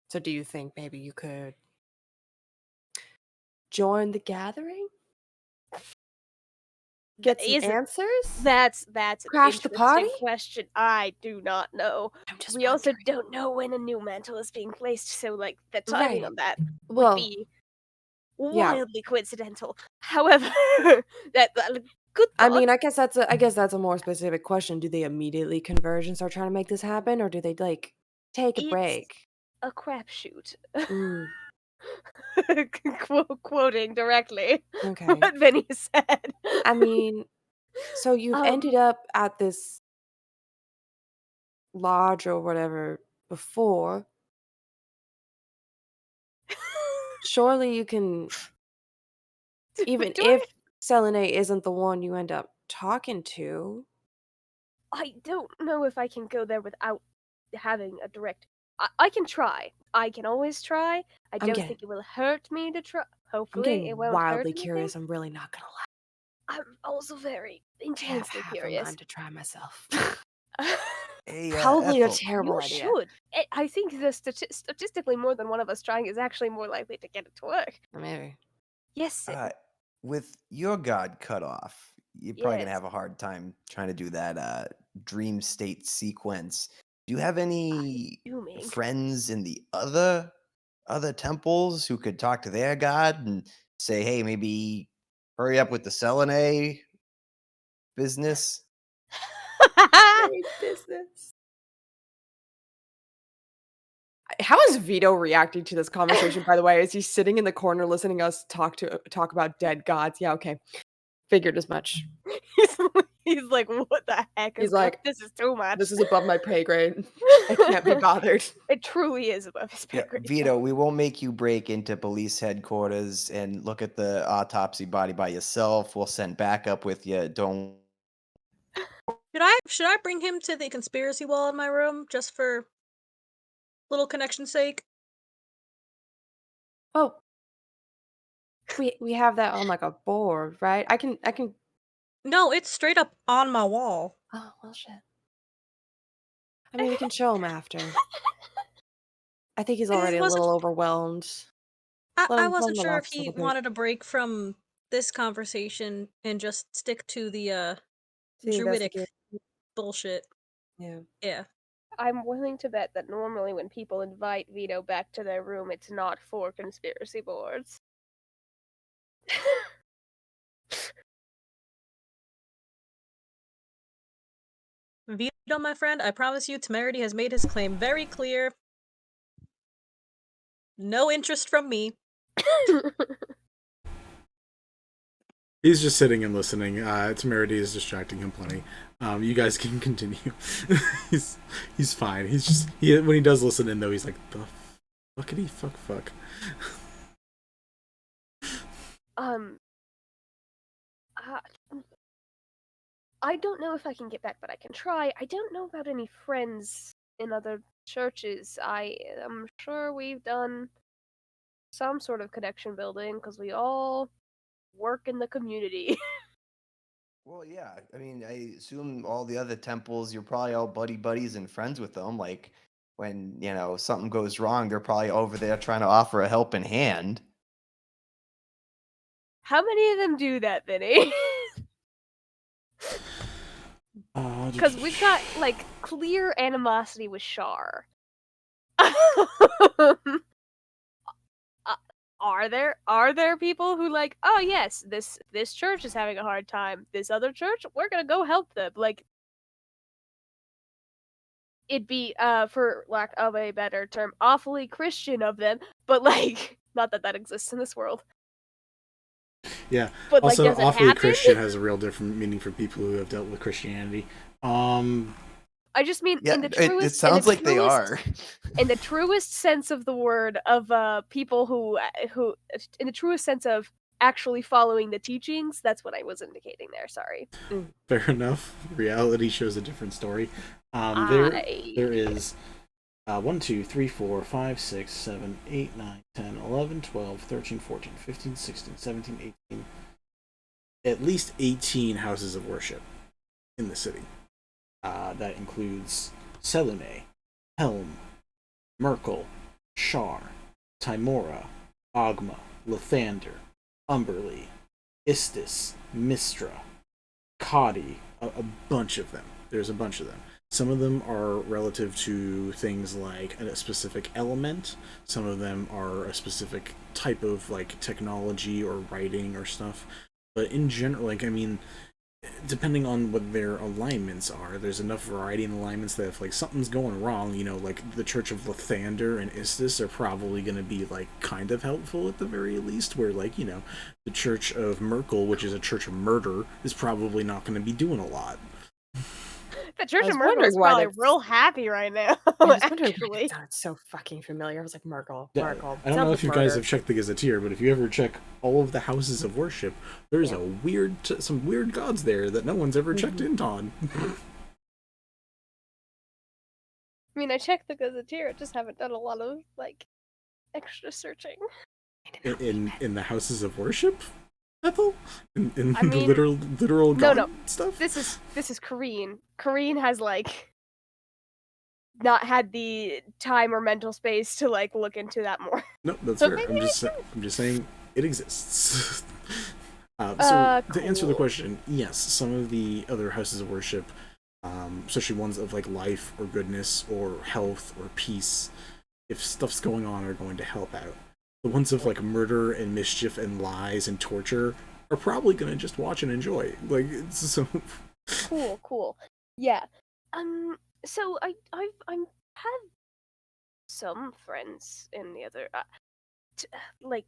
So do you think maybe you could join the gathering? Get some answers? That's Crash an the party? interesting question. I do not know. We also don't know when a new mantle is being placed, so like the timing on that would be wildly coincidental. However, that good thought. I mean, I guess that's a more specific question. Do they immediately converge and start trying to make this happen, or do they like take a break? A crapshoot. Mm. Quoting directly Okay. what Vinny said. I mean, so you've ended up at this lodge or whatever before. Surely you can, even if Selune isn't the one you end up talking to. I don't know if I can go there without having a direct. I can try. I can always try. I don't think it will hurt me to try. I'm Hopefully, getting it won't wildly hurt me. curious. I'm really not gonna lie. I'm also very intensely Half a curious. mind to try myself. Hey, Probably Ethel. a terrible You idea. should. I think the statistically more than one of us trying is actually more likely to get it to work. Maybe. Yes. With your god cut off, you're probably gonna Yes. have a hard time trying to do that dream state sequence. Do you have any friends in the other temples who could talk to their god and say, hey, maybe hurry up with the Selune business? Business. How is Vito reacting to this conversation, by the way? Is he sitting in the corner listening to us talk about dead gods? Yeah, okay. Figured as much. He's like, what the heck is He's like, this is too much. This is above my pay grade. I can't be bothered. It truly is above his pay grade. Vito, we won't make you break into police headquarters and look at the autopsy body by yourself. We'll send backup with you. Don't. Should I bring him to the conspiracy wall in my room just for little connection's sake? Oh, we have that on like a board, right? I can. No, it's straight up on my wall. Oh well, shit. I mean, we can show him after. I think he's already a little overwhelmed. I wasn't sure if he wanted a break from this conversation and just stick to the druidic bullshit. Yeah. I'm willing to bet that normally when people invite Vito back to their room, it's not for conspiracy boards. Vito, my friend, I promise you, Temerity has made his claim very clear. No interest from me. He's just sitting and listening. Temerity is distracting him plenty. You guys can continue. he's fine. He's just when he does listen in though, he's like the fuckity fuck. I don't know if I can get back, but I can try. I don't know about any friends in other churches. I am sure we've done some sort of connection building because we all work in the community. Well, yeah. I mean, I assume all the other temples, you're probably all buddies and friends with them. Like, when, something goes wrong, they're probably over there trying to offer a helping hand. How many of them do that, Vinny? Because we've got, like, clear animosity with Shar. Are there people who like, oh yes, this church is having a hard time. This other church, we're gonna go help them. Like, it'd be, for lack of a better term, awfully Christian of them, but like, not that exists in this world. Yeah. But also, like, does awfully it happen? Christian has a real different meaning for people who have dealt with Christianity. I just mean Yeah, in the truest. it sounds like they are. In the truest sense of the word, of people who, in the truest sense of actually following the teachings, that's what I was indicating there. Sorry. Fair enough. Reality shows a different story. There is 1, 2, 3, 4, 5, 6, 7, 8, 9, 10, 11, 12, 13, 14, 15, 16, 17, 18. At least 18 houses of worship in the city. That includes Selune, Helm, Merkel, Shar, Timora, Ogma, Lathander, Umberly, Istis, Mistra, Kadi, a bunch of them. There's a bunch of them. Some of them are relative to things like a specific element. Some of them are a specific type of like technology or writing or stuff. But in general, like, I mean, depending on what their alignments are, there's enough variety in alignments that if like something's going wrong, like the Church of Lathander and Istis are probably going to be like kind of helpful at the very least, where like, the Church of Merkel, which is a church of murder, is probably not going to be doing a lot. The Church of Merkel is probably real happy right now. I was wondering why Actually, that sounded so fucking familiar. I was like, Merkel. Yeah, I don't know if you guys have checked the Gazetteer, but if you ever check all of the houses of worship, there's some weird gods there that no one's ever checked in on. I mean, I checked the Gazetteer. I just haven't done a lot of like extra searching. In the houses of worship, Ethel? In I mean, the literal god stuff? This is Corinne. Corinne has like not had the time or mental space to like look into that more. No, that's fair. I'm just saying it exists. To answer the question, yes, some of the other houses of worship, especially ones of like life or goodness or health or peace, if stuff's going on, are going to help out. The ones of like murder and mischief and lies and torture are probably going to just watch and enjoy. Like, it's so cool. Yeah. So I have some friends in the other like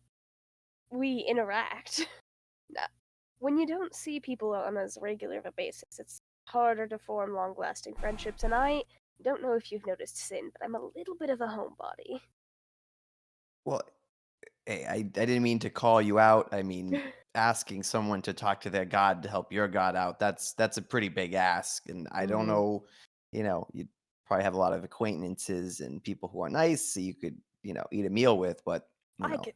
we interact. When you don't see people on as regular of a basis, it's harder to form long-lasting friendships, and I don't know if you've noticed Cinn, but I'm a little bit of a homebody. Well, hey, I didn't mean to call you out. I mean, asking someone to talk to their god to help your god out, that's a pretty big ask. And I don't know, you'd probably have a lot of acquaintances and people who are nice, so you could, eat a meal with, but,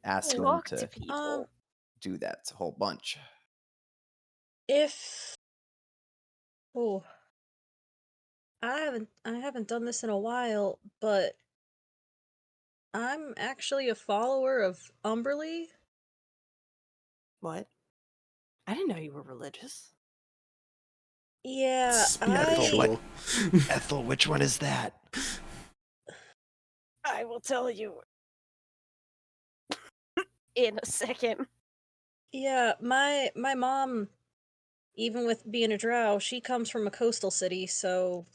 asking them to people. do that's a whole bunch. I haven't done this in a while, but I'm actually a follower of Umberly. What? I didn't know you were religious. Yeah, Ethel, which one is that? I will tell you in a second. Yeah, my mom, even with being a drow, she comes from a coastal city, so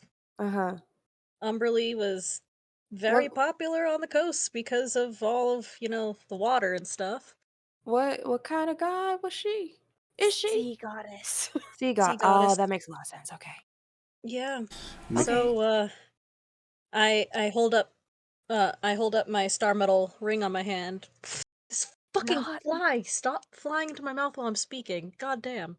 Umberly was very popular on the coast because of all of, the water and stuff. What kind of god was she? Is she? Sea goddess. Sea god. Sea goddess. Oh, that makes a lot of sense. Okay. Yeah. Okay. So I hold up my star metal ring on my hand. This fucking fly! Stop flying into my mouth while I'm speaking. God damn.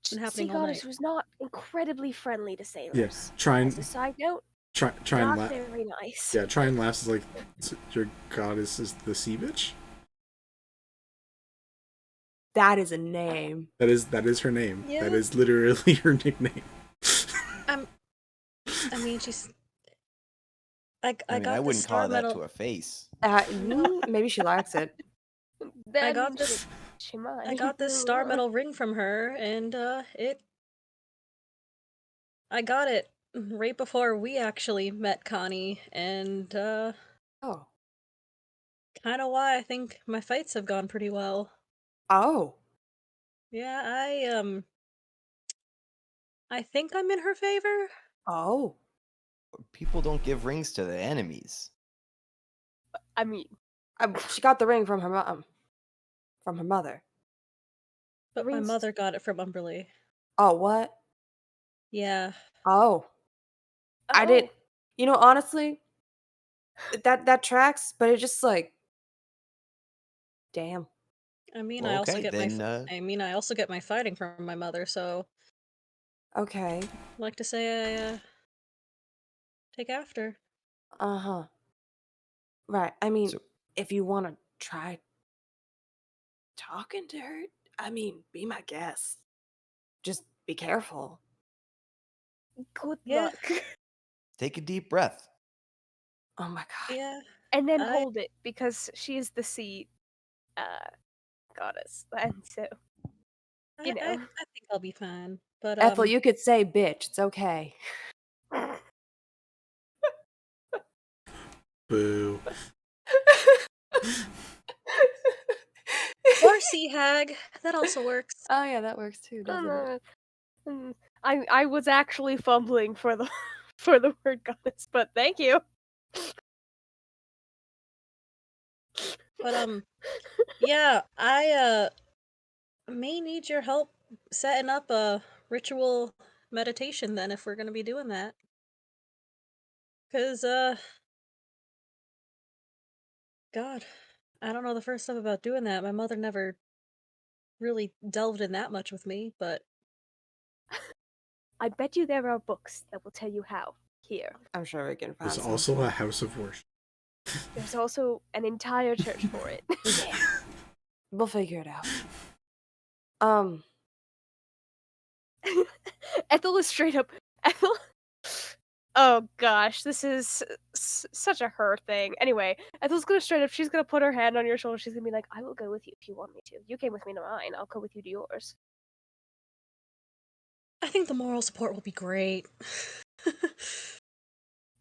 It's been happening Sea all goddess night. was not incredibly friendly to sailors. Yeah, try As a and side note, try and not laugh. very nice. Yeah, try and laugh is like your goddess is the sea bitch. That is a name. That is her name. Yeah. That is literally her nickname. I mean, she's. I I got this wouldn't star call that metal. to her face. Maybe she likes it. I got this. She might. I got this star metal ring from her, and I got it right before we actually met Connie, and oh, kind of why I think my fights have gone pretty well. Oh. Yeah, I think I'm in her favor. Oh. People don't give rings to their enemies. I mean, she got the ring from her mom. From her mother. But my mother got it from Umberly. Oh, what? Yeah. Oh. I did. You know, honestly, that tracks, but it just like, damn. I mean, Well, I also okay, get then, I also get my fighting from my mother, so Okay. I like to say I take after. Uh-huh. Right. I mean, if you want to try talking to her, I mean, be my guest. Just be careful. Good Yeah. luck. Take a deep breath. Oh my god. Yeah. And then hold it, because she is the sea goddess. And so, you know. I think I'll be fine. But Ethel, you could say bitch. It's okay. Boo. Or sea hag. That also works. Oh yeah, that works too, doesn't it? I was actually fumbling for the for the word goddess, but thank you. But yeah, I may need your help setting up a ritual meditation then if we're gonna be doing that. 'Cause God, I don't know the first stuff about doing that. My mother never really delved in that much with me, but I bet you there are books that will tell you how. Here. I'm sure we can find There's some. also a house of worship. There's also an entire church for it. Yeah. We'll figure it out. Ethel is straight up. Ethel. Oh gosh, this is such a her thing. Anyway, Ethel's gonna straight up. She's gonna put her hand on your shoulder. She's gonna be like, "I will go with you if you want me to. You came with me to mine. I'll go with you to yours." I think the moral support will be great.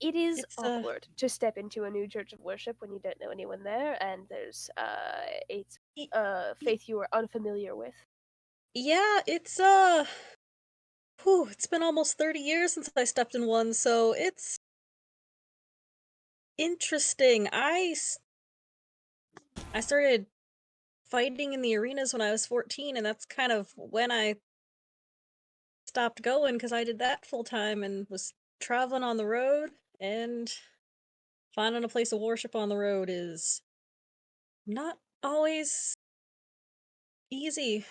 It is It's, awkward to step into a new church of worship when you don't know anyone there, and there's a faith you are unfamiliar with. Yeah, it's it's been almost 30 years since I stepped in one, so it's interesting. I started fighting in the arenas when I was 14, and that's kind of when I stopped going because I did that full time and was traveling on the road, and finding a place of worship on the road is not always easy.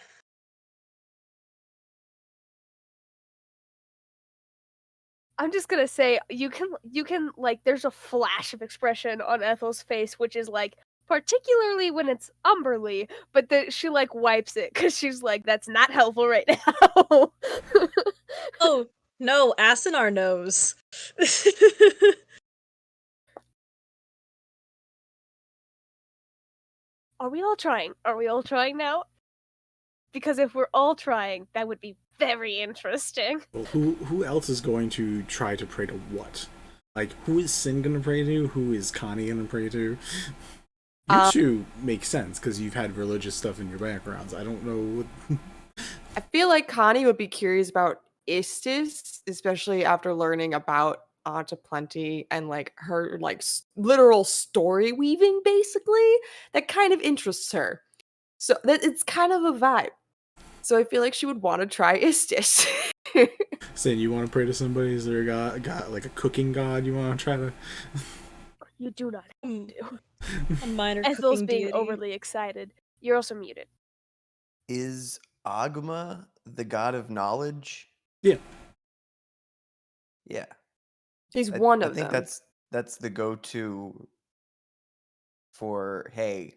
I'm just gonna say you can like there's a flash of expression on Ethel's face, which is like particularly when it's Umberly, but she like wipes it because she's like, that's not helpful right now. Oh no, Asunar knows. Are we all trying? Are we all trying now? Because if we're all trying, that would be very interesting. Well, who else is going to try to pray to what? Like, who is Cinn gonna pray to? Who is Connie gonna pray to? You two make sense because you've had religious stuff in your backgrounds. I don't know. I feel like Connie would be curious about Istis, especially after learning about Anta Plenty and like her like literal story weaving, basically. That kind of interests her. So that it's kind of a vibe. So I feel like she would want to try Istis. Saying you want to pray to somebody? Is there a god like a cooking god you want to try to? You do not have to. A minor Ethel's cooking being deity. overly excited. You're also muted. Is Agma the god of knowledge? Yeah. He's one I of think them. that's the go-to for, hey,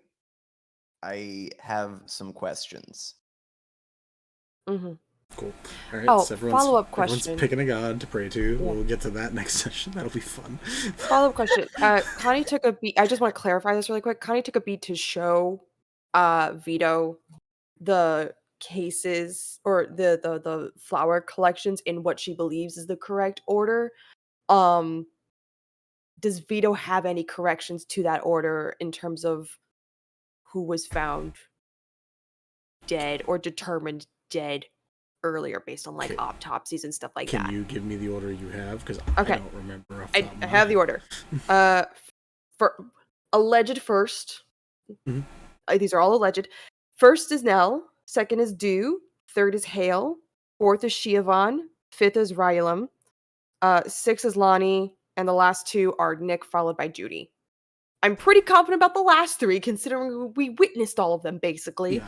I have some questions. Mm-hmm. Cool. All right. Oh, so follow-up everyone's question. picking a god to pray to. Yeah. We'll get to that next session. That'll be fun. Follow-up question. Connie took a beat. I just want to clarify this really quick. Connie took a beat to show Vito the cases or the flower collections in what she believes is the correct order. Does Vito have any corrections to that order in terms of who was found dead or determined dead earlier based on like Okay. autopsies and stuff like Can that? you give me the order you have? Because Okay. I don't remember. Off the top of I my have the head. order. For alleged first, Mhm. these are all alleged. First is Nell, second is Dew, third is Hale, fourth is Shiavon, fifth is Rylam, sixth is Lonnie, and the last two are Nick, followed by Judy. I'm pretty confident about the last three, considering we witnessed all of them, basically. Yeah.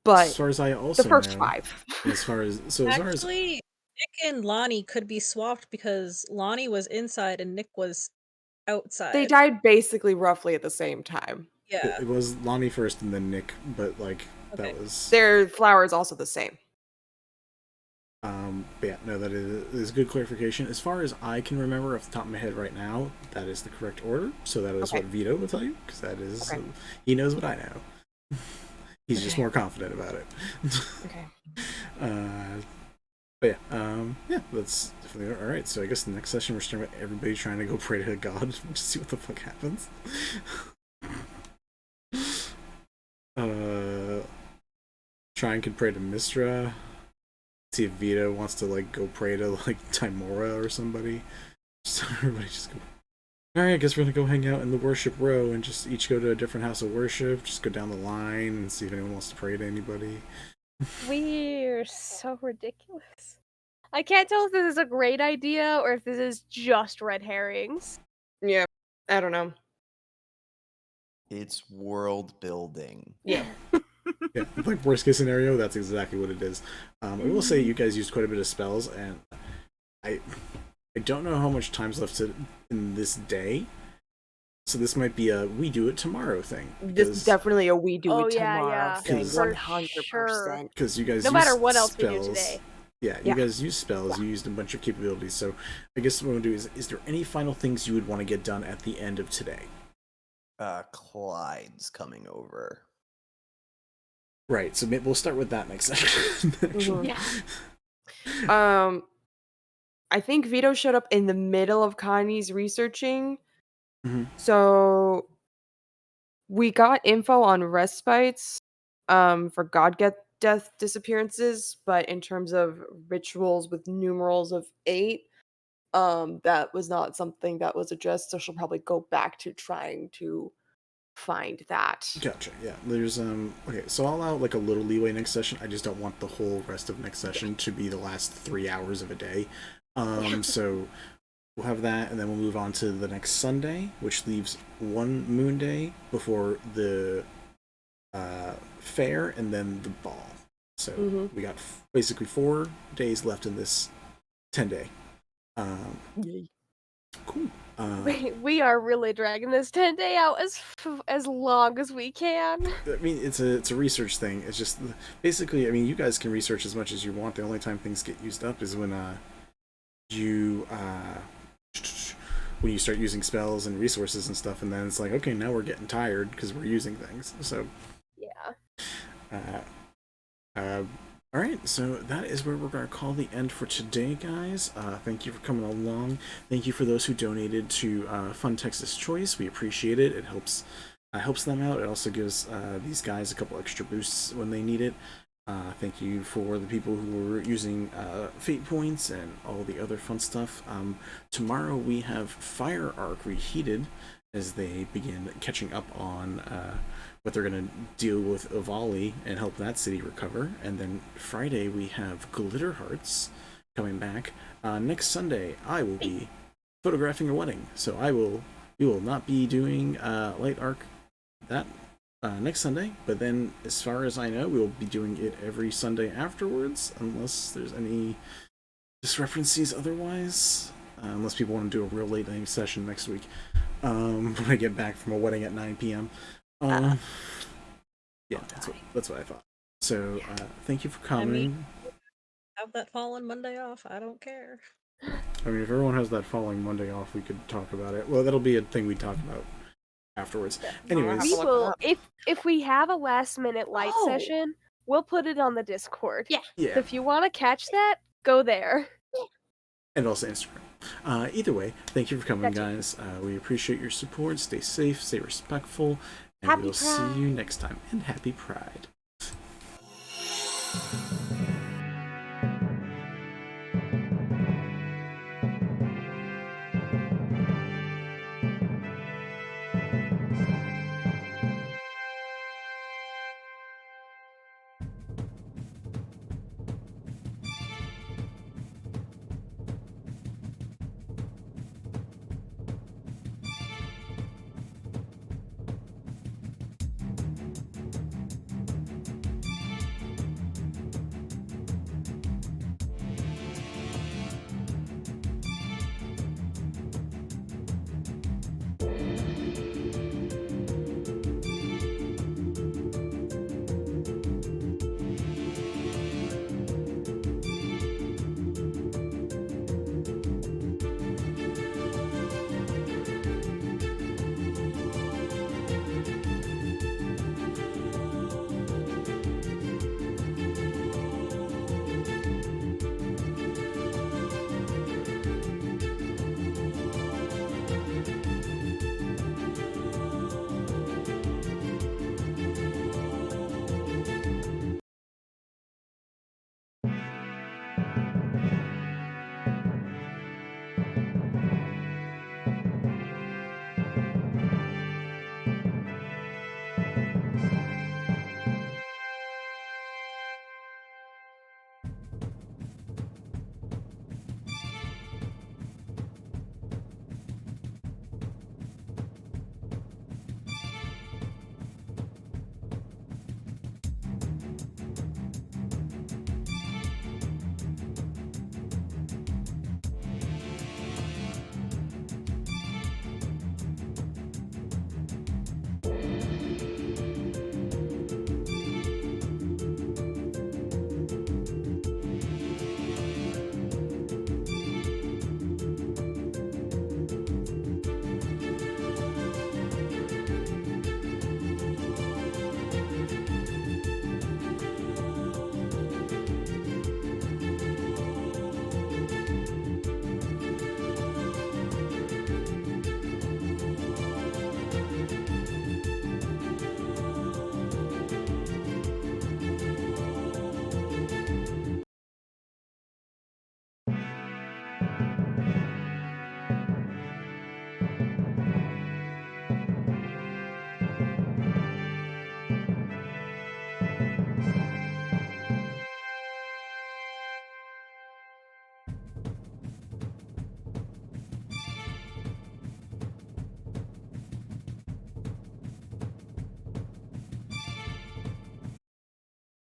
But as far as I also the first know, 5. as far as Actually, Nick and Lonnie could be swapped because Lonnie was inside and Nick was outside. They died basically roughly at the same time. Yeah. It was Lonnie first and then Nick, but like Okay. that was. Their flower is also the same. But yeah, no, that is good clarification. As far as I can remember off the top of my head right now, that is the correct order. So that is Okay. what Vito will tell you, because that is Okay. he knows what I know. He's just more confident about it. Okay. But yeah, that's definitely all right. So I guess the next session we're starting with everybody trying to go pray to God and just see what the fuck happens. Trine can pray to Mistra. See if Vito wants to like go pray to like Timora or somebody. So everybody just go. Alright, I guess we're gonna go hang out in the worship row and just each go to a different house of worship. Just go down the line and see if anyone wants to pray to anybody. We're so ridiculous. I can't tell if this is a great idea or if this is just red herrings. Yeah, I don't know. It's world building. Yeah. Yeah, like worst case scenario, that's exactly what it is. I will say you guys used quite a bit of spells, and I don't know how much time's left in this day. So this might be a we do it tomorrow thing. This is definitely a we do it yeah, tomorrow yeah. thing, For 100%. Because you guys no used matter what else spells. we do today. Yeah, you guys used spells, you used a bunch of capabilities, so I guess what we'll do is there any final things you would want to get done at the end of today? Clyde's coming over. Right, so maybe we'll start with that next session. Yeah. I think Vito showed up in the middle of Connie's researching. Mm-hmm. So we got info on respites for death disappearances, but in terms of rituals with numerals of 8, that was not something that was addressed, so she'll probably go back to trying to find that. Gotcha. Yeah. There's okay, so I'll allow like a little leeway next session. I just don't want the whole rest of next session to be the last 3 hours of a day. So we'll have that, and then we'll move on to the next Sunday, which leaves one moon day before the fair and then the ball. So we got basically 4 days left in this 10-day. Cool. We are really dragging this 10-day out as long as we can. I mean, it's a research thing. It's just basically, I mean, you guys can research as much as you want. The only time things get used up is when you start using spells and resources and stuff, and then it's like, okay, now we're getting tired because we're using things. So yeah. All right, so that is where we're going to call the end for today, guys. Thank you for coming along. Thank you for those who donated to Fun Texas Choice. We appreciate it. It helps them out. It also gives these guys a couple extra boosts when they need it. Thank you for the people who were using fate points and all the other fun stuff. Tomorrow we have Fire Arc Reheated, as they begin catching up on what they're going to deal with Ovali and help that city recover. And then Friday we have Glitter Hearts coming back. Next Sunday I will be photographing a wedding, so we will not be doing Light Arc that next Sunday, but then as far as I know we will be doing it every Sunday afterwards, unless there's any discrepancies otherwise, unless people want to do a real late night session next week when I get back from a wedding at 9 p.m. Yeah, that's what I thought. So thank you for coming. Have that fallen Monday off. I don't care. I mean, if everyone has that following Monday off, we could talk about it. Well, that'll be a thing we talk about afterwards. Anyways, We will, if we have a last minute light session, we'll put it on the Discord. Yeah. Yeah. So if you want to catch that, go there. And also Instagram. Either way, thank you for coming, guys. We appreciate your support. Stay safe, stay respectful, and we'll see you next time. And happy Pride.